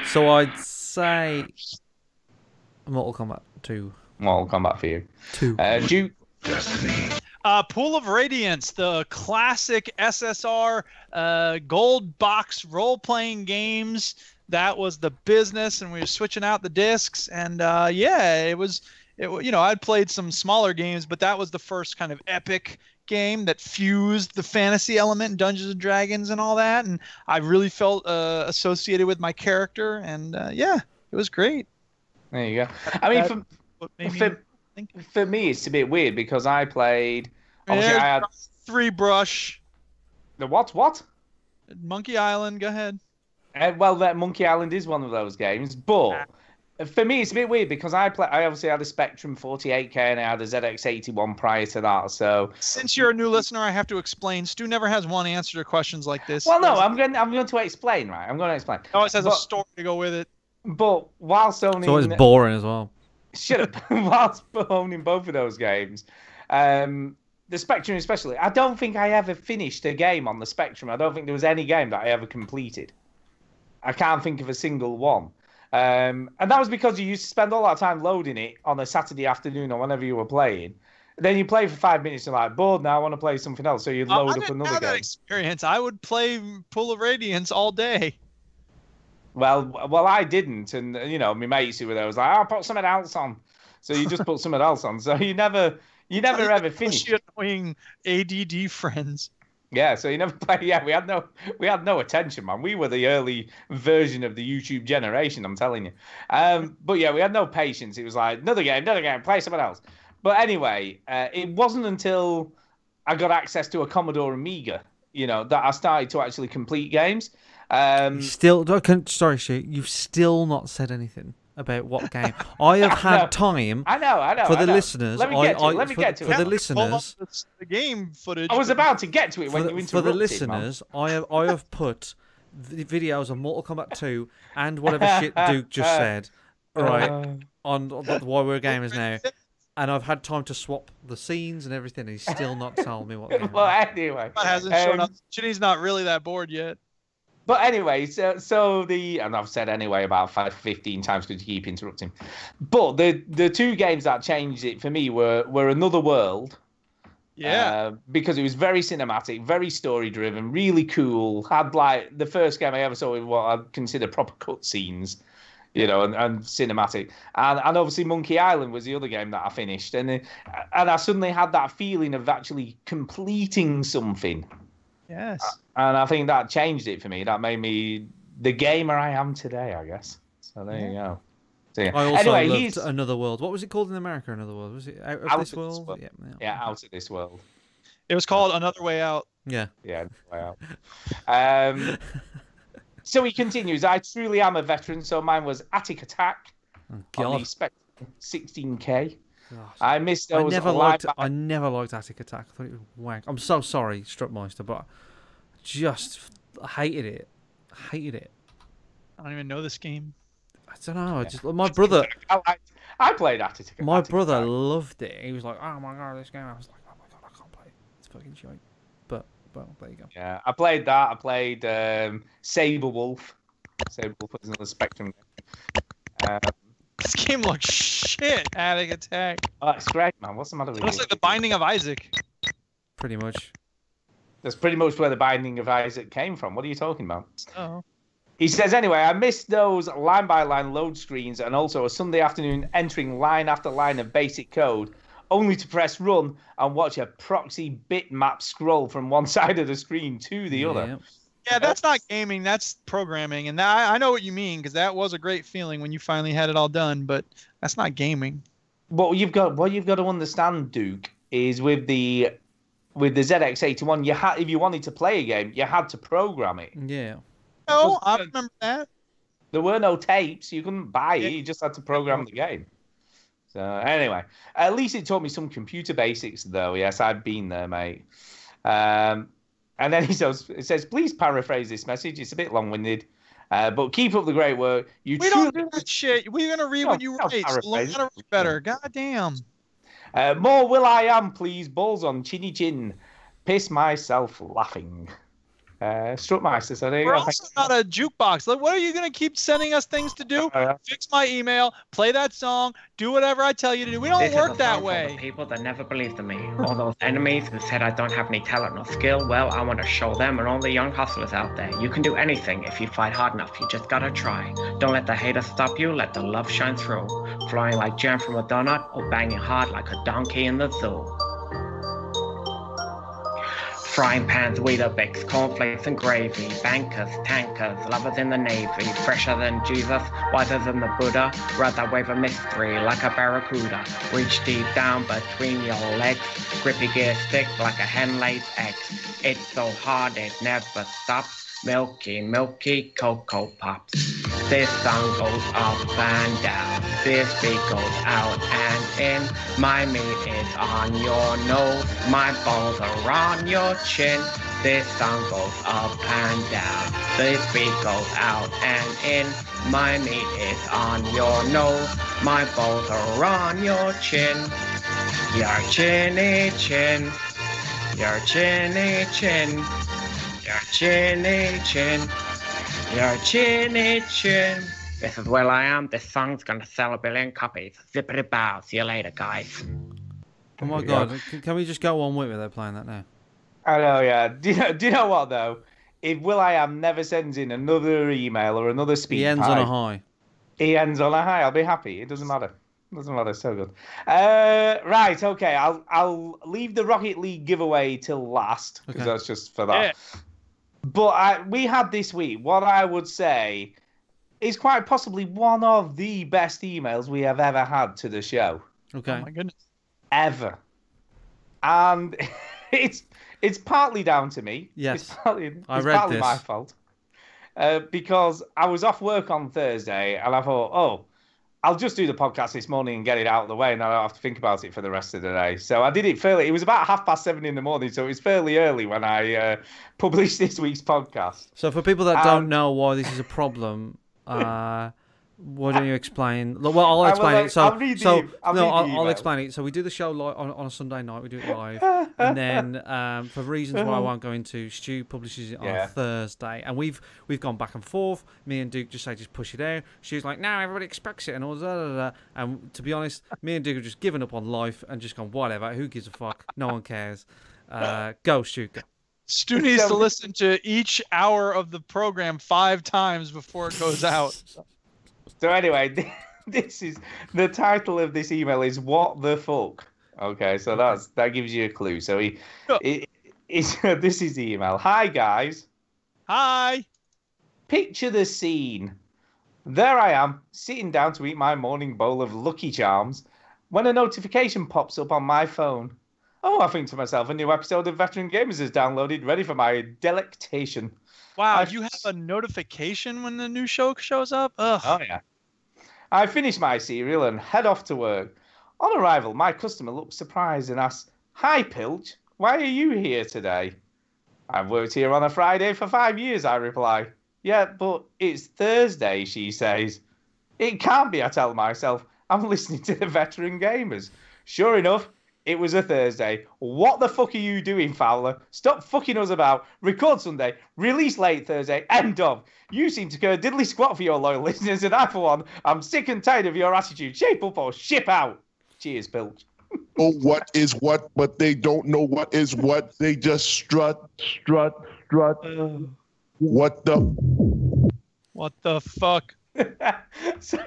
So I'd say Mortal Kombat 2. Mortal Kombat for you. 2. Duke. Pool of Radiance, the classic SSR gold box role-playing games. That was the business, and we were switching out the discs. And yeah, it was. You know, I'd played some smaller games, but that was the first kind of epic game that fused the fantasy element in Dungeons and Dragons and all that. And I really felt associated with my character, and yeah, it was great. There you go. I mean, for me, it's a bit weird because I played. Obviously, I had 3 brush. The what? Monkey Island. Go ahead. Well, that Monkey Island is one of those games, but for me, it's a bit weird because I obviously had a Spectrum 48K and I had a ZX81 prior to that. So since you're a new listener, I have to explain. Stu never has one answer to questions like this. Well, no, I'm going to explain, right? I'm going to explain. Oh, it has a story to go with it. But whilst owning, it's always boring as well. Shut up. Whilst owning both of those games, the Spectrum especially, I don't think I ever finished a game on the Spectrum. I don't think there was any game that I ever completed. I can't think of a single one. And that was because you used to spend all that time loading it on a Saturday afternoon or whenever you were playing. Then you play for 5 minutes and like bored now. I want to play something else. So you load I up didn't another have that game. experience. I would play Pool of Radiance all day. Well, I didn't, and you know, my mates who were there was like, "I'll put something else on." So you just put something else on. So you never ever finish. Annoying ADD friends. Yeah, so you never play. Yeah, we had no attention, man. We were the early version of the YouTube generation. I'm telling you. But yeah, we had no patience. It was like another game, play something else. But anyway, it wasn't until I got access to a Commodore Amiga, you know, that I started to actually complete games. Sorry, Stu, you've still not said anything about what game. I have had time. I know. For the listeners, let me get to it. For the listeners, the game footage. I was about to get to it when you interrupted. For the listeners, I have put the videos of Mortal Kombat 2 and whatever shit Duke just said, right, on Why We're Gamers Now. And I've had time to swap the scenes and everything, and he's still not telling me what the game Well, anyway. Hasn't shown up. Ginny's not really that bored yet. But anyway, and I've said anyway about 15 times because you keep interrupting. But the two games that changed it for me were Another World. Yeah. Because it was very cinematic, very story driven, really cool. Had like the first game I ever saw with what I'd consider proper cutscenes. You know, and cinematic, and obviously Monkey Island was the other game that I finished, and I suddenly had that feeling of actually completing something. Yes. And I think that changed it for me. That made me the gamer I am today, I guess. So there you go. So, yeah. I also anyway, loved Another World. What was it called in America? Another World? Was it Out of This World? Yeah, Out of This World. It was called Another Way Out. Yeah. Yeah, Way Out. So he continues, I truly am a veteran, so mine was Attic Attack on the Spectrum 16K. Gosh. I missed those. I never liked Attic Attack. I thought it was wank. I'm so sorry, Strutmeister, but I just hated it. I don't even know this game. I don't know. My brother... I played Attic Attack. My brother loved it. He was like, oh my God, this game. I was like, oh my God, I can't play it. It's fucking shite. But... Well, there you go. Yeah, I played that. I played Saber Wolf. Saber Wolf was on the Spectrum. This game looks shit. Attic Attack. Oh, it's great, man. What's the matter with you? It looks like The Binding of Isaac. Pretty much. That's pretty much where The Binding of Isaac came from. What are you talking about? Oh. He says, anyway, I missed those line-by-line load screens and also a Sunday afternoon entering line after line of basic code, only to press run and watch a proxy bitmap scroll from one side of the screen to the other. Yeah, that's not gaming. That's programming. And I know what you mean, because that was a great feeling when you finally had it all done, but that's not gaming. What you've got to understand, Duke, is with the ZX81, if you wanted to play a game, you had to program it. Yeah. Oh, I remember that. There were no tapes. You couldn't buy it. You just had to program the game. So anyway, at least it taught me some computer basics, though. Yes, I've been there, mate. And then it says, please paraphrase this message. It's a bit long-winded, but keep up the great work. We don't do that shit. We're gonna read what you write. So learn how to read better. God damn. More Will I Am, please. Balls on chinny chin. Piss myself laughing. Strutmeister, so there you go. We're also not a jukebox. Like, what are you going to keep sending us things to do? Fix my email, play that song, do whatever I tell you to do. We don't work that way. The people that never believed in me, all those enemies who said I don't have any talent or skill, well, I want to show them and all the young hustlers out there. You can do anything if you fight hard enough. You just gotta try. Don't let the haters stop you. Let the love shine through. Flying like jam from a donut or banging hard like a donkey in the zoo. Frying pans, Weetabix, cornflakes and gravy, bankers, tankers, lovers in the Navy, fresher than Jesus, wiser than the Buddha, ride that wave of mystery like a barracuda, reach deep down between your legs, grippy gear stick like a hen lays eggs, it's so hard it never stops, milky, milky Cocoa Pops. This song goes up and down, this beat goes out and in, my meat is on your nose, my balls are on your chin. This song goes up and down, this beat goes out and in, my meat is on your nose, my balls are on your chin. Your chinny chin, your chinny chin, your chinny chin, your chinny chin. This is Will I Am. This song's gonna sell 1 billion copies. Zippity bow. See you later, guys. Oh my God! Can we just go on with it? They're playing that now. I know, yeah. Do you know what though? If Will.i.am never sends in another email or another speech, He ends on a high. He ends on a high. I'll be happy. It doesn't matter. Doesn't matter. So good. Right. Okay. I'll leave the Rocket League giveaway till last because that's just for that. Yeah. But we had this week what I would say is quite possibly one of the best emails we have ever had to the show. Okay. Oh my goodness. Ever. And it's partly down to me. Yes. It's partly my fault. Because I was off work on Thursday and I thought, I'll just do the podcast this morning and get it out of the way and I don't have to think about it for the rest of the day. So I did it fairly. It was about 7:30 in the morning, so it was fairly early when I published this week's podcast. So for people that don't know why this is a problem, why don't you explain? Well, I'll explain it. I'll explain it. So we do the show on a Sunday night. We do it live, and then for reasons why I won't go into, Stu publishes it on a Thursday, and we've gone back and forth. Me and Duke just push it out. Stu's like, no, everybody expects it, and all that. And to be honest, me and Duke have just given up on life and just gone, whatever. Who gives a fuck? No one cares. Go, Stu. Go. Stu needs to listen to each hour of the program 5 times before it goes out. So anyway, this is the title of this email is "What the fuck." Okay, so that gives you a clue. So this is the email. Hi guys. Hi. Picture the scene. There I am, sitting down to eat my morning bowl of Lucky Charms, when a notification pops up on my phone. Oh, I think to myself, a new episode of Veteran Gamers is downloaded, ready for my delectation. Wow, you have a notification when the new show shows up? Ugh. Oh, yeah. I finish my cereal and head off to work. On arrival, my customer looks surprised and asks, "Hi, Pilch, why are you here today?" "I've worked here on a Friday for 5 years," I reply. "Yeah, but it's Thursday," she says. "It can't be," I tell myself. "I'm listening to the Veteran Gamers." Sure enough, it was a Thursday. What the fuck are you doing, Fowler? Stop fucking us about. Record Sunday, release late Thursday, end of. You seem to care diddly squat for your loyal listeners, and I, for one, I'm sick and tired of your attitude. Shape up or ship out. Cheers, Pilch. Oh, what is what, but they don't know what is what. They just strut. What the fuck? So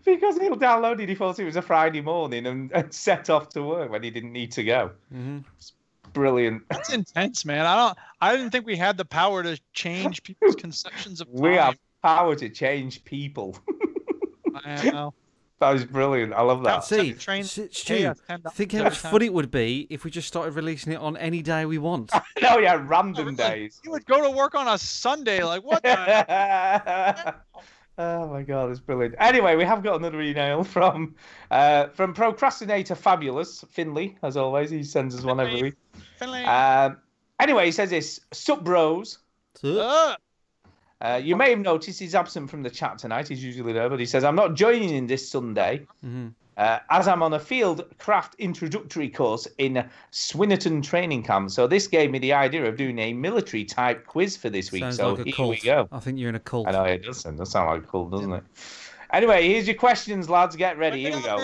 because he downloaded, he thought it was a Friday morning and set off to work when he didn't need to go. Mm-hmm. It's brilliant. That's intense, man. I didn't think we had the power to change people's conceptions of time. We have power to change people. I know. That was brilliant. I love that. Stu, think how much fun it would be if we just started releasing it on any day we want. No, yeah, random days. You would go to work on a Sunday, like what the Oh my god, it's brilliant. Anyway, we have got another email from Procrastinator Fabulous, Finley, as always. He sends us one every week. Finley. Anyway, he says this, "Sup bros." You may have noticed he's absent from the chat tonight. He's usually there, but he says, "I'm not joining in this Sunday, as I'm on a field craft introductory course in Swinnerton training camp. So this gave me the idea of doing a military type quiz for this week." Sounds so like a here cult. we go. I think you're in a cult. I know it does. It does sound like a cult, doesn't it? Anyway, here's your questions, lads. Get ready. Here we go.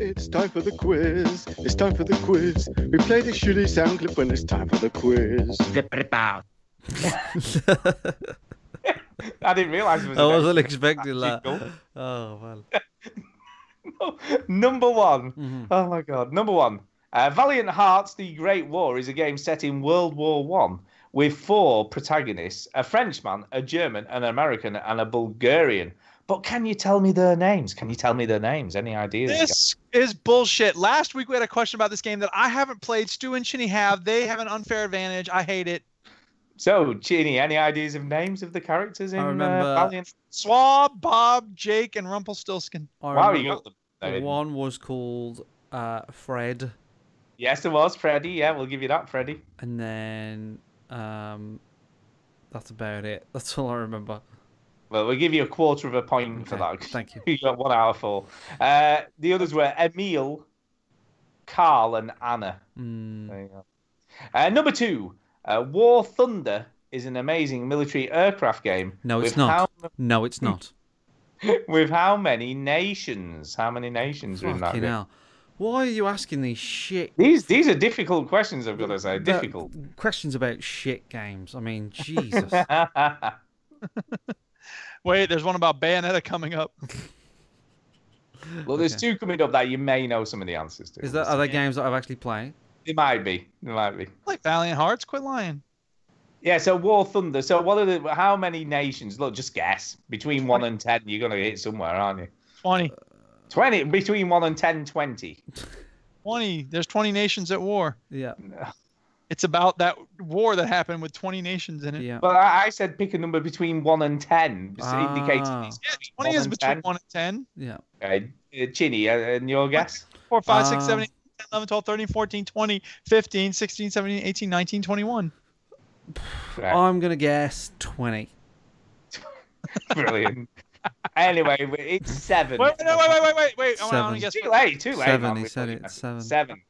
It's time for the quiz. It's time for the quiz. We play the shitty sound clip when it's time for the quiz. I didn't realise it was. I wasn't expecting that. Oh man. Number one. Oh my god. Number one. Valiant Hearts: The Great War is a game set in World War I with 4 protagonists: a Frenchman, a German, an American, and a Bulgarian. But can you tell me their names? Any ideas? This is bullshit. Last week we had a question about this game that I haven't played. Stu and Chinny have. They have an unfair advantage. I hate it. So, Chinny, any ideas of names of the characters in Valiant? Swab, Bob, Jake, and Rumpelstiltskin. Wow, you got them. One was called Fred. Yes, there was Freddy. Yeah, we'll give you that, Freddy. And then that's about it. That's all I remember. Well, we'll give you a quarter of a point for that. Thank you. You got 1 out of 4. The others were Emil, Carl, and Anna. There you go. Number 2, War Thunder is an amazing military aircraft game. No, it's not. No, it's not. With how many nations? How many nations are in that game? Hell. Why are you asking these shit? These are difficult questions. I've got to say, difficult questions about shit games. I mean, Jesus. Wait, there's one about Bayonetta coming up. Well, there's two coming up that you may know some of the answers to. Are they games that I've actually played? It might be. Like Valiant Hearts. Quit lying. Yeah. So War Thunder. So what are the? How many nations? Look, just guess. Between 1 and 10, you're gonna hit somewhere, aren't you? 20. 20. Between 1 and 10, 20. 20. There's 20 nations at war. Yeah. It's about that war that happened with 20 nations in it. Yeah. But I said pick a number between 1 and 10. Indicates. Yeah, 20 is between 1 and 10. Yeah. Okay. Chinny, and your guess? 4, 5, 6, 7, 8, 10, 11, 12, 13, 14, 20, 15, 16, 17, 18, 19, 21. I'm going to guess 20. Brilliant. Anyway, it's 7. Wait. I want to guess. Too late. 7, he said it. 7. 7.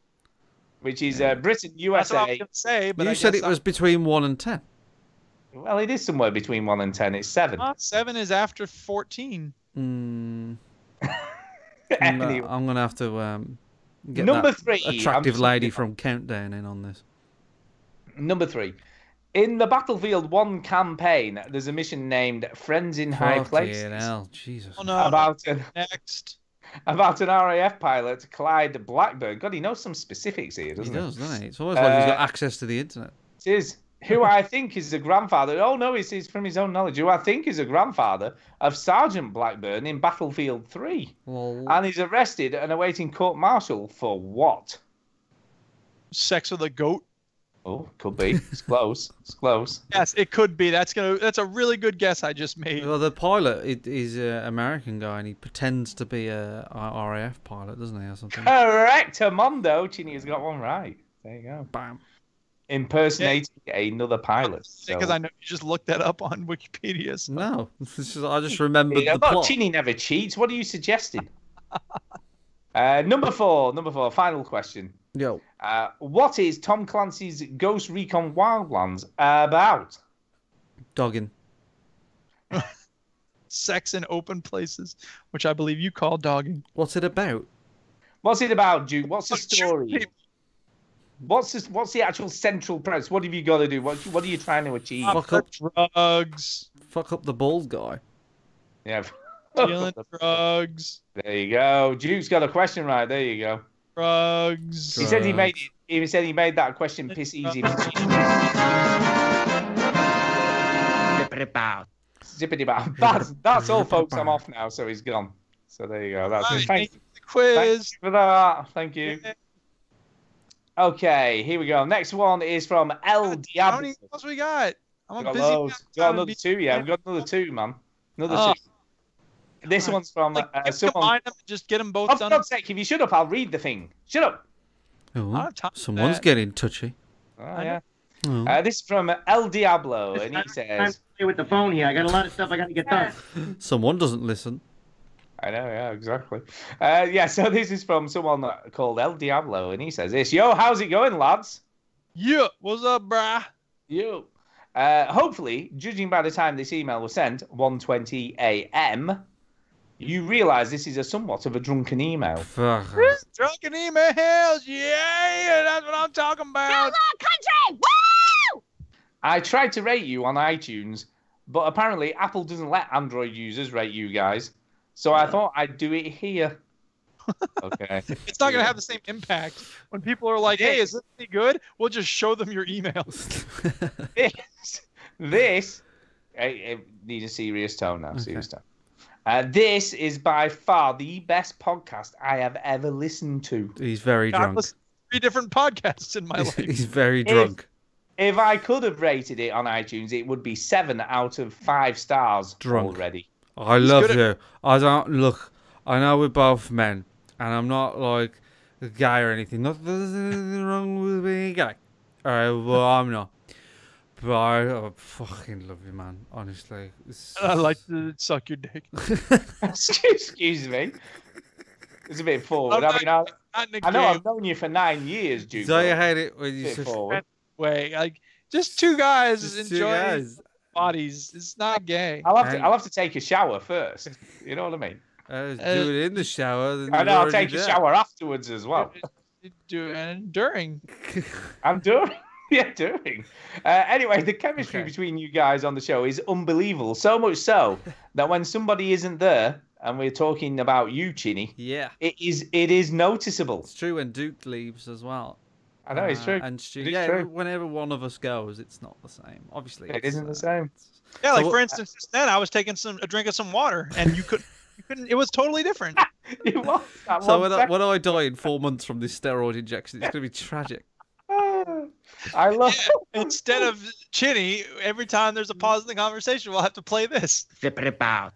Which is Britain, USA. That's what I was going to say, but you said it was between 1 and 10. Well, it is somewhere between 1 and 10. It's 7. 7 is after 14. Anyway. I'm going to have to get Number that 3. attractive lady from Countdown in on this. Number 3. In the Battlefield 1 campaign, there's a mission named Friends in High Places. Hell, Jesus. Oh, no. Next. About an RAF pilot, Clyde Blackburn. God, he knows some specifics here, doesn't he? He does, doesn't he? It's almost like he's got access to the internet. It is. Who I think is the grandfather. Oh, no, it's from his own knowledge. Who I think is the grandfather of Sergeant Blackburn in Battlefield 3. Well, and he's arrested and awaiting court-martial for what? Sex with a goat. Oh, could be. It's close. It's close. Yes, it could be. That's a really good guess I just made. Well, the pilot is an American guy, and he pretends to be a RAF pilot, doesn't he, or something? Correct, Mondo. Chini has got one right. There you go. Bam. Impersonating another pilot. Because I know you just looked that up on Wikipedia. So. No, I just remembered the plot. Chini never cheats. What are you suggesting? Number four, final question. Yo. What is Tom Clancy's Ghost Recon Wildlands about? Dogging. Sex in open places, which I believe you call dogging. What's it about? What's it about, Duke? What's the story? What's the actual central premise? What have you got to do? What are you trying to achieve? Fuck up drugs. Fuck up the bald guy. Yeah. Dealing drugs. There you go. Duke's got a question right. There you go. Drugs. He said he made it. He said he made that question piss easy. Zippity bow. That's all, folks. I'm off now, so he's gone. So there you go. That's it. Thank you. Quiz. Thank you for that. Thank you. Okay, here we go. Next one is from El Diablo. How many else we got? I'm busy. Got another 2, yeah. We've got another 2, man. Another 2. This one's from someone. Just get them both done. For done. God's sake, if you shut up, I'll read the thing. Shut up. Oh, someone's getting touchy. Oh, yeah. This is from El Diablo, and he says... I'm with the phone here. I got a lot of stuff I got to get done. Someone doesn't listen. I know, yeah, exactly. So this is from someone called El Diablo, and he says this. Yo, how's it going, lads? Yeah, what's up, brah? Yo. Hopefully, judging by the time this email was sent, 1:20 a.m., you realise this is somewhat of a drunken email. Drunken emails, yeah, that's what I'm talking about. Outlaw country, woo! I tried to rate you on iTunes, but apparently Apple doesn't let Android users rate you guys. So I thought I'd do it here. Okay. It's not going to have the same impact. When people are like, hey, is this any good? We'll just show them your emails. This needs a serious tone now. Okay. Serious tone. This is by far the best podcast I have ever listened to. He's very drunk. I've listened to 3 different podcasts in my life. He's very drunk. If I could have rated it on iTunes, it would be 7 out of 5 stars already. I love you. I don't look. I know we're both men, and I'm not like gay or anything. Nothing wrong with being gay. All right, well I'm not. But I fucking love you, man. Honestly, I like to suck your dick. Excuse me. It's a bit forward. I know I've known you for 9 years, Duke. So you hate it when you say forward. Way like just 2 guys enjoying bodies. It's not gay. I'll have to take a shower first. You know what I mean? Do it in the shower. Then I you're know. I'll already take a there. shower afterwards as well. And during. I'm doing. Yeah, doing. Anyway, the chemistry between you guys on the show is unbelievable. So much so that when somebody isn't there and we're talking about you, Chinny, it is noticeable. It's true when Duke leaves as well. I know, it's true. And Stu, It is yeah, true. whenever one of us goes, it's not the same. Obviously, It isn't the same. Yeah, like for instance, just then I was taking a drink of some water, and you couldn't. It was totally different. It was. So when I die in 4 months from this steroid injection, it's going to be tragic. I love. Instead of Chinny, every time there's a pause in the conversation, we'll have to play this. Zip it about.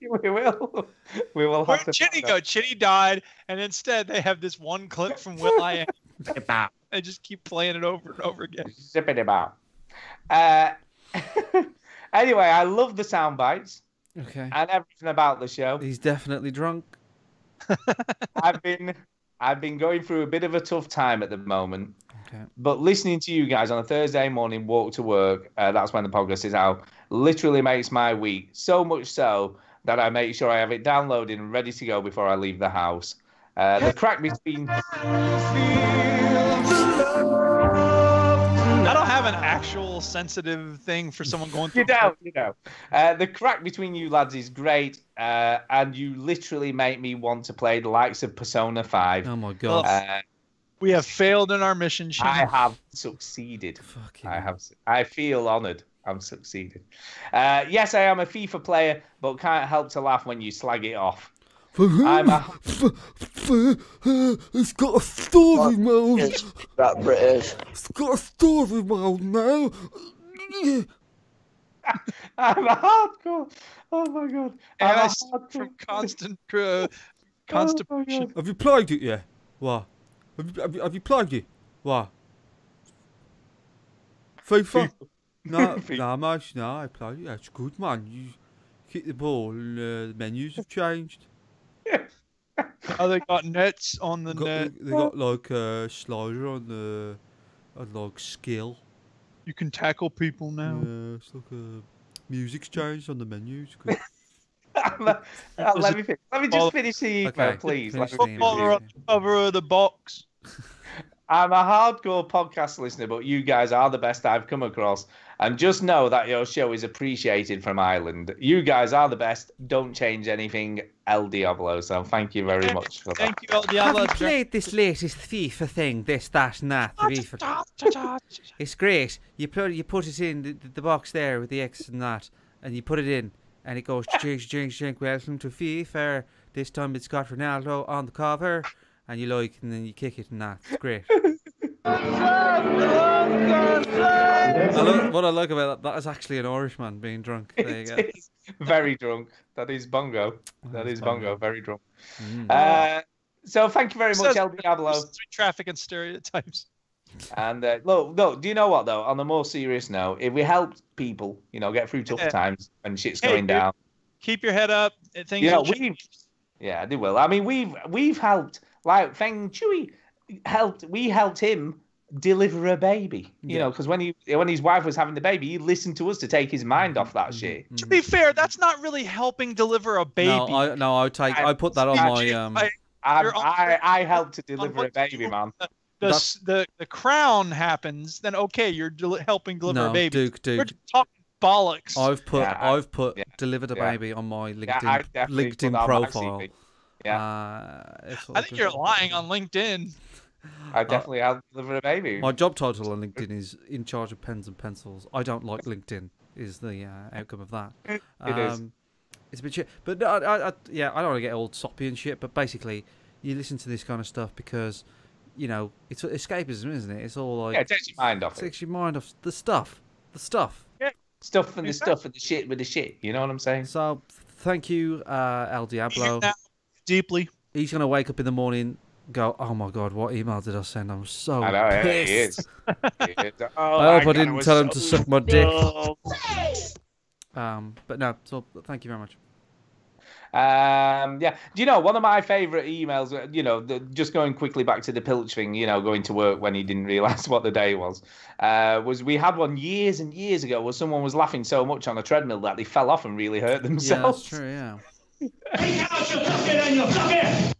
We will. We will Where'd have to. Chinny go? Chinny died, and instead they have this one clip from Will I Am. They just keep playing it over and over again. Zip it about. Anyway, I love the sound bites. Okay. And everything about the show. He's definitely drunk. I've been going through a bit of a tough time at the moment. Okay. But listening to you guys on a Thursday morning walk to work, that's when the podcast is out, literally makes my week. So much so that I make sure I have it downloaded and ready to go before I leave the house. The crack between... I don't have an actual sensitive thing for someone going through. You know. The crack between you lads is great, and you literally make me want to play the likes of Persona 5. Oh my god. We have failed in our mission. I have succeeded. I feel honoured. I'm succeeded. Yes, I am a FIFA player, but can't help to laugh when you slag it off. It's got a story mode. That British. It's got a story mode now. I'm a hardcore. Oh my god. And I from constant constipation. Have you played it yet? What? Have you played it? What? FIFA? No, mate. No, I played it. It's good, man. You hit the ball and the menus have changed. Oh, they got nets on the net. They got like a slider on the like skill. You can tackle people now. It's like music's changed on the menus. Good. Let me just finish the email, please. Footballer on the cover of the box. I'm a hardcore podcast listener, but you guys are the best I've come across. And just know that your show is appreciated from Ireland. You guys are the best. Don't change anything, El Diablo. So thank you very much for that. Thank you, El Diablo. Have you played this latest FIFA thing? This, that, and that. It's great. You put it in the box there with the X and that, and you put it in, and it goes drink. Welcome to FIFA. This time it's got Ronaldo on the cover, and and then you kick it and that. It's great. What I like about that is actually an Irishman being drunk. There you go. Very drunk. That is bongo. That is bongo. Very drunk. So thank you very much, El Diablo. Traffic and stereotypes. And look, do you know what though? On a more serious note, if we help people, get through tough times and shit's going down, keep your head up. Things yeah, they will. I mean, we've helped. Like Feng Chui helped. We helped him deliver a baby. You know, because when his wife was having the baby, he listened to us to take his mind off that shit. To be fair, that's not really helping deliver a baby. I put that on my. I helped to deliver a baby, man. The crown happens, then okay, you're helping deliver a baby. Duke. We're just talking bollocks. I've put delivered a baby on my LinkedIn profile. Yeah. I think you're lying on LinkedIn. I definitely have delivered a baby. My job title on LinkedIn is in charge of pens and pencils. I don't like LinkedIn. Is the outcome of that? It is. It's a bit shit, but I don't want to get all soppy and shit. But basically, you listen to this kind of stuff because, it's escapism, isn't it? It's all like it takes your mind off. It takes your mind off the stuff. Yeah. Stuff and the stuff and the shit with the shit. You know what I'm saying? So thank you, El Diablo. Deeply. He's gonna wake up in the morning, go, oh my god, what email did I send? I'm so I know, pissed. He is. I hope I didn't tell him to suck my dick. But no, so thank you very much. Do you know one of my favourite emails? Just going quickly back to the Pilch thing. Going to work when he didn't realise what the day was. Was we had one years and years ago where someone was laughing so much on a treadmill that they fell off and really hurt themselves. Yeah, that's true. Take out your socket and your socket!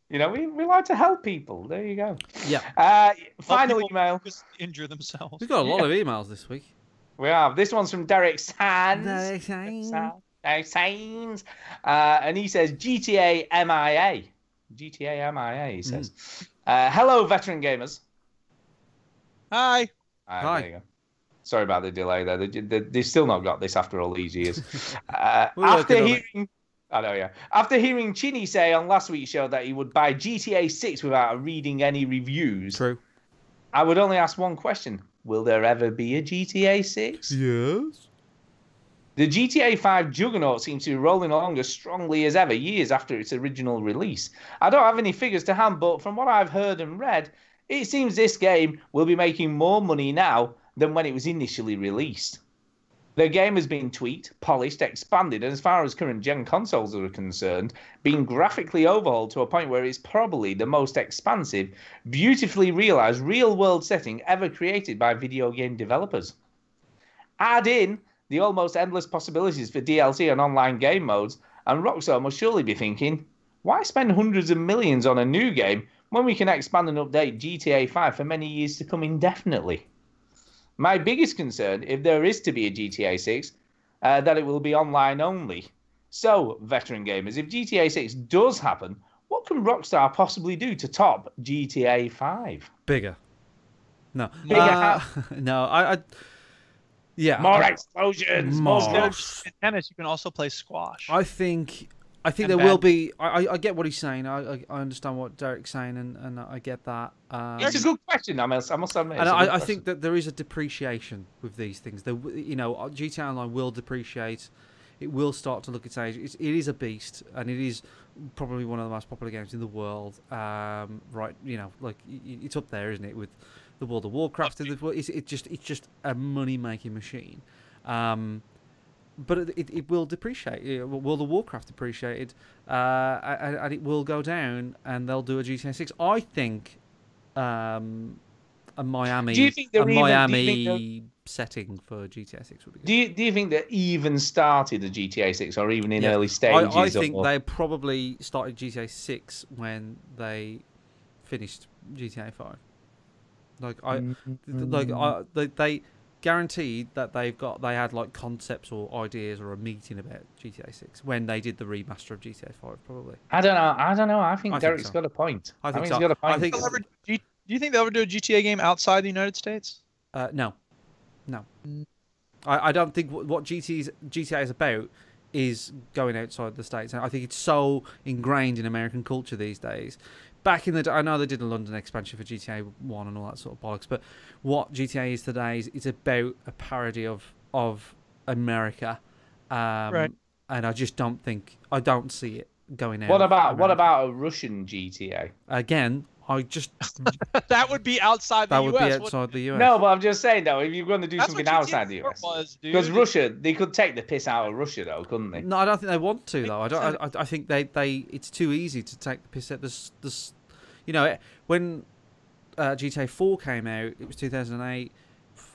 You know, we like to help people. There you go. Yeah. Final email. Injure themselves. We've got a lot of emails this week. We have. This one's from Derek Sands. Derek Sands. And he says, GTA MIA. GTA MIA, he says. Hello, veteran gamers. Hi. There you go. Sorry about the delay there. They've still not got this after all these years. After hearing Chinny say on last week's show that he would buy GTA 6 without reading any reviews, True. I would only ask one question. Will there ever be a GTA 6? Yes. The GTA 5 juggernaut seems to be rolling along as strongly as ever, years after its original release. I don't have any figures to hand, but from what I've heard and read, it seems this game will be making more money now than when it was initially released. The game has been tweaked, polished, expanded, and as far as current gen consoles are concerned, been graphically overhauled to a point where it's probably the most expansive, beautifully realised real-world setting ever created by video game developers. Add in the almost endless possibilities for DLC and online game modes, and Rockstar must surely be thinking, why spend hundreds of millions on a new game when we can expand and update GTA 5 for many years to come indefinitely? My biggest concern, if there is to be a GTA 6, that it will be online only. So, veteran gamers, if GTA 6 does happen, what can Rockstar possibly do to top GTA 5? Bigger. No. Bigger. No, yeah. More explosions. More In tennis, you can also play squash. I think there will be. I get what he's saying. I understand what Derek's saying, and I get that. It's a good question. I must admit. And I think that there is a depreciation with these things. GTA Online will depreciate. It will start to look its age. It is a beast, and it is probably one of the most popular games in the world. Right? Like it's up there, isn't it? With the World of Warcraft, it's just a money-making machine. But it will depreciate. World of Warcraft depreciated, and it will go down, and they'll do a GTA 6. I think a Miami, setting for GTA 6 would be good. Do you think they even started the GTA 6, or even in early stages? I think they probably started GTA 6 when they finished GTA 5. They guaranteed that they had like concepts or ideas or a meeting about GTA 6 when they did the remaster of GTA 5, probably. I don't know. I think Derek's got a point. I think he's got a point. Do you think they'll ever do a GTA game outside the United States? No. I don't think what GTA is about is going outside the States. I think it's so ingrained in American culture these days. Back in the day, I know they did a London expansion for GTA 1 and all that sort of bollocks, but what GTA is today is about a parody of America. Right. And I just don't see it going out. What about a Russian GTA? Again, that would be outside the US. That would be outside the US. No, but I'm just saying though, if you're going to do something outside the US, because Russia, they could take the piss out of Russia though, couldn't they? No, I don't think they want to though. I think they it's too easy to take the piss out. When GTA 4 came out, it was 2008.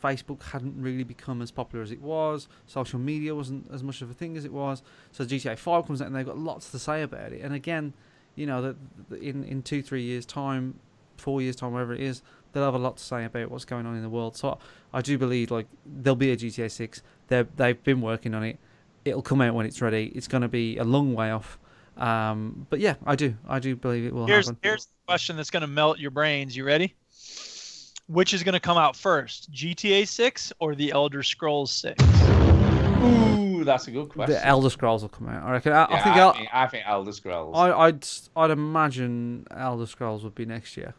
Facebook hadn't really become as popular as it was. Social media wasn't as much of a thing as it was. So GTA 5 comes out and they've got lots to say about it. And again, that in 2-3 years' time, 4 years' time, whatever it is, they'll have a lot to say about what's going on in the world. So I do believe there'll be a GTA 6. They've been working on it. It'll come out when it's ready. It's going to be a long way off. But yeah, I do believe it will happen. Here's the question that's going to melt your brains. You ready? Which is going to come out first, GTA 6 or The Elder Scrolls 6? Ooh, that's a good question. The Elder Scrolls will come out. I reckon. I think Elder Scrolls. I'd imagine Elder Scrolls would be next year.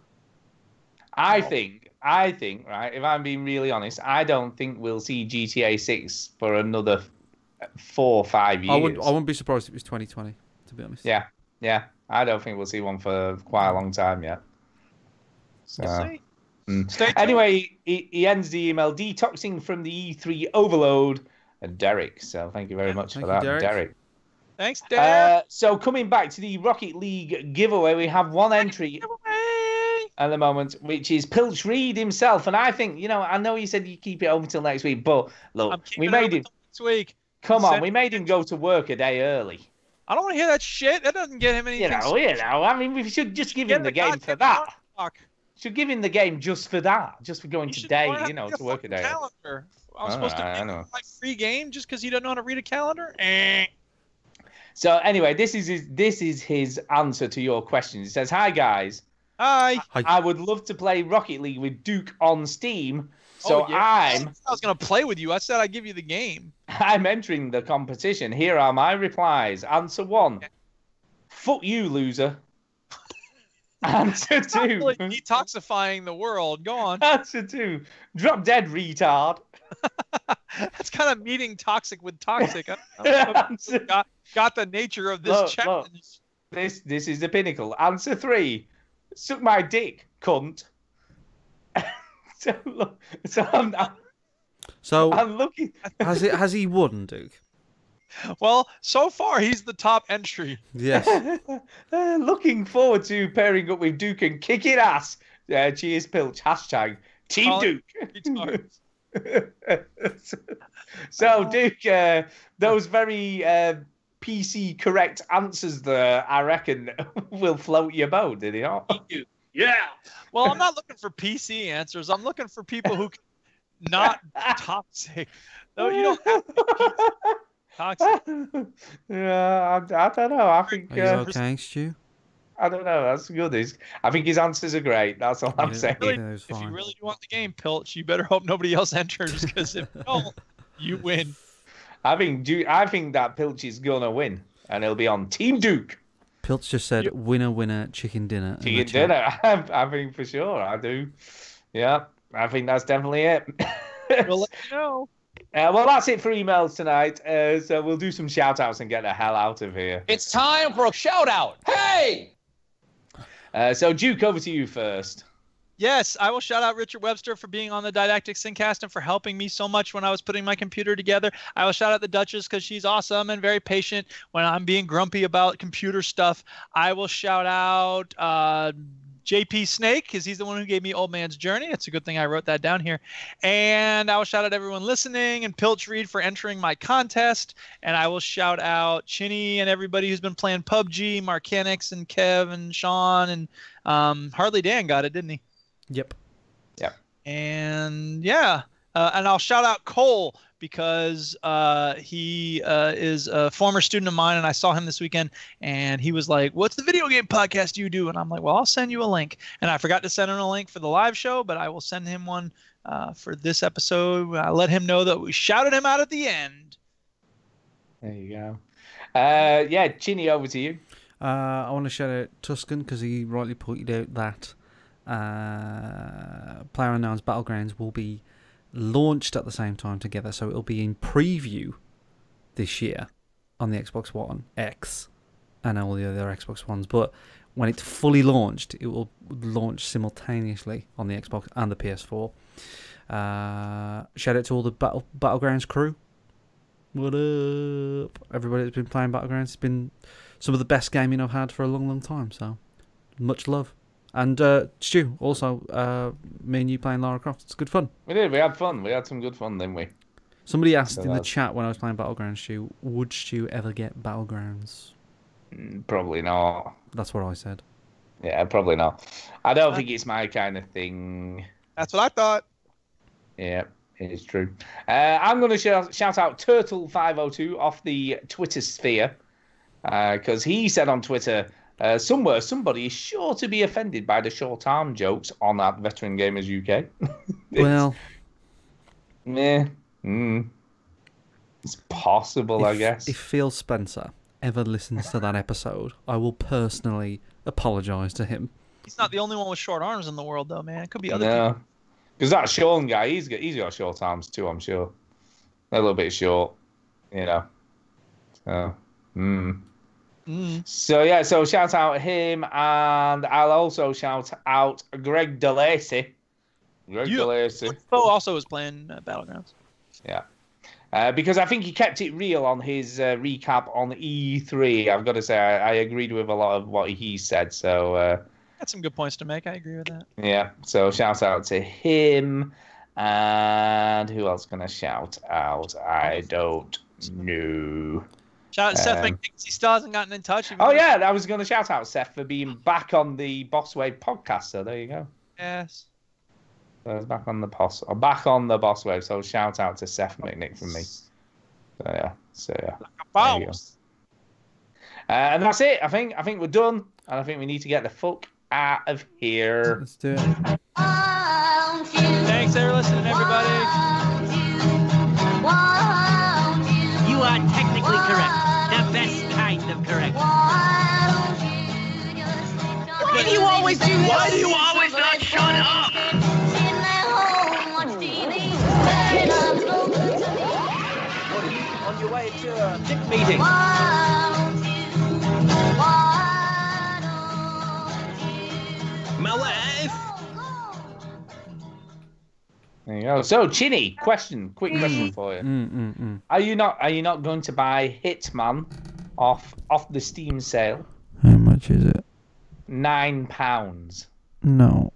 I think, right, if I'm being really honest, I don't think we'll see GTA 6 for another 4 or 5 years. I wouldn't be surprised if it was 2020, to be honest. Yeah. I don't think we'll see one for quite a long time yet. So. Anyway, he ends the email detoxing from the E3 overload, and Derek. So thank you very much for that, Derek. Thanks, Derek. So coming back to the Rocket League giveaway, we have one entry at the moment, which is Pilch Reed himself. And I think, I know you said you keep it open until next week, but look, we made him next week. Come on, we made him go to work a day early. I don't want to hear that shit. That doesn't get him anything. I mean, we should just give him the game for that. Should give him the game just for that, just for going today, to work a day. Calendar. I'm supposed to make my free game just because he doesn't know how to read a calendar. So anyway, this is his answer to your question. He says, "Hi guys. Hi. I would love to play Rocket League with Duke on Steam. So I was gonna play with you. I said I'd give you the game. I'm entering the competition. Here are my replies. Answer 1. Fuck you, loser. Answer 2. Really detoxifying the world. Go on. Answer 2. Drop dead, retard. That's kind of meeting toxic with toxic. got the nature of this challenge. This is the pinnacle. Answer 3. Suck my dick, cunt. I'm looking. Has he won, Duke? Well, so far he's the top entry. Yes. Looking forward to pairing up with Duke and kicking ass. Cheers, Pilch. Hashtag Team Duke. So, Duke, those very PC correct answers there, I reckon, will float your boat, did he not? Yeah. Well, I'm not looking for PC answers. I'm looking for people who not toxic. No, you don't have to be toxic. Yeah, I don't know. I think. Are you okay, Stu? I don't know. That's good. I think his answers are great. That's all I'm saying. If you really do want the game, Pilch, you better hope nobody else enters, because if you don't, you win. I think that Pilch is gonna win, and he'll be on Team Duke. Pilch just said, "Winner, winner, chicken dinner." Chicken dinner. I think for sure. I do. Yeah, I think that's definitely it. We'll let you know. Well, that's it for emails tonight. So we'll do some shout outs and get the hell out of here. It's time for a shout out. Hey! So Duke, over to you first. Yes, I will shout out Richard Webster for being on the Didactic Syncast and for helping me so much when I was putting my computer together. I will shout out the Duchess because she's awesome and very patient when I'm being grumpy about computer stuff. I will shout out JP Snake, because he's the one who gave me Old Man's Journey. It's a good thing I wrote that down here. And I will shout out everyone listening, and Pilch Reed for entering my contest. And I will shout out Chinny and everybody who's been playing PUBG, Marcanix and Kev and Sean, and Hardly Dan got it, didn't he? Yep. And yeah, and I'll shout out Cole, because he is a former student of mine, and I saw him this weekend, and he was like, "What's the video game podcast you do?" And I'm like, "Well, I'll send you a link." And I forgot to send him a link for the live show, but I will send him one for this episode. I let him know that we shouted him out at the end. There you go. Yeah, Chinny, over to you. I want to shout out Tuscan, because he rightly pointed out that PlayerUnknown's Battlegrounds will be launched at the same time together, so it'll be in preview this year on the Xbox One X and all the other Xbox Ones, but when it's fully launched, it will launch simultaneously on the Xbox and the PS4. Shout out to all the Battlegrounds crew. What up? Everybody that's been playing Battlegrounds. It's been some of the best gaming I've had for a long time, so much love. And Stu, also, me and you playing Lara Croft. It's good fun. We did. We had fun. We had some good fun, didn't we? Somebody asked in the chat when I was playing Battlegrounds, Stu, would Stu ever get Battlegrounds? Probably not. That's what I said. Yeah, probably not. I don't think it's my kind of thing. That's what I thought. Yeah, it is true. I'm going to shout out Turtle502 off the Twitter sphere, because he said on Twitter, somewhere somebody is sure to be offended by the short arm jokes on that Veteran Gamers UK. It's possible, I guess. If Phil Spencer ever listens to that episode, I will personally apologise to him. He's not the only one with short arms in the world, though, man. It could be other people. Because that Sean guy, he's got short arms too, I'm sure. A little bit short, you know. So yeah, so shout out him, and I'll also shout out Greg DeLacy. DeLacy. Oh, also was playing Battlegrounds. Yeah. Because I think he kept it real on his recap on E3. I've got to say, I agreed with a lot of what he said. So got some good points to make. I agree with that. Yeah. So shout out to him. And who else can I shout out? I don't know. Shout out to Seth McNichols. He still hasn't gotten in touch. Oh yeah, I was going to shout out Seth for being back on the Boss Wave podcast. So there you go. Yes. So I was back on the Boss Wave. So shout out to Seth McNick from me. So yeah. There you go. And that's it. I think we're done, and I think we need to get the fuck out of here. Let's do it. Thanks for listening, everybody. You are technically correct. The best kind of correct. Why do you always do this? Why do you always not shut up? On your way to a dick meeting. My wife. There you go. So, Chinny, quick question for you. Are you not going to buy Hitman off the Steam sale? How much is it? £9. No.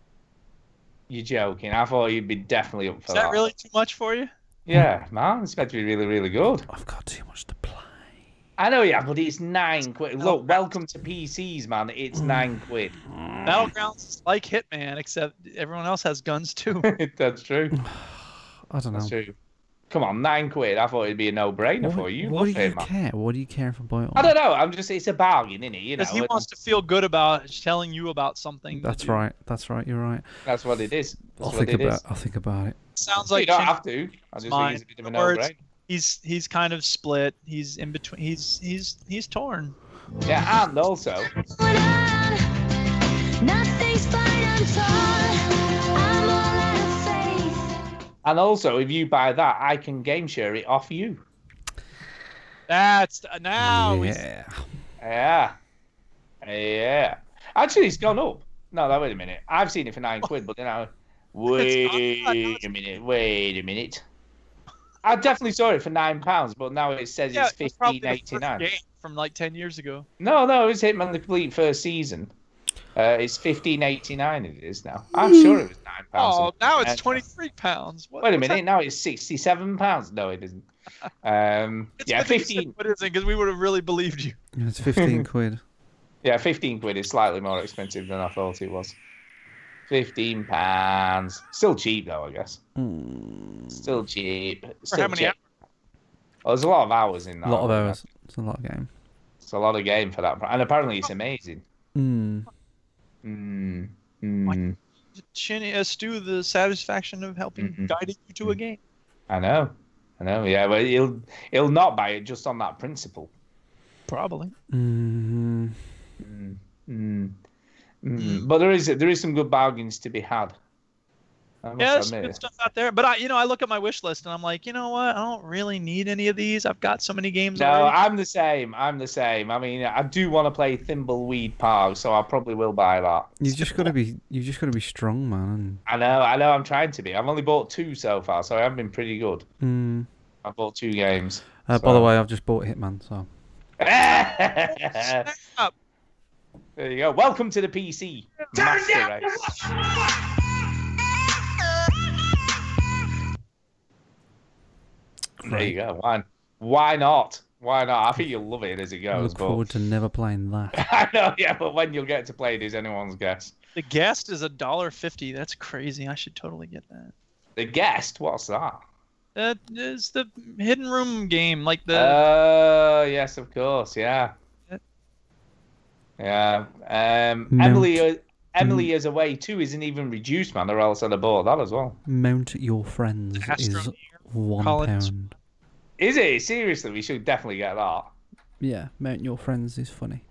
You're joking. I thought you'd be definitely up for that. Is that really too much for you? Yeah, man. It's meant to be really, really good. I've got too much to play. I know, yeah, but it's £9. Look, welcome to PCs, man. It's £9. Battlegrounds is like Hitman, except everyone else has guns too. That's true. I don't know. That's true. Come on, £9. I thought it'd be a no-brainer for you. What do you care? What do you care for Boyle? I don't know. It's a bargain, isn't it? You know, Because he wants to feel good about telling you about something. That's right. That's right. You're right. That's what it is. I'll think about it. Sounds like you don't have to. I just think it's a bit of a no-brainer. He's kind of split. He's in between. He's torn. Yeah, and also. Nothing's fine, I'm torn. I'm all out of faith. And also, if you buy that, I can game share it off you. That's now. Yeah. Yeah. Actually, it's gone up. No, wait a minute. I've seen it for £9, but then wait a minute. I definitely saw it for £9, but now it says it's $15.89 from like 10 years ago. No, it's Hitman the complete first season. It's $15.89. It is now. I'm sure it was £9. Oh, now it's £23. Wait a minute. Now it's £67. No, it isn't. Yeah, 15. What is it? Because we would have really believed you. It's £15. Yeah, £15 is slightly more expensive than I thought it was. £15. Still cheap though, I guess. Still cheap. For how many hours? Oh, there's a lot of hours in that. A lot of hours. It's a lot of game. It's a lot of game for that, and apparently it's amazing. Chinny Stu, the satisfaction of helping guiding you to a game. I know. Yeah, but he'll not buy it just on that principle. Probably. But there is some good bargains to be had. Yeah, there's some good stuff out there. But I look at my wish list and I'm like, you know what? I don't really need any of these. I've got so many games. No, already. I'm the same. I mean, I do want to play Thimbleweed Park, so I probably will buy that. You've just got to be strong, man. I know. I'm trying to be. I've only bought 2 so far, so I have been pretty good. I've bought 2 games. By the way, I've just bought Hitman, so. There you go. Welcome to the PC Master Race. There you go. Why not? I think you'll love it as it goes. I look forward to never playing that. I know, yeah, but when you'll get to play it is anyone's guess. The Guest is $1.50. That's crazy. I should totally get that. The Guest? What's that? That is the hidden room game, like the. Yes, of course, yeah. Yeah. Emily is away too. Isn't even reduced, man. Or else I'd have bought that as well. Mount Your Friends is £1. Is it? Seriously, we should definitely get that. Yeah, Mount Your Friends is funny.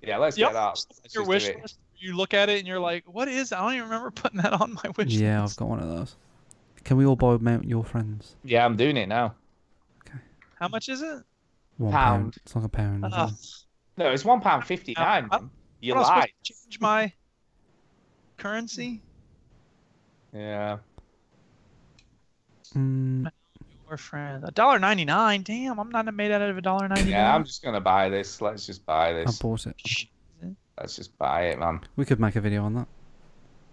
Yeah, let's get that. Your wish list. You look at it and you're like, "What is?" I don't even remember putting that on my wish list. Yeah, I've got one of those. Can we all buy Mount Your Friends? Yeah, I'm doing it now. Okay. How much is it? £1. It's like £1. No, it's £1.59. You lied. Change my currency. Yeah. Your friend, $1.99. Damn, I'm not made out of $1.99. Yeah, I'm just gonna buy this. Let's just buy this. I bought it. Let's just buy it, man. We could make a video on that.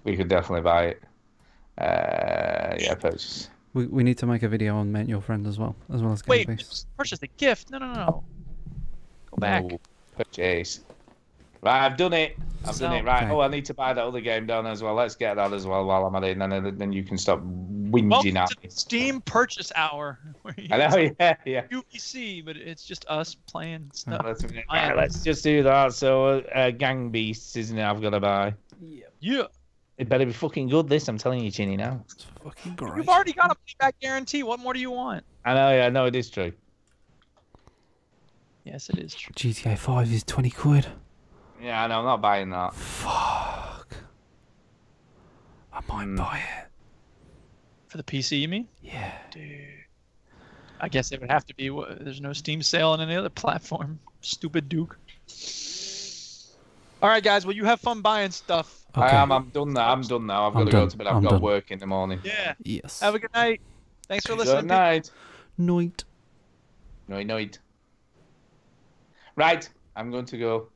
We could definitely buy it. Yeah, purchase. We need to make a video on Mount Your Friends as well as Wait, purchase the gift? No. Go back. No. Purchase. Right, I've done it. I've done it. Right. Okay. Oh, I need to buy that other game down as well. Let's get that as well while I'm at it, and then you can stop whinging Welcome at to me. Steam Purchase Hour. I know, yeah. UBC, but it's just us playing stuff. Let's just do that. So, Gang Beasts, isn't it? I've got to buy. Yeah. It better be fucking good. This, I'm telling you, Chinny. Now. It's fucking great. You've already got a money back guarantee. What more do you want? I know. Yeah, I know it is true. Yes, it is true. GTA 5 is 20 quid. Yeah, I know. I'm not buying that. Fuck. I might buy it. For the PC, you mean? Yeah. Dude. I guess it would have to be. There's no Steam sale on any other platform. Stupid Duke. All right, guys. Well, you have fun buying stuff. Okay. I'm done now. I'm done now. I've got to go to bed. I've got work in the morning. Yeah. Yes. Have a good night. Thanks for listening. Good night. Night. Night. Right. I'm going to go.